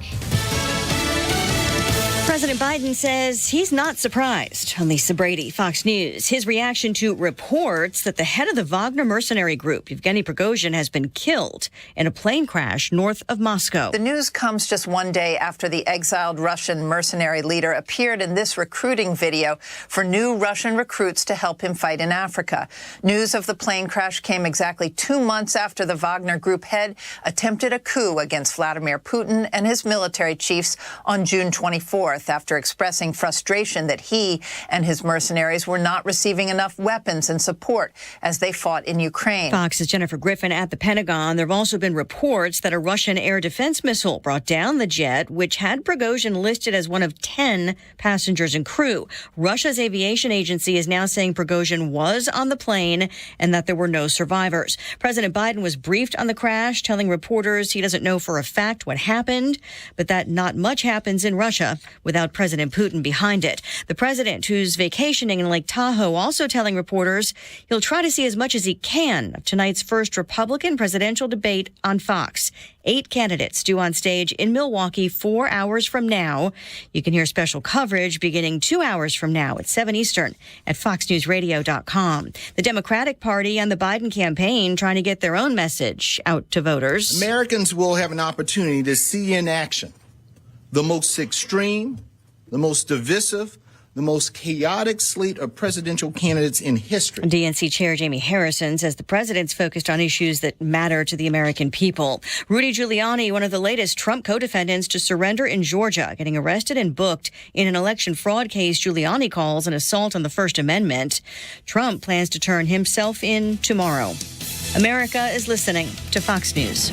President Biden says he's not surprised. On Lisa Brady, Fox News. His reaction to reports that the head of the Wagner mercenary group, Yevgeny Prigozhin, has been killed in a plane crash north of Moscow. The news comes just one day after the exiled Russian mercenary leader appeared in this recruiting video for new Russian recruits to help him fight in Africa. News of the plane crash came exactly 2 months after the Wagner group head attempted a coup against Vladimir Putin and his military chiefs on June 24th. After expressing frustration that he and his mercenaries were not receiving enough weapons and support as they fought in Ukraine. Fox's Jennifer Griffin at the Pentagon. There have also been reports that a Russian air defense missile brought down the jet, which had Prigozhin listed as one of 10 passengers and crew. Russia's aviation agency is now saying Prigozhin was on the plane and that there were no survivors. President Biden was briefed on the crash, telling reporters he doesn't know for a fact what happened, but that not much happens in Russia without President Putin behind it. The president, who's vacationing in Lake Tahoe, also telling reporters he'll try to see as much as he can of tonight's first Republican presidential debate on Fox. 8 candidates due on stage in Milwaukee 4 hours from now. You can hear special coverage beginning 2 hours from now at 7 Eastern at foxnewsradio.com. The Democratic Party and the Biden campaign trying to get their own message out to voters. Americans will have an opportunity to see in action the most extreme, the most divisive, the most chaotic slate of presidential candidates in history. DNC Chair Jamie Harrison says the president's focused on issues that matter to the American people. Rudy Giuliani, one of the latest Trump co-defendants to surrender in Georgia, getting arrested and booked in an election fraud case Giuliani calls an assault on the First Amendment. Trump plans to turn himself in tomorrow. America is listening to Fox News.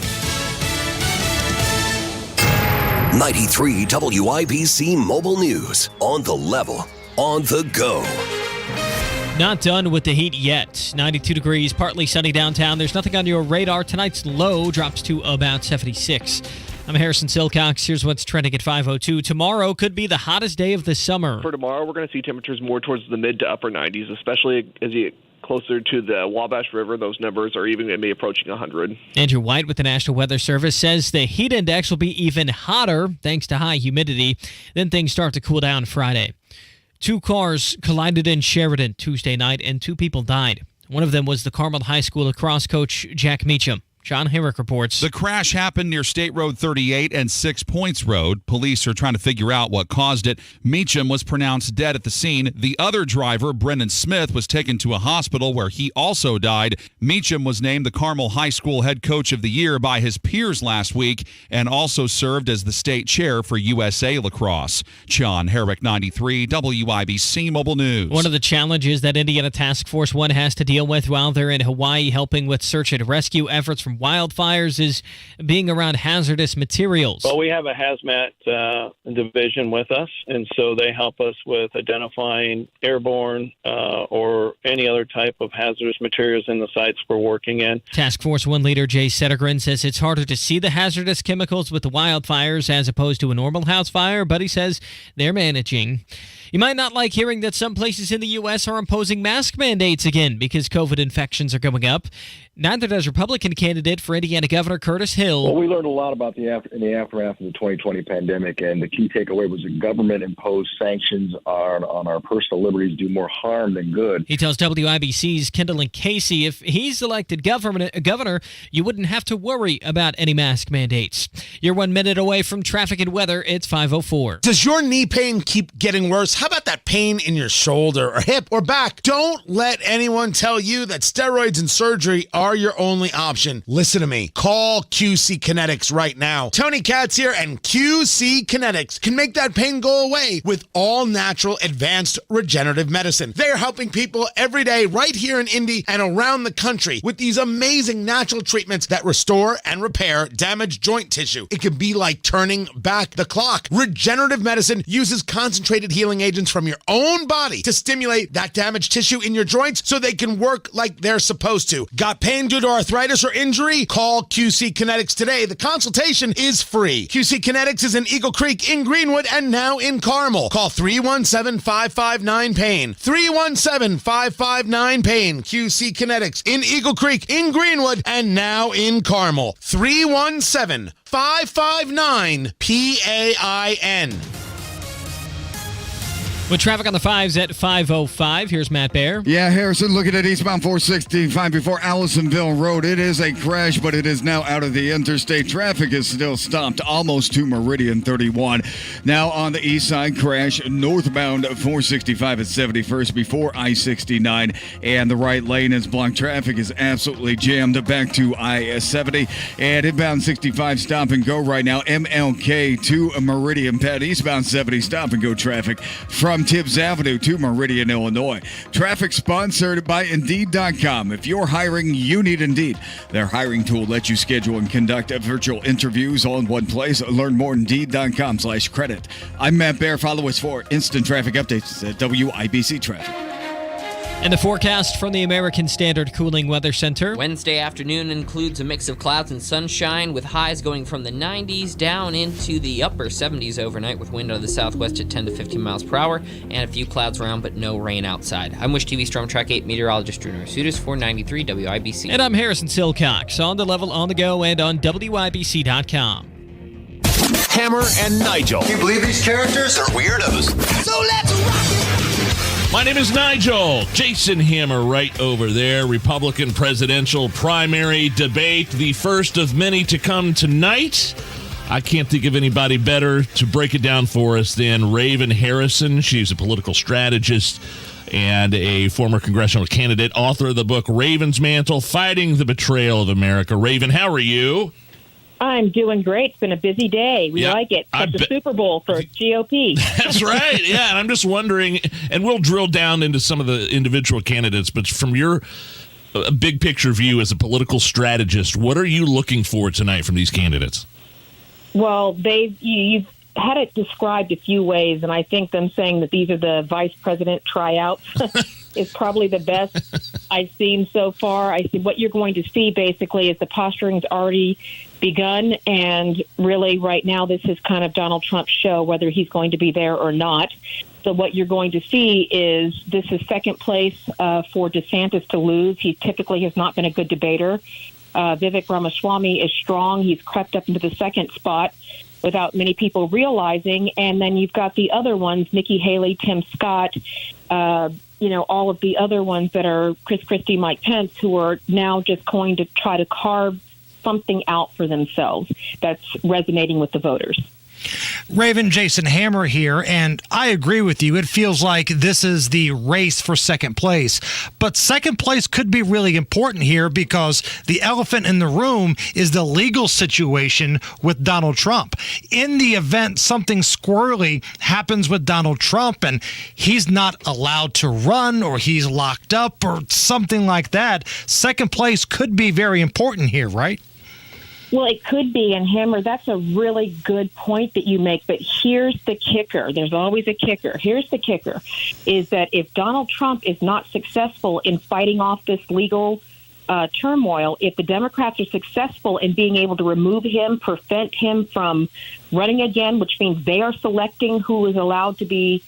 93 WIBC Mobile News. On the level, on the go. Not done with the heat yet. 92 degrees, partly sunny downtown. There's nothing on your radar. Tonight's low drops to about 76. I'm Harrison Silcox. Here's what's trending at 5:02. Tomorrow could be the hottest day of the summer. For tomorrow, we're going to see temperatures more towards the mid to upper 90s, especially as you get closer to the Wabash River. Those numbers are even going to be approaching 100. Andrew White with the National Weather Service says the heat index will be even hotter thanks to high humidity. Then things start to cool down Friday. 2 cars collided in Sheridan Tuesday night and 2 people died. One of them was the Carmel High School lacrosse coach Jack Meacham. John Herrick reports. The crash happened near State Road 38 and 6 Points Road. Police are trying to figure out what caused it. Meacham was pronounced dead at the scene. The other driver, Brendan Smith, was taken to a hospital where he also died. Meacham was named the Carmel High School Head Coach of the Year by his peers last week and also served as the state chair for USA Lacrosse. John Herrick, 93 WIBC Mobile News. One of the challenges that Indiana Task Force 1 has to deal with while they're in Hawaii helping with search and rescue efforts from from wildfires is being around hazardous materials. Well, we have a hazmat division with us, and so they help us with identifying airborne or any other type of hazardous materials in the sites we're working in. Task Force 1 leader Jay Settergren says it's harder to see the hazardous chemicals with the wildfires as opposed to a normal house fire, but he says they're managing. You might not like hearing that some places in the U.S. are imposing mask mandates again because COVID infections are going up. Neither does Republican candidate for Indiana Governor Curtis Hill. Well, we learned a lot about in the aftermath of the 2020 pandemic, and the key takeaway was that government-imposed sanctions on our personal liberties do more harm than good. He tells WIBC's Kendall and Casey if he's elected governor, you wouldn't have to worry about any mask mandates. You're 1 minute away from traffic and weather. It's 5:04. Does your knee pain keep getting worse? How about that pain in your shoulder or hip or back? Don't let anyone tell you that steroids and surgery are your only option. Listen to me. Call QC Kinetics right now. Tony Katz here, and QC Kinetics can make that pain go away with all natural advanced regenerative medicine. They're helping people every day right here in Indy and around the country with these amazing natural treatments that restore and repair damaged joint tissue. It can be like turning back the clock. Regenerative medicine uses concentrated healing agents from your own body to stimulate that damaged tissue in your joints so they can work like they're supposed to. Got pain due to arthritis or injury? Call QC Kinetics today. The consultation is free. QC Kinetics is in Eagle Creek, in Greenwood, and now in Carmel. Call 317-559-PAIN. 317-559-PAIN. QC Kinetics in Eagle Creek, in Greenwood, and now in Carmel. 317-559-PAIN. With traffic on the 5s at 5:05, here's Matt Baer. Yeah, Harrison, looking at eastbound 465 before Allisonville Road. It is a crash, but it is now out of the interstate. Traffic is still stopped almost to Meridian 31. Now on the east side, crash northbound 465 at 71st before I-69. And the right lane is blocked. Traffic is absolutely jammed back to I-70. And inbound 65, stop and go right now. MLK to Meridian Pad. Eastbound 70, stop and go traffic from Tibbs Avenue to Meridian, Illinois. Traffic sponsored by Indeed.com. If you're hiring, you need Indeed. Their hiring tool lets you schedule and conduct virtual interviews all in one place. Learn more at Indeed.com/credit. I'm Matt Baer. Follow us for instant traffic updates at WIBC Traffic. And the forecast from the American Standard Cooling Weather Center. Wednesday afternoon includes a mix of clouds and sunshine, with highs going from the 90s down into the upper 70s overnight, with wind out of the southwest at 10 to 15 miles per hour, and a few clouds around, but no rain outside. I'm Wish TV Storm Track 8 meteorologist Drew Narsutis, 493 WIBC. And I'm Harrison Silcox, on the level, on the go, and on WIBC.com. Hammer and Nigel. Can you believe these characters are weirdos? So let's rock it! My name is Nigel. Jason Hammer right over there. Republican presidential primary debate, the first of many to come tonight. I can't think of anybody better to break it down for us than Raven Harrison. She's a political strategist and a former congressional candidate, author of the book Raven's Mantle, Fighting the Betrayal of America. Raven, how are you? I'm doing great. It's been a busy day. We like it. It's the Super Bowl for GOP. That's right. Yeah, and I'm just wondering, and we'll drill down into some of the individual candidates, but from your big picture view as a political strategist, what are you looking for tonight from these candidates? Well, you've had it described a few ways, and I think them saying that these are the vice president tryouts is probably the best I've seen so far. I see what you're going to see basically is the posturing's already begun, and really right now this is kind of Donald Trump's show, whether he's going to be there or not. So what you're going to see is this is second place for DeSantis to lose. He typically has not been a good debater. Vivek Ramaswamy is strong. He's crept up into the second spot without many people realizing. And then you've got the other ones, Nikki Haley, Tim Scott, all of the other ones that are Chris Christie, Mike Pence, who are now just going to try to carve something out for themselves that's resonating with the voters. Raven, Jason Hammer here, and I agree with you. It feels like this is the race for second place. But second place could be really important here because the elephant in the room is the legal situation with Donald Trump. In the event something squirrely happens with Donald Trump and he's not allowed to run or he's locked up or something like that, second place could be very important here, right? Well, it could be, and Hammer, that's a really good point that you make, but here's the kicker. There's always a kicker. Here's the kicker, is that if Donald Trump is not successful in fighting off this legal turmoil, if the Democrats are successful in being able to remove him, prevent him from running again, which means they are selecting who is allowed to be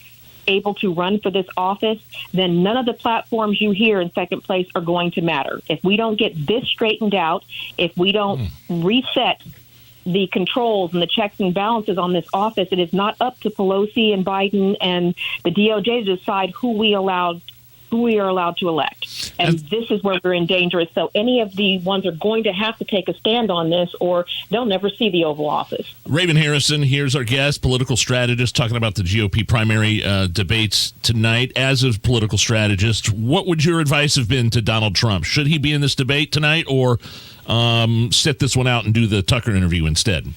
able to run for this office, then none of the platforms you hear in second place are going to matter. If we don't get this straightened out, if we don't reset the controls and the checks and balances on this office, it is not up to Pelosi and Biden and the DOJ to decide who we are allowed to elect. And this is where we're in danger. So any of the ones are going to have to take a stand on this, or they'll never see the Oval Office. Raven Harrison, here's our guest, political strategist, talking about the GOP primary debates tonight. As a political strategist, what would your advice have been to Donald Trump? Should he be in this debate tonight, or sit this one out and do the Tucker interview instead?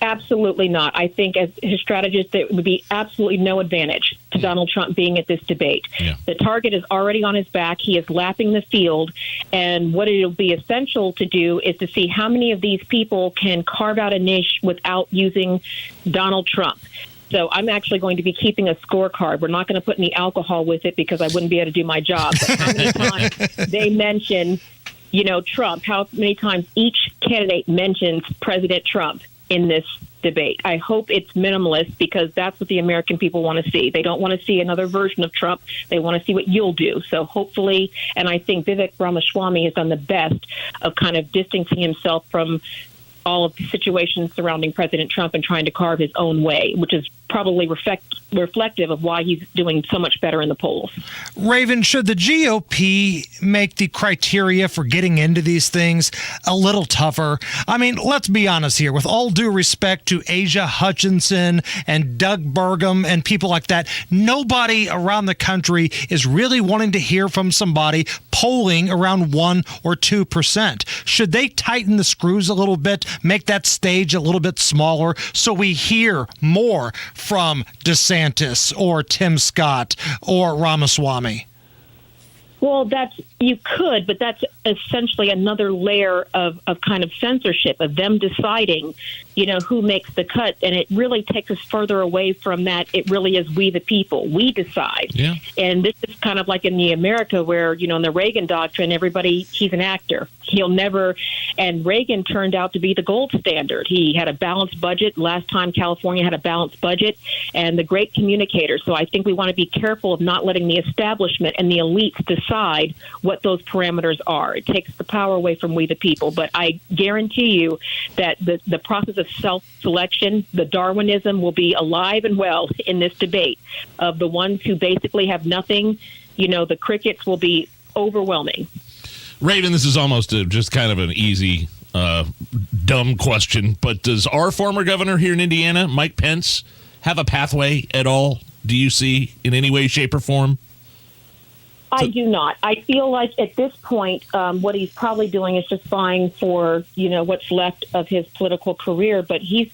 Absolutely not. I think as his strategist, there would be absolutely no advantage to Donald Trump being at this debate. Yeah. The target is already on his back. He is lapping the field. And what it'll be essential to do is to see how many of these people can carve out a niche without using Donald Trump. So I'm actually going to be keeping a scorecard. We're not going to put any alcohol with it because I wouldn't be able to do my job. But how many times they mention, Trump, how many times each candidate mentions President Trump in this debate. I hope it's minimalist because that's what the American people want to see. They don't want to see another version of Trump. They want to see what you'll do. So hopefully, and I think Vivek Ramaswamy has done the best of kind of distancing himself from all of the situations surrounding President Trump and trying to carve his own way, which is probably reflective of why he's doing so much better in the polls. Raven, should the GOP make the criteria for getting into these things a little tougher? I mean, let's be honest here. With all due respect to Asia Hutchinson and Doug Burgum and people like that, nobody around the country is really wanting to hear from somebody polling around 1 or 2%. Should they tighten the screws a little bit, make that stage a little bit smaller so we hear more from DeSantis or Tim Scott or Ramaswamy? Well, you could, but that's essentially another layer of kind of censorship, of them deciding, who makes the cut. And it really takes us further away from that. It really is we the people. We decide. Yeah. And this is kind of like in the America where, in the Reagan doctrine, he's an actor. He'll never, and Reagan turned out to be the gold standard. He had a balanced budget. Last time California had a balanced budget, and the great communicator. So I think we want to be careful of not letting the establishment and the elites decide what those parameters are. It takes the power away from we the people. But I guarantee you that the process of self-selection, the Darwinism, will be alive and well in this debate. Of the ones who basically have nothing, the crickets will be overwhelming. Raven, this is almost just kind of an easy, dumb question, but does our former governor here in Indiana, Mike Pence, have a pathway at all, do you see, in any way, shape, or form? I do not. I feel like at this point, what he's probably doing is just vying for, what's left of his political career. But he's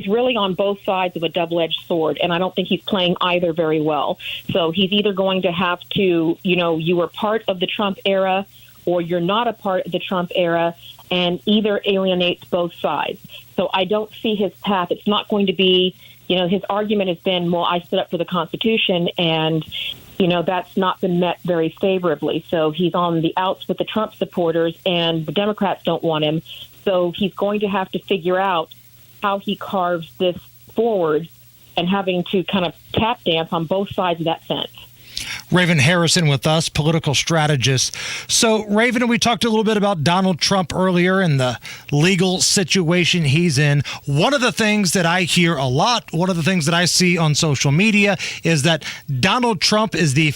really on both sides of a double-edged sword, and I don't think he's playing either very well. So he's either going to have to, you were part of the Trump era or you're not a part of the Trump era, and either alienates both sides. So I don't see his path. It's not going to be, his argument has been, well, I stood up for the Constitution, and that's not been met very favorably. So he's on the outs with the Trump supporters, and the Democrats don't want him. So he's going to have to figure out how he carves this forward and having to kind of tap dance on both sides of that fence. Raven Harrison with us, political strategist. So, Raven, we talked a little bit about Donald Trump earlier and the legal situation he's in. One of the things that I hear a lot, one of the things that I see on social media is that Donald Trump is the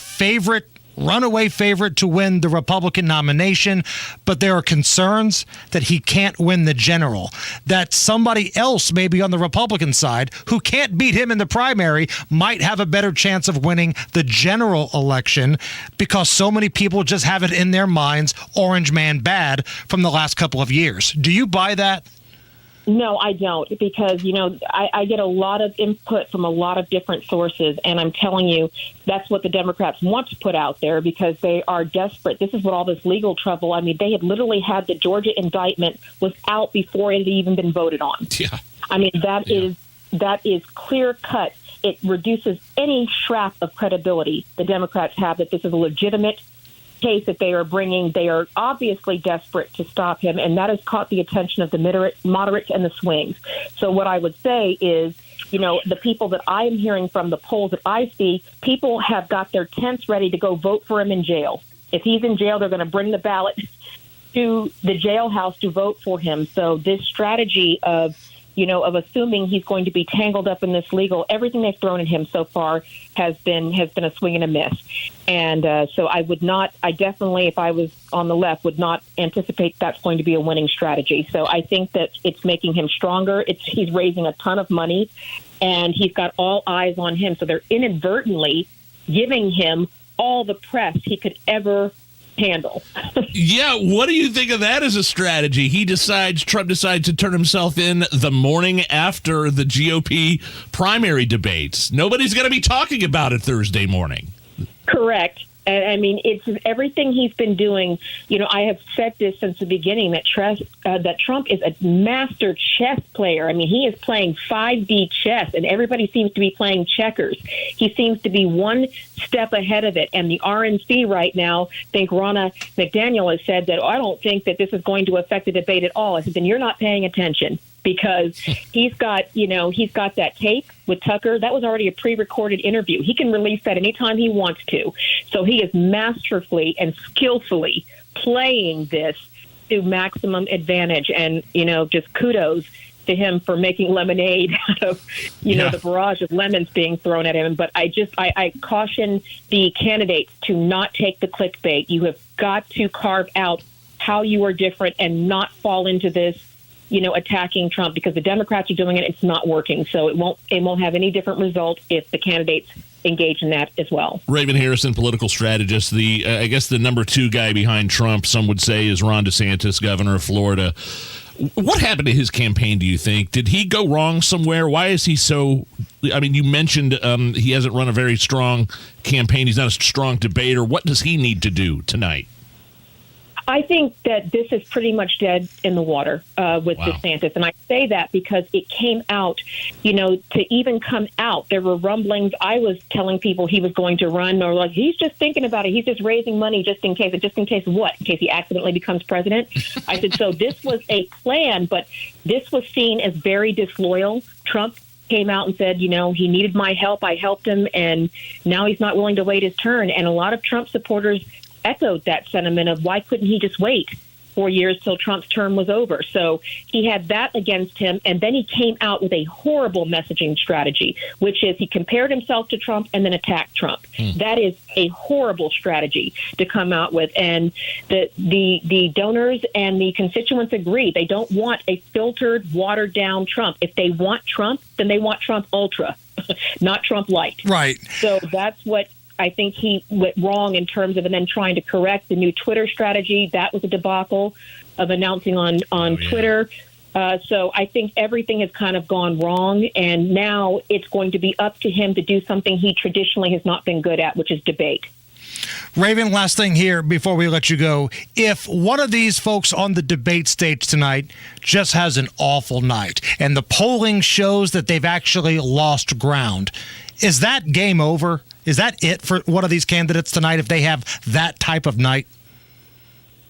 runaway favorite to win the Republican nomination, but there are concerns that he can't win the general, that somebody else maybe on the Republican side who can't beat him in the primary might have a better chance of winning the general election because so many people just have it in their minds, orange man bad from the last couple of years. Do you buy that? No, I don't, because, I get a lot of input from a lot of different sources, and I'm telling you, that's what the Democrats want to put out there because they are desperate. This is what all this legal trouble, they had literally had the Georgia indictment was out before it had even been voted on. Yeah. That is clear cut. It reduces any scrap of credibility the Democrats have that this is a legitimate case that they are bringing. They are obviously desperate to stop him, and that has caught the attention of the moderates and the swings. So what I would say is, the people that I am hearing from, the polls that I see, people have got their tents ready to go vote for him in jail. If he's in jail, they're going to bring the ballot to the jailhouse to vote for him. So this strategy of assuming he's going to be tangled up in this legal, everything they've thrown at him so far has been a swing and a miss. And so I definitely, if I was on the left, would not anticipate that's going to be a winning strategy. So I think that it's making him stronger. He's raising a ton of money, and he's got all eyes on him. So they're inadvertently giving him all the press he could ever handle. Yeah, what do you think of that as a strategy? Trump decides to turn himself in the morning after the GOP primary debates. Nobody's going to be talking about it Thursday morning. Correct. And it's everything he's been doing. I have said this since the beginning that Trump is a master chess player. He is playing 5D chess, and everybody seems to be playing checkers. He seems to be one step ahead of it. And the RNC right now, I think Ronna McDaniel has said that, I don't think that this is going to affect the debate at all. I said, then you're not paying attention. Because he's got that tape with Tucker. That was already a pre-recorded interview. He can release that anytime he wants to. So he is masterfully and skillfully playing this to maximum advantage. And, just kudos to him for making lemonade out of, the barrage of lemons being thrown at him. But I caution the candidates to not take the clickbait. You have got to carve out how you are different and not fall into this, attacking Trump, because the Democrats are doing it. It's not working. So it won't have any different result if the candidates engage in that as well. Raven Harrison, political strategist. I guess the number 2 guy behind Trump, some would say, is Ron DeSantis, governor of Florida. What happened to his campaign, do you think? Did he go wrong somewhere? Why is he so... you mentioned he hasn't run a very strong campaign. He's not a strong debater. What does he need to do tonight? I think that this is pretty much dead in the water with DeSantis. And I say that because it came out, to even come out, there were rumblings. I was telling people he was going to run, or like, he's just thinking about it. He's just raising money just in case. Just in case what? In case he accidentally becomes president? I said, so this was a plan, but this was seen as very disloyal. Trump came out and said, he needed my help. I helped him, and now he's not willing to wait his turn. And a lot of Trump supporters echoed that sentiment of why couldn't he just wait 4 years till Trump's term was over. So he had that against him, and then he came out with a horrible messaging strategy, which is he compared himself to Trump and then attacked Trump. That is a horrible strategy to come out with, and the donors and the constituents agree. They don't want a filtered, watered-down Trump. If they want Trump, then they want Trump Ultra, not Trump Light. Right. So that's what I think he went wrong in terms of, and then trying to correct the new Twitter strategy. That was a debacle of announcing on Twitter. So I think everything has kind of gone wrong, and now it's going to be up to him to do something he traditionally has not been good at, which is debate. Raven, last thing here before we let you go. If one of these folks on the debate stage tonight just has an awful night and the polling shows that they've actually lost ground, is that game over? Is that it for one of these candidates tonight if they have that type of night?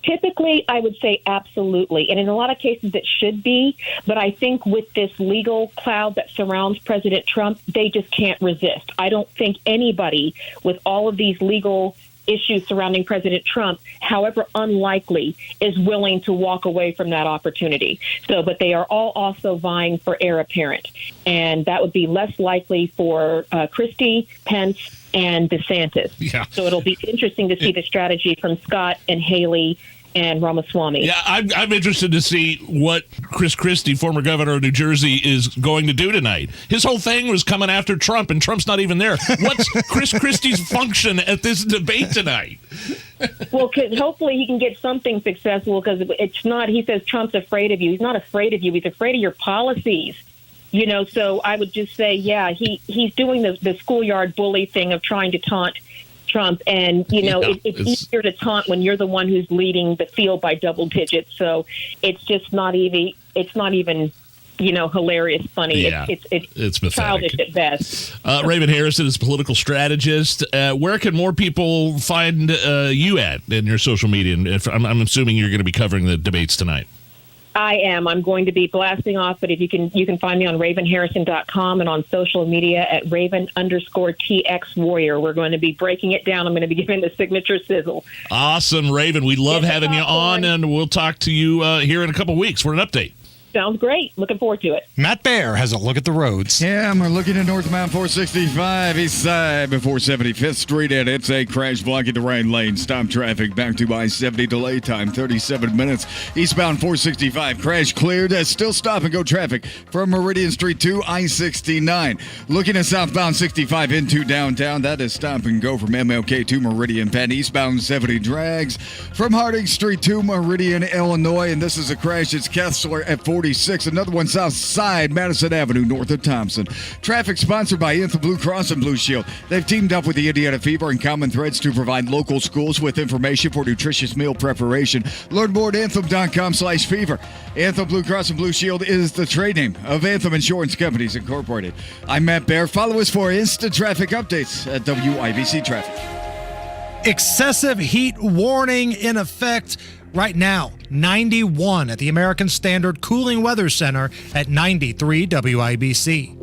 Typically, I would say absolutely. And in a lot of cases, it should be. But I think with this legal cloud that surrounds President Trump, they just can't resist. I don't think anybody with all of these legal issues surrounding President Trump, however unlikely, is willing to walk away from that opportunity. So, but they are all also vying for heir apparent. And that would be less likely for Christie, Pence, and DeSantis. Yeah. So it'll be interesting to see the strategy from Scott and Haley and Ramaswamy. Yeah, I'm interested to see what Chris Christie, former governor of New Jersey, is going to do tonight. His whole thing was coming after Trump, and Trump's not even there. What's Chris Christie's function at this debate tonight? Well, hopefully he can get something successful, because it's not, he says Trump's afraid of you. He's not afraid of you. He's afraid of your policies. So I would just say, yeah, he's doing the schoolyard bully thing of trying to taunt Trump. And, it's easier to taunt when you're the one who's leading the field by double digits. So it's just not even, hilarious, funny. Yeah, it's pathetic. Childish at best. Raven Harrison is a political strategist. Where can more people find you at in your social media? And I'm assuming you're going to be covering the debates tonight. I am. I'm going to be blasting off, but if you can find me on RavenHarrison.com and on social media at Raven_TX Warrior. We're going to be breaking it down. I'm going to be giving the signature sizzle. Awesome, Raven. We love having you on, and we'll talk to you here in a couple weeks for an update. Sounds great. Looking forward to it. Matt Bear has a look at the roads. Yeah, we're looking at northbound 465 east side before 75th Street, and it's a crash blocking the right lane. Stop traffic back to I-70 delay time, 37 minutes. Eastbound 465 crash cleared. Still stop and go traffic from Meridian Street to I-69. Looking at southbound 65 into downtown, that is stop and go from MLK to Meridian Penn. Eastbound 70 drags from Harding Street to Meridian, Illinois, and this is a crash. It's Kessler at 46. Another one south side, Madison Avenue, north of Thompson. Traffic sponsored by Anthem Blue Cross and Blue Shield. They've teamed up with the Indiana Fever and Common Threads to provide local schools with information for nutritious meal preparation. Learn more at anthem.com/fever. Anthem Blue Cross and Blue Shield is the trade name of Anthem Insurance Companies Incorporated. I'm Matt Bear. Follow us for instant traffic updates at WIBC Traffic. Excessive heat warning in effect right now. 91 at the American Standard Cooling Weather Center at 93 WIBC.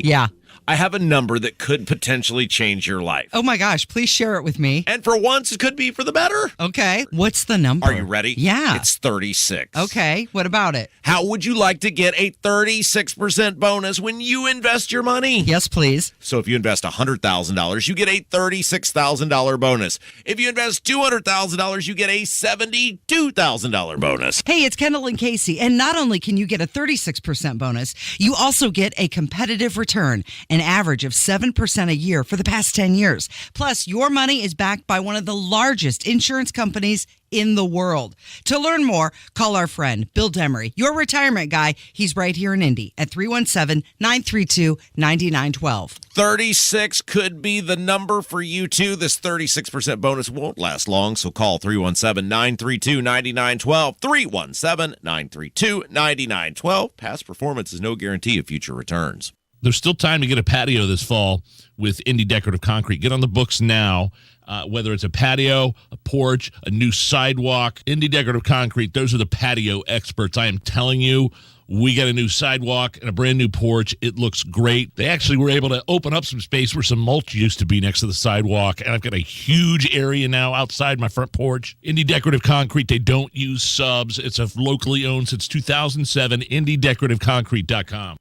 Yeah. I have a number that could potentially change your life. Oh my gosh, please share it with me. And for once, it could be for the better. Okay. What's the number? Are you ready? Yeah. It's 36. Okay. What about it? How would you like to get a 36% bonus when you invest your money? Yes, please. So if you invest $100,000, you get a $36,000 bonus. If you invest $200,000, you get a $72,000 bonus. Hey, it's Kendall and Casey. And not only can you get a 36% bonus, you also get a competitive return. An average of 7% a year for the past 10 years. Plus, your money is backed by one of the largest insurance companies in the world. To learn more, call our friend Bill Demery, your retirement guy. He's right here in Indy at 317-932-9912. 36 could be the number for you too. This 36% bonus won't last long, so call 317-932-9912. 317-932-9912. Past performance is no guarantee of future returns. There's still time to get a patio this fall with Indy Decorative Concrete. Get on the books now, whether it's a patio, a porch, a new sidewalk. Indy Decorative Concrete, those are the patio experts. I am telling you, we got a new sidewalk and a brand new porch. It looks great. They actually were able to open up some space where some mulch used to be next to the sidewalk, and I've got a huge area now outside my front porch. Indy Decorative Concrete, they don't use subs. It's a locally owned since 2007, IndyDecorativeConcrete.com.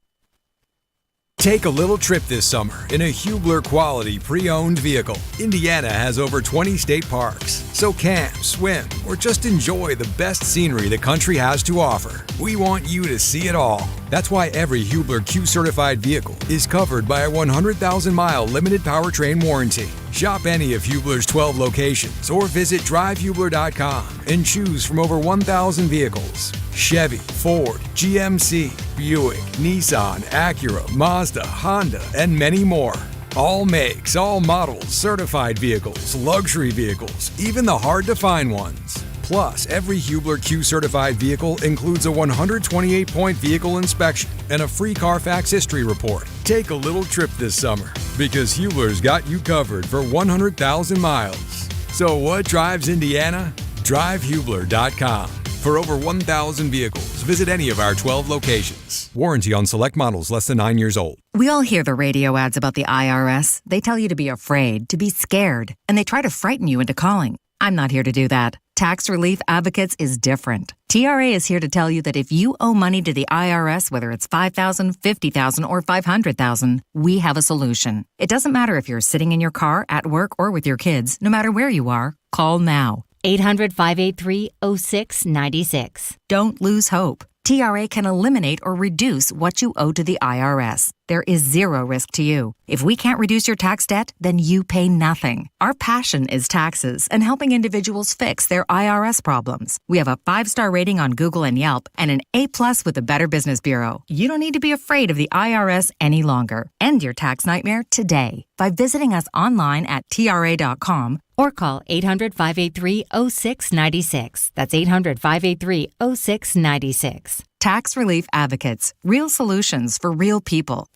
Take a little trip this summer in a Hubler quality pre-owned vehicle. Indiana has over 20 state parks, so camp, swim, or just enjoy the best scenery the country has to offer. We want you to see it all. That's why every Hubler Q-certified vehicle is covered by a 100,000-mile limited powertrain warranty. Shop any of Hubler's 12 locations or visit drivehubler.com and choose from over 1,000 vehicles. Chevy, Ford, GMC, Buick, Nissan, Acura, Mazda, Honda, and many more. All makes, all models, certified vehicles, luxury vehicles, even the hard-to-find ones. Plus, every Hubler Q-certified vehicle includes a 128-point vehicle inspection and a free Carfax history report. Take a little trip this summer because Hubler's got you covered for 100,000 miles. So what drives Indiana? DriveHubler.com. For over 1,000 vehicles, visit any of our 12 locations. Warranty on select models less than 9 years old. We all hear the radio ads about the IRS. They tell you to be afraid, to be scared, and they try to frighten you into calling. I'm not here to do that. Tax Relief Advocates is different. TRA is here to tell you that if you owe money to the IRS, whether it's $5,000, $50,000, or $500,000, we have a solution. It doesn't matter if you're sitting in your car, at work, or with your kids. No matter where you are, call now. 800-583-0696. Don't lose hope. TRA can eliminate or reduce what you owe to the IRS. There is zero risk to you. If we can't reduce your tax debt, then you pay nothing. Our passion is taxes and helping individuals fix their IRS problems. We have a 5-star rating on Google and Yelp and an A+ with the Better Business Bureau. You don't need to be afraid of the IRS any longer. End your tax nightmare today by visiting us online at TRA.com or call 800-583-0696. That's 800-583-0696. Tax Relief Advocates. Real solutions for real people.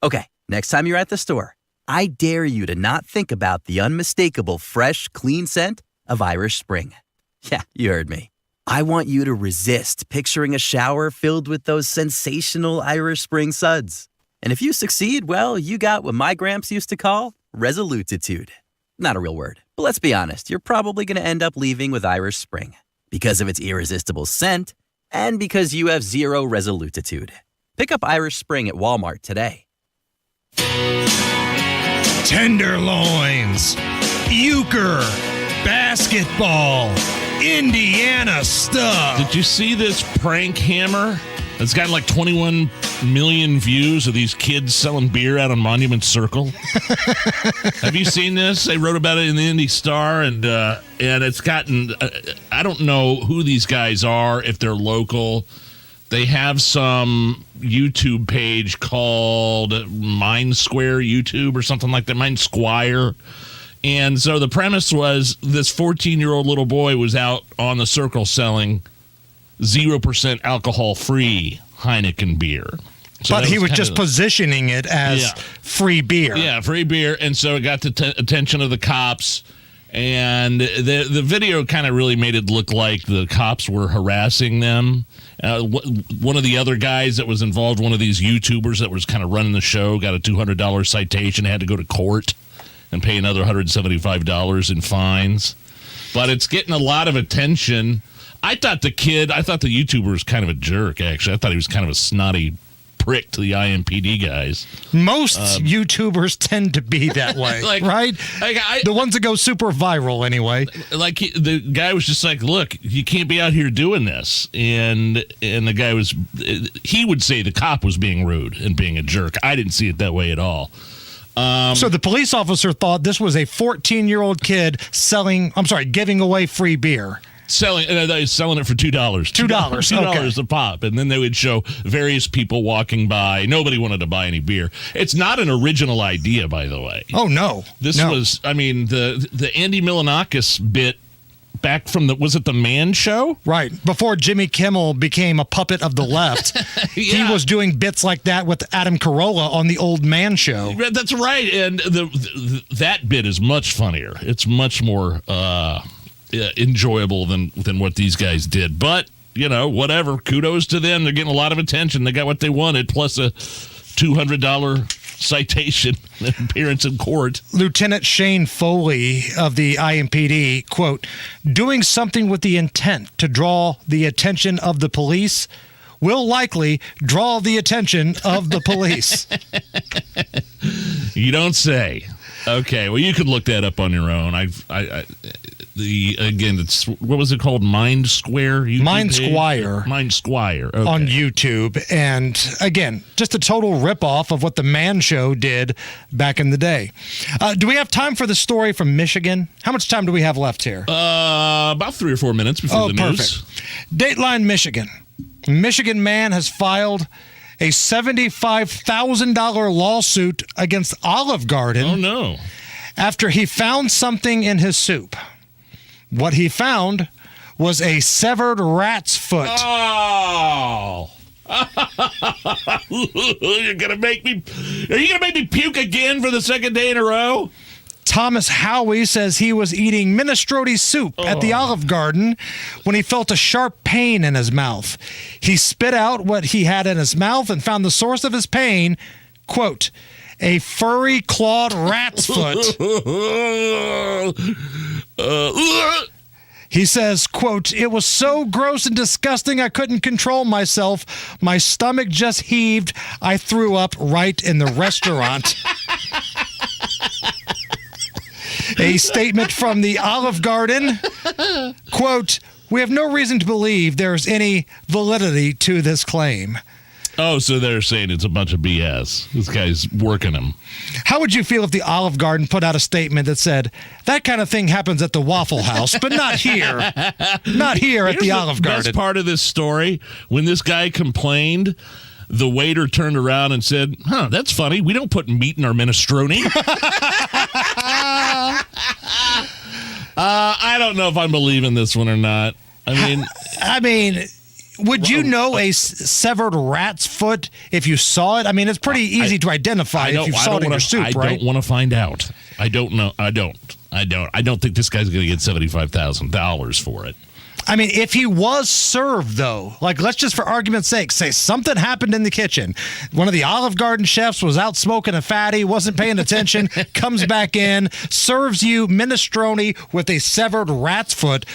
Okay, next time you're at the store, I dare you to not think about the unmistakable fresh, clean scent of Irish Spring. Yeah, you heard me. I want you to resist picturing a shower filled with those sensational Irish Spring suds. And if you succeed, well, you got what my gramps used to call resolutitude. Not a real word, but let's be honest, you're probably going to end up leaving with Irish Spring because of its irresistible scent and because you have zero resolutitude. Pick up Irish Spring at Walmart today. Tenderloins, euchre, basketball, Indiana stuff. Did you see this prank hammer? It's got like 21 million views of these kids selling beer out on Monument Circle. Have you seen this? They wrote about it in the Indy Star, and it's gotten. I don't know who these guys are, if they're local. They have some YouTube page called Mind Square YouTube or something like that, Mind Squire. And so the premise was this 14-year-old little boy was out on the circle selling 0% alcohol-free Heineken beer. So but he was just positioning it as free beer. Yeah, free beer. And so it got the attention of the cops. And the video kind of really made it look like the cops were harassing them. One of the other guys that was involved, one of these YouTubers that was kind of running the show, got a $200 citation, had to go to court and pay another $175 in fines. But it's getting a lot of attention. I thought the YouTuber was kind of a jerk, actually. I thought he was kind of a snotty prick to the IMPD guys. Most YouTubers tend to be that way, right? The ones that go super viral anyway. Like the guy was just like, look, you can't be out here doing this. And the guy was, he would say the cop was being rude and being a jerk. I didn't see it that way at all. So the police officer thought this was a 14-year-old kid giving away free beer. Selling it for $2. $2 a pop. And then they would show various people walking by. Nobody wanted to buy any beer. It's not an original idea, by the way. Oh, no. This was, the Andy Milonakis bit back from was it the Man Show? Right. Before Jimmy Kimmel became a puppet of the left, he was doing bits like that with Adam Carolla on the old Man Show. That's right. And that bit is much funnier. It's much more enjoyable than what these guys did. But, whatever. Kudos to them. They're getting a lot of attention. They got what they wanted, plus a $200 citation appearance in court. Lieutenant Shane Foley of the IMPD, quote, doing something with the intent to draw the attention of the police will likely draw the attention of the police. You don't say. Okay, well, you could look that up on your own. It's what was it called? Mind Square? Mind Squire. Mind Squire. Okay. On YouTube. And again, just a total ripoff of what the Man Show did back in the day. Do we have time for the story from Michigan? How much time do we have left here? About 3 or 4 minutes before the news. Perfect. Dateline, Michigan. Michigan man has filed a $75,000 lawsuit against Olive Garden. Oh, no. After he found something in his soup. What he found was a severed rat's foot. Oh. Are you gonna make me puke again for the second day in a row? Thomas Howie says he was eating minestrone soup at the Olive Garden when he felt a sharp pain in his mouth. He spit out what he had in his mouth and found the source of his pain, quote, a furry clawed rat's foot. He says, quote, it was so gross and disgusting I couldn't control myself. My stomach just heaved. I threw up right in the restaurant. A statement from the Olive Garden, quote, We have no reason to believe there's any validity to this claim. Oh, so they're saying it's a bunch of BS. This guy's working them. How would you feel if the Olive Garden put out a statement that said, that kind of thing happens at the Waffle House, but not here. Not here at the Olive Garden. The best part of this story, when this guy complained, the waiter turned around and said, that's funny. We don't put meat in our minestrone. I don't know if I'm believing this one or not. I mean, would you know a severed rat's foot if you saw it? I mean, it's pretty easy to identify if you saw it in your soup, right? I don't want to find out. I don't know. I don't think this guy's going to get $75,000 for it. I mean, if he was served, though, like, let's just for argument's sake say something happened in the kitchen. One of the Olive Garden chefs was out smoking a fatty, wasn't paying attention, comes back in, serves you minestrone with a severed rat's foot.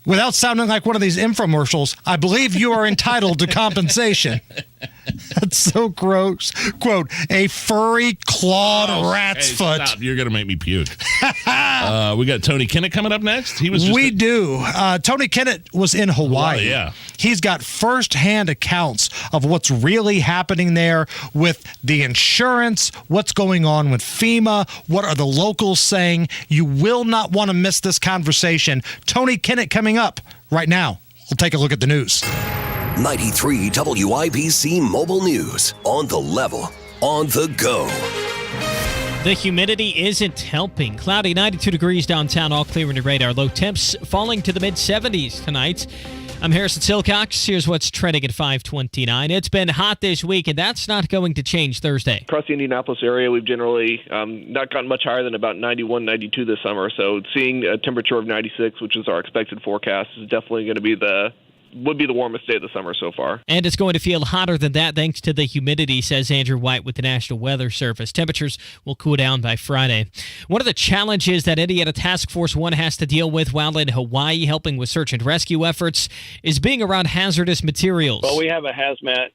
Without sounding like one of these infomercials, I believe you are entitled to compensation. That's so gross. Quote, a furry clawed rat's foot. Stop. You're going to make me puke. We got Tony Kinnett coming up next. We do. Tony Kinnett was in Hawaii. Yeah. He's got firsthand accounts of what's really happening there with the insurance, what's going on with FEMA, what are the locals saying. You will not want to miss this conversation. Tony Kinnett coming up right now. We'll take a look at the news. 93 WIBC Mobile News. On the level, on the go. The humidity isn't helping. Cloudy, 92 degrees downtown, all clear in your radar. Low temps falling to the mid-70s tonight. I'm Harrison Silcox. Here's what's trending at 5:29. It's been hot this week, and that's not going to change Thursday. Across the Indianapolis area, we've generally not gotten much higher than about 91, 92 this summer. So seeing a temperature of 96, which is our expected forecast, is definitely going to would be the warmest day of the summer so far. And it's going to feel hotter than that thanks to the humidity, says Andrew White with the National Weather Service. Temperatures will cool down by Friday. One of the challenges that Indiana Task Force 1 has to deal with while in Hawaii helping with search and rescue efforts is being around hazardous materials. Well, we have a hazmat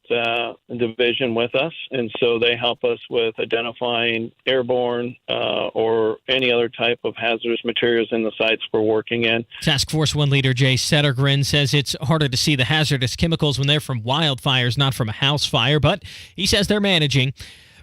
division with us, and so they help us with identifying airborne or any other type of hazardous materials in the sites we're working in. Task Force 1 leader Jay Settergren says it's harder to see the hazardous chemicals when they're from wildfires, not from a house fire, but he says they're managing.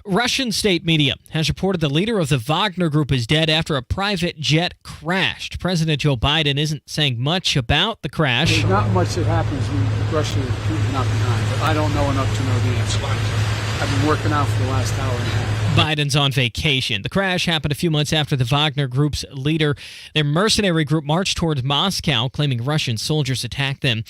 Russian state media has reported the leader of the Wagner Group is dead after a private jet crashed. President Joe Biden isn't saying much about the crash. There's not much that happens when Russia is not behind, but I don't know enough to know the answer. I've been working out for the last hour and a half. Biden's on vacation. The crash happened a few months after the Wagner Group's leader, their mercenary group, marched towards Moscow, claiming Russian soldiers attacked them.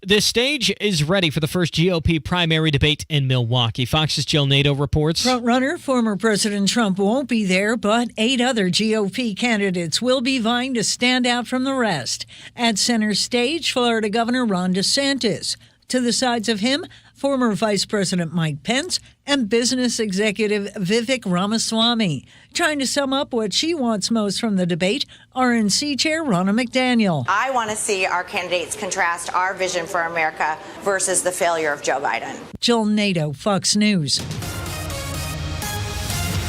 This stage is ready for the first GOP primary debate in Milwaukee. Fox's Jill Nato reports. Frontrunner, former President Trump, won't be there, but 8 other GOP candidates will be vying to stand out from the rest. At center stage, Florida Governor Ron DeSantis. To the sides of him, former Vice President Mike Pence and business executive Vivek Ramaswamy. Trying to sum up what she wants most from the debate, RNC Chair Ronna McDaniel. I want to see our candidates contrast our vision for America versus the failure of Joe Biden. Jill Nato, Fox News.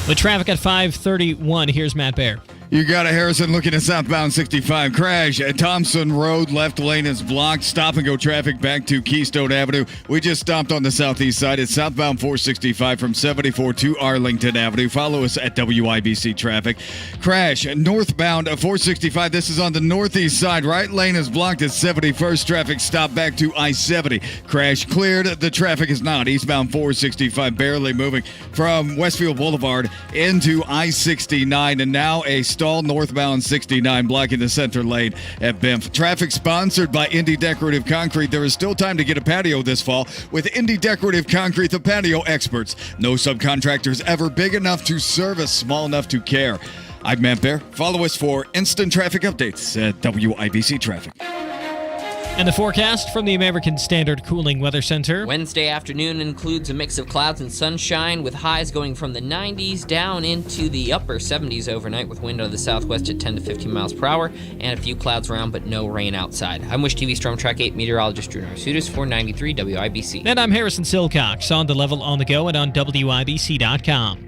With traffic at 5:31, here's Matt Baer. You got a Harrison looking at southbound 65 crash at Thompson Road. Left lane is blocked. Stop and go traffic back to Keystone Avenue. We just stopped on the southeast side. It's southbound 465 from 74 to Arlington Avenue. Follow us at WIBC Traffic. Crash northbound 465. This is on the northeast side. Right lane is blocked at 71st. Traffic stop back to I-70. Crash cleared. The traffic is not. Eastbound 465 barely moving from Westfield Boulevard into I-69. And now a stall northbound 69 blocking the center lane at Benf. Traffic sponsored by Indy Decorative Concrete. There is still time to get a patio this fall with Indy Decorative Concrete, the patio experts. No subcontractors ever big enough to service, small enough to care. I'm Matt Baer. Follow us for instant traffic updates at WIBC Traffic. And the forecast from the American Standard Cooling Weather Center. Wednesday afternoon includes a mix of clouds and sunshine with highs going from the 90s down into the upper 70s overnight with wind out of the southwest at 10 to 15 miles per hour and a few clouds around but no rain outside. I'm Wish TV Storm Track 8 meteorologist Drew Narsutis for 93 WIBC. And I'm Harrison Silcox on the level, on the go, and on WIBC.com.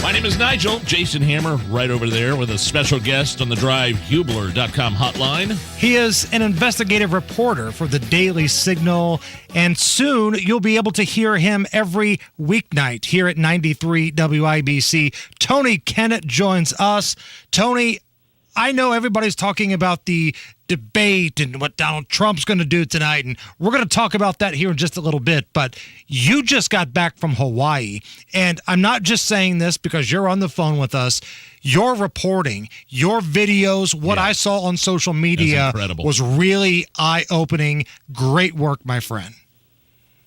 My name name is Nigel. Jason Hammer right over there with a special guest on the DriveHubler.com hotline. He is an investigative reporter for the Daily Signal, and soon you'll be able to hear him every weeknight here at 93 WIBC. Tony Kennett joins us. Tony, I know everybody's talking about the debate and what Donald Trump's going to do tonight, and we're going to talk about that here in just a little bit, but you just got back from Hawaii, and I'm not just saying this because you're on the phone with us. Your reporting, your videos, what I saw on social media was really eye-opening. Great work, my friend.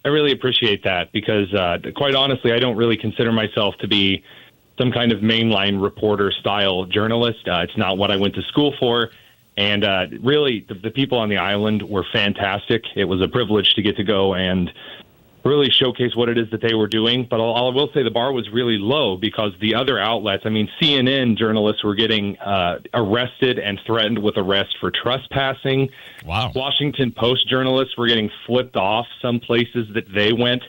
I really appreciate that because, quite honestly, I don't really consider myself to be some kind of mainline reporter-style journalist. It's not what I went to school for. And really, the people on the island were fantastic. It was a privilege to get to go and really showcase what it is that they were doing. But I will say the bar was really low because the other outlets, I mean, CNN journalists were getting arrested and threatened with arrest for trespassing. Wow. Washington Post journalists were getting flipped off some places that they went.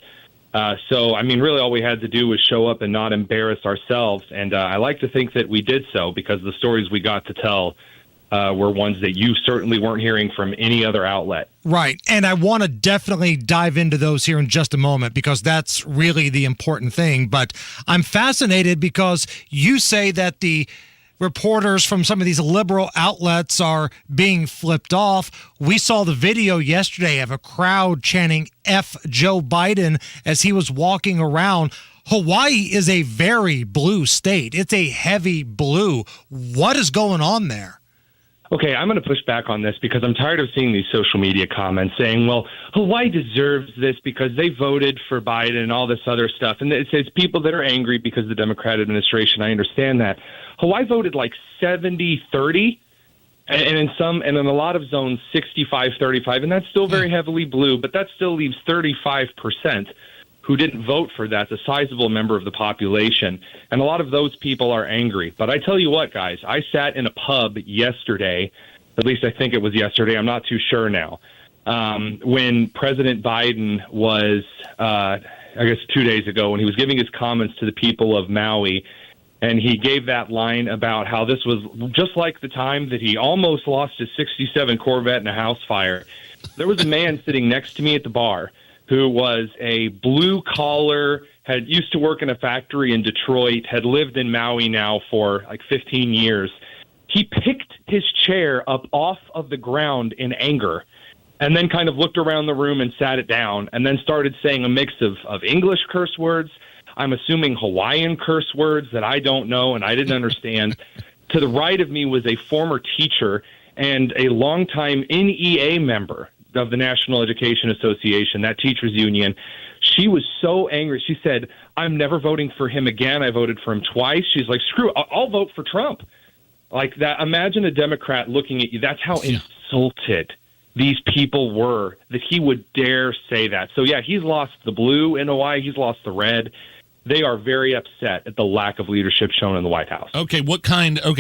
So, I mean, really all we had to do was show up and not embarrass ourselves. And I like to think that we did so because the stories we got to tell were ones that you certainly weren't hearing from any other outlet. Right. And I want to definitely dive into those here in just a moment because that's really the important thing. But I'm fascinated because you say that the reporters from some of these liberal outlets are being flipped off. We saw the video yesterday of a crowd chanting F Joe Biden as he was walking around. Hawaii is a very blue state. It's a heavy blue. What is going on there? Okay, I'm going to push back on this because I'm tired of seeing these social media comments saying, well, Hawaii deserves this because they voted for Biden and all this other stuff. And it says people that are angry because of the Democrat administration. I understand that. Hawaii voted like 70-30, and in a lot of zones 65-35, and that's still very heavily blue, but that still leaves 35% who didn't vote for that, a sizable member of the population. And a lot of those people are angry. But I tell you what, guys, I sat in a pub yesterday, at least I think it was yesterday, I'm not too sure now, when President Biden was, I guess 2 days ago, when he was giving his comments to the people of Maui, and he gave that line about how this was just like the time that he almost lost his 67 Corvette in a house fire. There was a man sitting next to me at the bar who was a blue-collar, had used to work in a factory in Detroit, had lived in Maui now for like 15 years. He picked his chair up off of the ground in anger and then kind of looked around the room and sat it down and then started saying a mix of English curse words, I'm assuming Hawaiian curse words that I don't know and I didn't understand. To the right of me was a former teacher and a longtime NEA member of the National Education Association, that teachers union. She was so angry. She said, I'm never voting for him again. I voted for him twice. She's like, screw it. I'll vote for Trump. Like that. Imagine a Democrat looking at you. That's how insulted these people were that he would dare say that. So yeah, he's lost the blue in Hawaii. He's lost the red. They are very upset at the lack of leadership shown in the White House. Okay.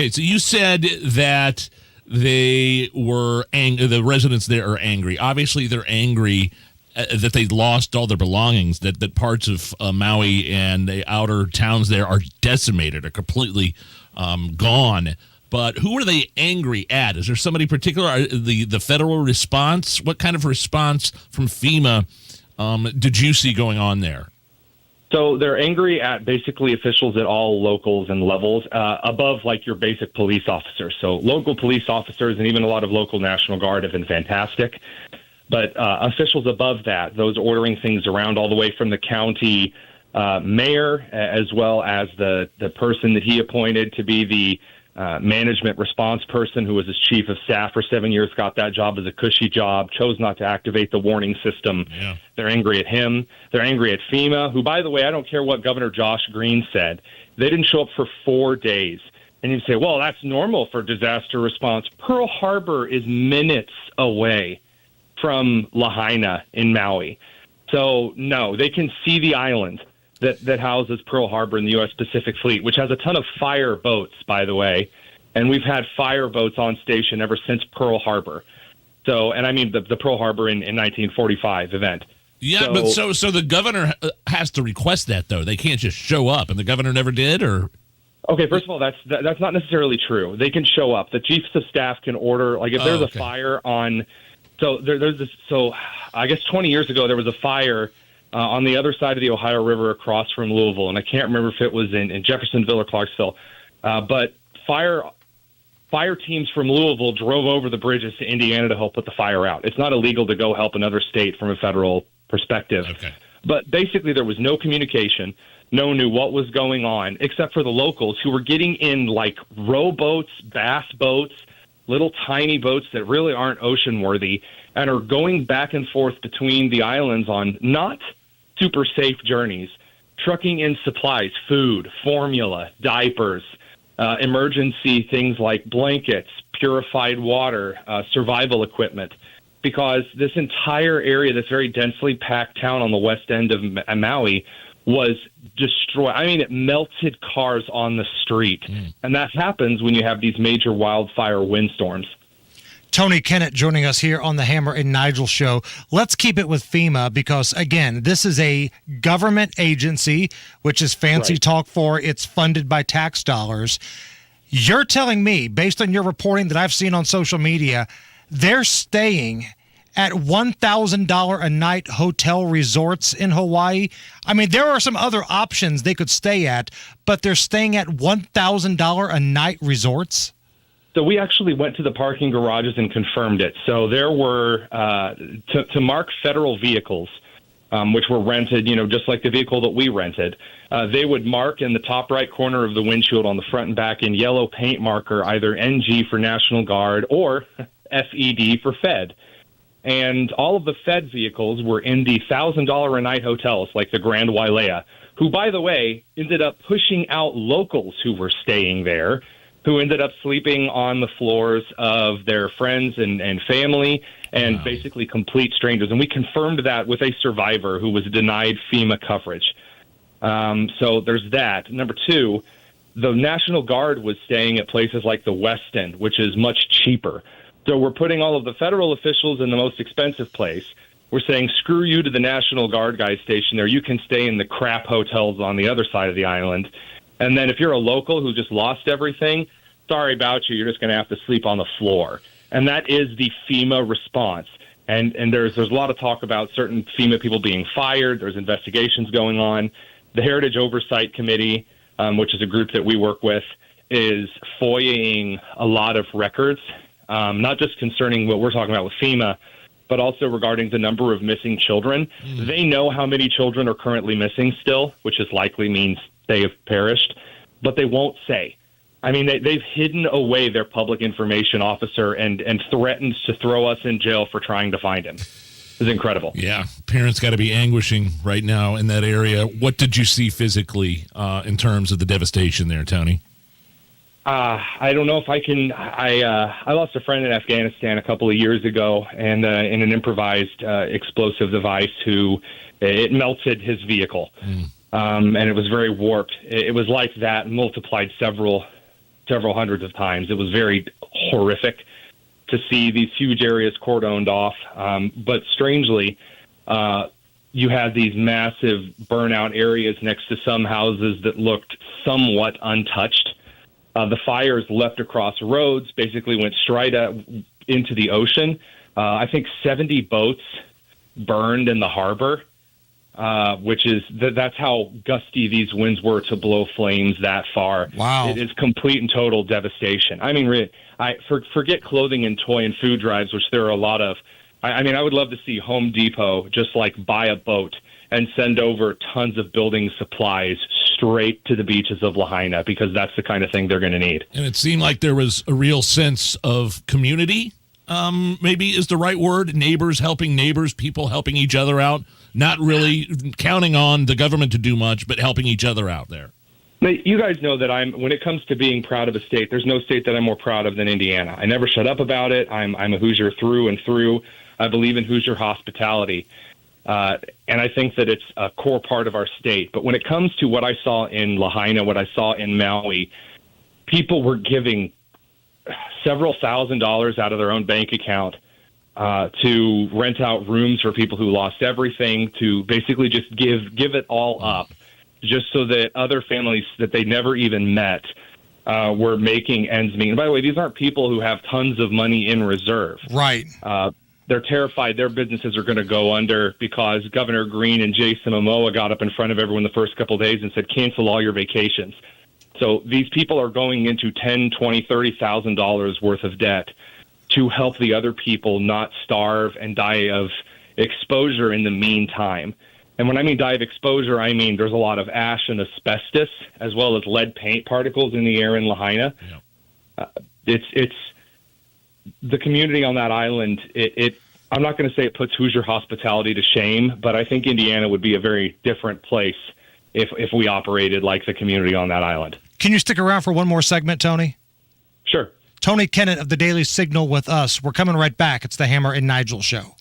So you said that they were the residents there are angry. Obviously, they're angry that they lost all their belongings, that parts of Maui and the outer towns there are decimated, are completely gone. But who are they angry at? Is there somebody particular? The federal response? What kind of response from FEMA did you see going on there? So they're angry at basically officials at all locals and levels above like your basic police officers. So local police officers and even a lot of local National Guard have been fantastic. But officials above that, those ordering things around all the way from the county mayor as well as the person that he appointed to be the management response person who was his chief of staff for 7 years, got that job as a cushy job, chose not to activate the warning system. Yeah. They're angry at him. They're angry at FEMA, who, by the way, I don't care what Governor Josh Green said. They didn't show up for 4 days. And you say, well, that's normal for disaster response. Pearl Harbor is minutes away from Lahaina in Maui. So, no, they can see the island that houses Pearl Harbor in the U.S. Pacific Fleet, which has a ton of fire boats, by the way. And we've had fire boats on station ever since Pearl Harbor. So, and I mean the Pearl Harbor in 1945 event. Yeah, so the governor has to request that, though. They can't just show up, and the governor never did, or? Okay, first of all, that's not necessarily true. They can show up. The chiefs of staff can order, like if there's a fire on. So there's this. So I guess 20 years ago there was a fire on the other side of the Ohio River across from Louisville, and I can't remember if it was in Jeffersonville or Clarksville, but fire teams from Louisville drove over the bridges to Indiana to help put the fire out. It's not illegal to go help another state from a federal perspective. Okay. But basically there was no communication. No one knew what was going on except for the locals who were getting in like rowboats, bass boats, little tiny boats that really aren't ocean worthy and are going back and forth between the islands on not super safe journeys, trucking in supplies, food, formula, diapers, emergency things like blankets, purified water, survival equipment, because this entire area, this very densely packed town on the west end of Maui, was destroyed. I mean, it melted cars on the street. And that happens when you have these major wildfire windstorms. Tony Kennett joining us here on the Hammer and Nigel show. Let's keep it with FEMA because, again, this is a government agency, which is fancy talk for it's funded by tax dollars. You're telling me, based on your reporting that I've seen on social media, they're staying at $1,000 a night hotel resorts in Hawaii. I mean, there are some other options they could stay at, but they're staying at $1,000 a night resorts? So we actually went to the parking garages and confirmed it. So there were, to mark federal vehicles, which were rented, just like the vehicle that we rented, they would mark in the top right corner of the windshield on the front and back in yellow paint marker, either NG for National Guard or FED for Fed. And all of the Fed vehicles were in the $1,000 a night hotels, like the Grand Wailea, who, by the way, ended up pushing out locals who were staying there, who ended up sleeping on the floors of their friends and family and basically complete strangers. And we confirmed that with a survivor who was denied FEMA coverage. So there's that. Number two, the National Guard was staying at places like the West End, which is much cheaper. So we're putting all of the federal officials in the most expensive place. We're saying, screw you to the National Guard guys stationed there. You can stay in the crap hotels on the other side of the island. And then if you're a local who just lost everything, sorry about you. You're just going to have to sleep on the floor. And that is the FEMA response. And there's a lot of talk about certain FEMA people being fired. There's investigations going on. The Heritage Oversight Committee, which is a group that we work with, is FOIAing a lot of records, not just concerning what we're talking about with FEMA, but also regarding the number of missing children. They know how many children are currently missing still, which is likely means they have perished, but they won't say. I mean, they've hidden away their public information officer and threatened to throw us in jail for trying to find him. It's incredible. Yeah, parents got to be anguishing right now in that area. What did you see physically in terms of the devastation there, Tony? I don't know if I can. I lost a friend in Afghanistan a couple of years ago, and in an improvised explosive device, it melted his vehicle, and it was very warped. It was like that multiplied several hundreds of times. It was very horrific to see these huge areas cordoned off. But strangely, you had these massive burnout areas next to some houses that looked somewhat untouched. The fires leapt across roads, basically went straight into the ocean. I think 70 boats burned in the harbor, which is that's how gusty these winds were to blow flames that far. Wow. It is complete and total devastation. I mean, forget clothing and toy and food drives, which there are a lot of. I mean, I would love to see Home Depot just like buy a boat and send over tons of building supplies straight to the beaches of Lahaina, because that's the kind of thing they're going to need. And it seemed like there was a real sense of community, maybe is the right word, neighbors helping neighbors, people helping each other out, not really counting on the government to do much, but helping each other out there. You guys know that when it comes to being proud of a state, there's no state that I'm more proud of than Indiana. I never shut up about it. I'm a Hoosier through and through. I believe in Hoosier hospitality. And I think that it's a core part of our state. But when it comes to what I saw in Lahaina, what I saw in Maui, people were giving several $1,000s out of their own bank account to rent out rooms for people who lost everything, to basically just give it all up. just so that other families that they never even met were making ends meet. And by the way, these aren't people who have tons of money in reserve. Right. They're terrified their businesses are going to go under because Governor Green and Jason Momoa got up in front of everyone the first couple of days and said, cancel all your vacations. So these people are going into $10,000, $20,000, $30,000 worth of debt to help the other people not starve and die of exposure in the meantime. And when I mean die of exposure, I mean there's a lot of ash and asbestos as well as lead paint particles in the air in Lahaina. Yeah. It's the community on that island. I'm not going to say it puts Hoosier hospitality to shame, but I think Indiana would be a very different place if we operated like the community on that island. Can you stick around for one more segment, Tony? Sure. Tony Kennett of the Daily Signal with us. We're coming right back. It's the Hammer and Nigel Show.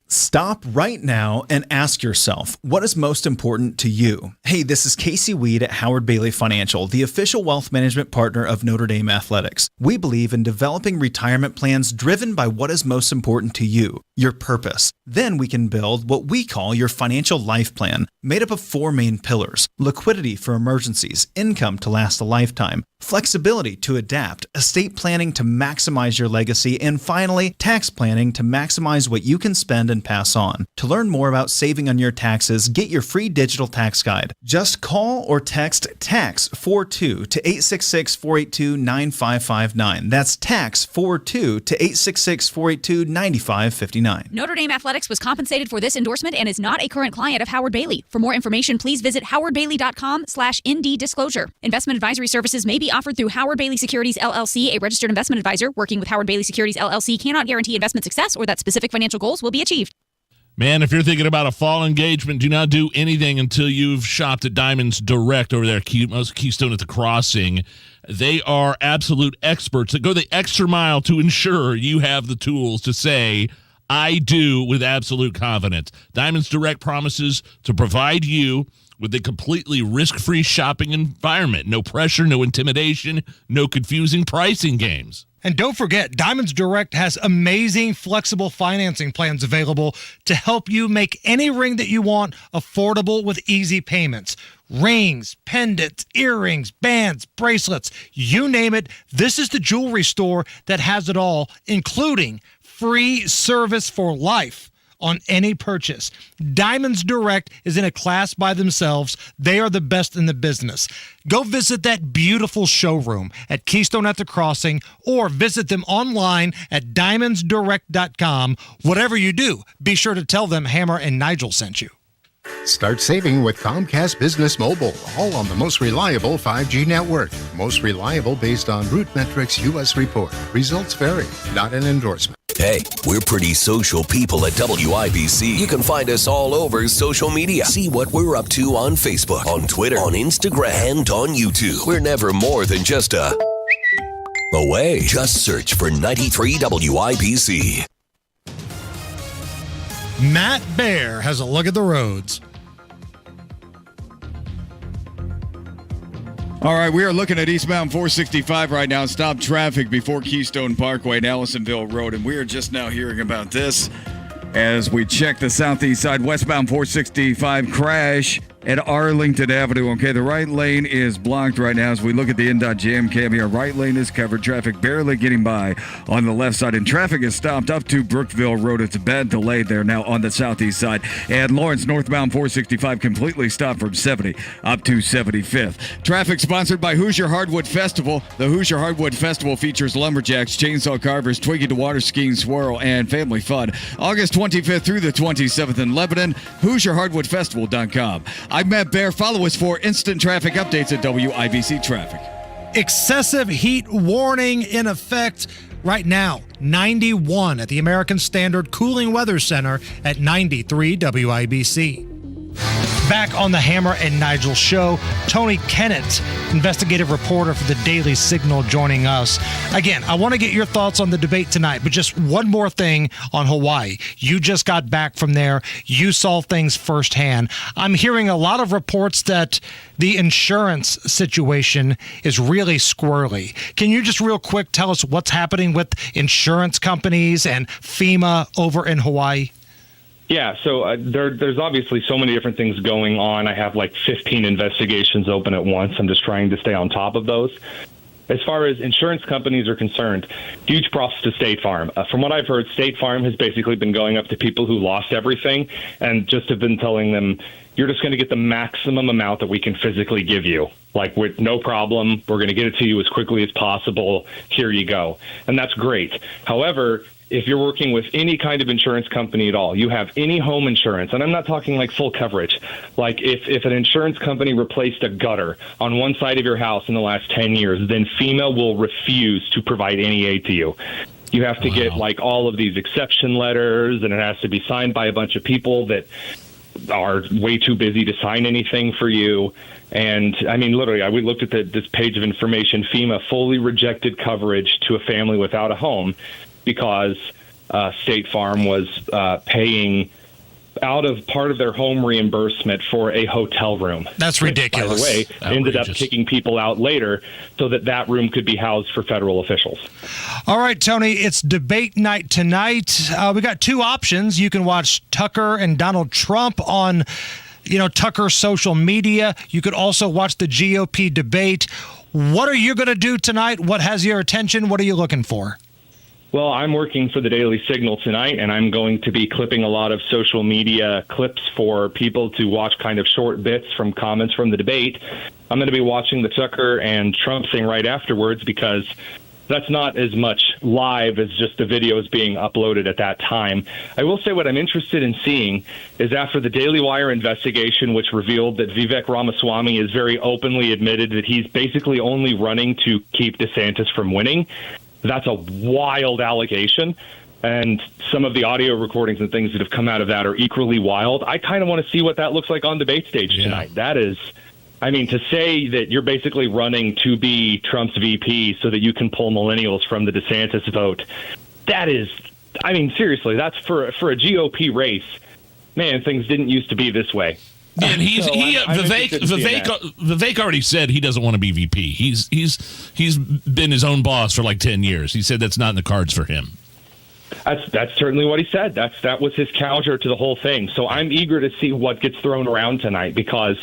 Stop right now and ask yourself, what is most important to you? Hey, this is Casey Weed at Howard Bailey Financial, the official wealth management partner of Notre Dame Athletics. We believe in developing retirement plans driven by what is most important to you, your purpose. Then we can build what we call your financial life plan, made up of 4 main pillars: liquidity for emergencies, income to last a lifetime, flexibility to adapt, estate planning to maximize your legacy, and finally, tax planning to maximize what you can spend and pass on. To learn more about saving on your taxes, get your free digital tax guide. Just call or text TAX42 to 866-482-9559. That's TAX42 to 866-482-9559. Notre Dame Athletics was compensated for this endorsement and is not a current client of Howard Bailey. For more information, please visit howardbailey.com/ND disclosure. Investment advisory services may be offered through Howard Bailey Securities LLC, a registered investment advisor. Working with Howard Bailey Securities LLC cannot guarantee investment success or that specific financial goals will be achieved. Man, if you're thinking about a fall engagement, do not do anything until you've shopped at Diamonds Direct over there at Keystone at the Crossing. They are absolute experts that go the extra mile to ensure you have the tools to say, I do, with absolute confidence. Diamonds Direct promises to provide you with a completely risk-free shopping environment. No pressure, no intimidation, no confusing pricing games. And don't forget, Diamonds Direct has amazing flexible financing plans available to help you make any ring that you want affordable with easy payments. Rings, pendants, earrings, bands, bracelets, you name it. This is the jewelry store that has it all, including free service for life on any purchase. Diamonds Direct is in a class by themselves. They are the best in the business. Go visit that beautiful showroom at Keystone at the Crossing or visit them online at diamondsdirect.com. Whatever you do, be sure to tell them Hammer and Nigel sent you. Start saving with Comcast Business Mobile, all on the most reliable 5G network. Most reliable based on RootMetrics U.S. report. Results vary, not an endorsement. Hey, we're pretty social people at WIBC. You can find us all over social media. See what we're up to on Facebook, on Twitter, on Instagram, and on YouTube. We're never more than just away. Just search for 93 WIBC. Matt Bear has a look at the roads. All right, we are looking at eastbound 465 right now. Stop traffic before Keystone Parkway and Allisonville Road. And we are just now hearing about this as we check the southeast side. Westbound 465 crash at Arlington Avenue. Okay, the right lane is blocked right now as we look at the NDOT jam cam here. Right lane is covered. Traffic barely getting by on the left side. And traffic is stopped up to Brookville Road. It's a bad delay there now on the southeast side. And Lawrence northbound 465 completely stopped from 70 up to 75th. Traffic sponsored by Hoosier Hardwood Festival. The Hoosier Hardwood Festival features lumberjacks, chainsaw carvers, twiggy to water skiing, swirl, and family fun. August 25th through the 27th in Lebanon. HoosierHardwoodFestival.com. I'm Matt Bear. Follow us for instant traffic updates at WIBC Traffic. Excessive heat warning in effect right now. 91 at the American Standard Cooling Weather Center at 93 WIBC. Back on the Hammer and Nigel show, Tony Kennett, investigative reporter for the Daily Signal, joining us. Again, I want to get your thoughts on the debate tonight, but just one more thing on Hawaii. You just got back from there. You saw things firsthand. I'm hearing a lot of reports that the insurance situation is really squirrely. Can you just real quick tell us what's happening with insurance companies and FEMA over in Hawaii? Yeah, so there's obviously so many different things going on. I have like 15 investigations open at once. I'm just trying to stay on top of those. As far as insurance companies are concerned, huge props to State Farm. From what I've heard, State Farm has basically been going up to people who lost everything and just have been telling them, you're just going to get the maximum amount that we can physically give you. Like, with no problem, we're going to get it to you as quickly as possible. Here you go. And that's great. However, if you're working with any kind of insurance company at all, you have any home insurance, and I'm not talking like full coverage. Like if an insurance company replaced a gutter on one side of your house in the last 10 years, then FEMA will refuse to provide any aid to you. You have to get like all of these exception letters, and it has to be signed by a bunch of people that are way too busy to sign anything for you. And I mean, literally, we looked at this page of information. FEMA fully rejected coverage to a family without a home because State Farm was paying out of part of their home reimbursement for a hotel room. That's ridiculous. Which, by the way, ended up kicking people out later so that room could be housed for federal officials. All right, Tony, it's debate night tonight. We got two options. You can watch Tucker and Donald Trump on, Tucker's social media. You could also watch the GOP debate. What are you going to do tonight? What has your attention? What are you looking for? Well, I'm working for the Daily Signal tonight, and I'm going to be clipping a lot of social media clips for people to watch, kind of short bits from comments from the debate. I'm going to be watching the Tucker and Trump thing right afterwards because that's not as much live as just the videos being uploaded at that time. I will say what I'm interested in seeing is after the Daily Wire investigation, which revealed that Vivek Ramaswamy has very openly admitted that he's basically only running to keep DeSantis from winning. That's a wild allegation, and some of the audio recordings and things that have come out of that are equally wild. I kind of want to see what that looks like on debate stage tonight. That is, to say that you're basically running to be Trump's VP so that you can pull millennials from the DeSantis vote, that is, seriously, that's for a GOP race. Man, things didn't used to be this way. And Vivek already said he doesn't want to be VP. He's been his own boss for like 10 years. He said that's not in the cards for him. That's certainly what he said. That was his counter to the whole thing. So I'm eager to see what gets thrown around tonight because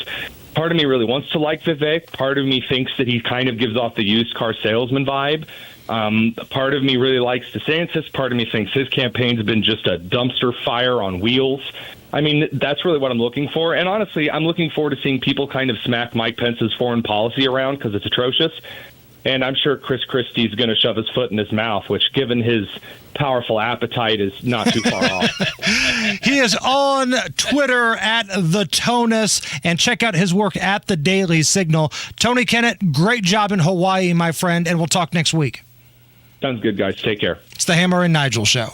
part of me really wants to like Vivek. Part of me thinks that he kind of gives off the used car salesman vibe. Part of me really likes DeSantis. Part of me thinks his campaign's been just a dumpster fire on wheels. That's really what I'm looking for. And honestly, I'm looking forward to seeing people kind of smack Mike Pence's foreign policy around because it's atrocious. And I'm sure Chris Christie's going to shove his foot in his mouth, which, given his powerful appetite, is not too far off. He is on Twitter at The Tonus, and check out his work at The Daily Signal. Tony Kennett, great job in Hawaii, my friend, and we'll talk next week. Sounds good, guys. Take care. It's the Hammer and Nigel Show.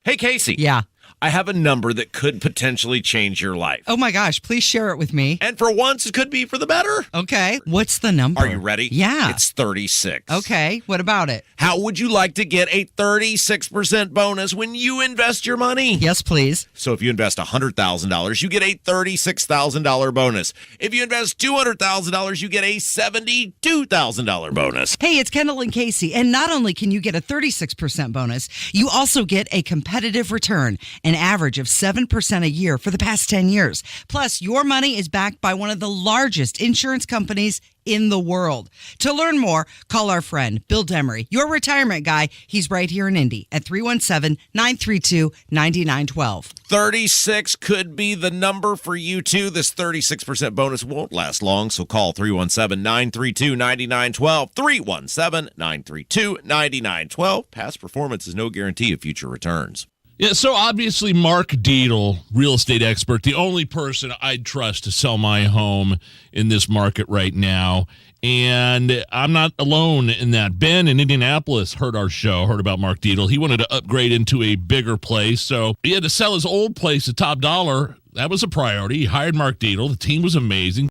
Hey, Casey. Yeah. I have a number that could potentially change your life. Oh my gosh, please share it with me. And for once, it could be for the better. Okay, what's the number? Are you ready? Yeah. It's 36. Okay, what about it? How would you like to get a 36% bonus when you invest your money? Yes, please. So if you invest $100,000, you get a $36,000 bonus. If you invest $200,000, you get a $72,000 bonus. Hey, it's Kendall and Casey, and not only can you get a 36% bonus, you also get a competitive return. An average of 7% a year for the past 10 years. Plus, your money is backed by one of the largest insurance companies in the world. To learn more, call our friend Bill Demery, your retirement guy. He's right here in Indy at 317-932-9912. 36 could be the number for you, too. This 36% bonus won't last long, so call 317-932-9912. 317-932-9912. Past performance is no guarantee of future returns. Yeah, so obviously Mark Dietel, real estate expert, the only person I'd trust to sell my home in this market right now. And I'm not alone in that. Ben in Indianapolis heard our show, heard about Mark Dietel. He wanted to upgrade into a bigger place, so he had to sell his old place at top dollar. That was a priority. He hired Mark Dietel. The team was amazing.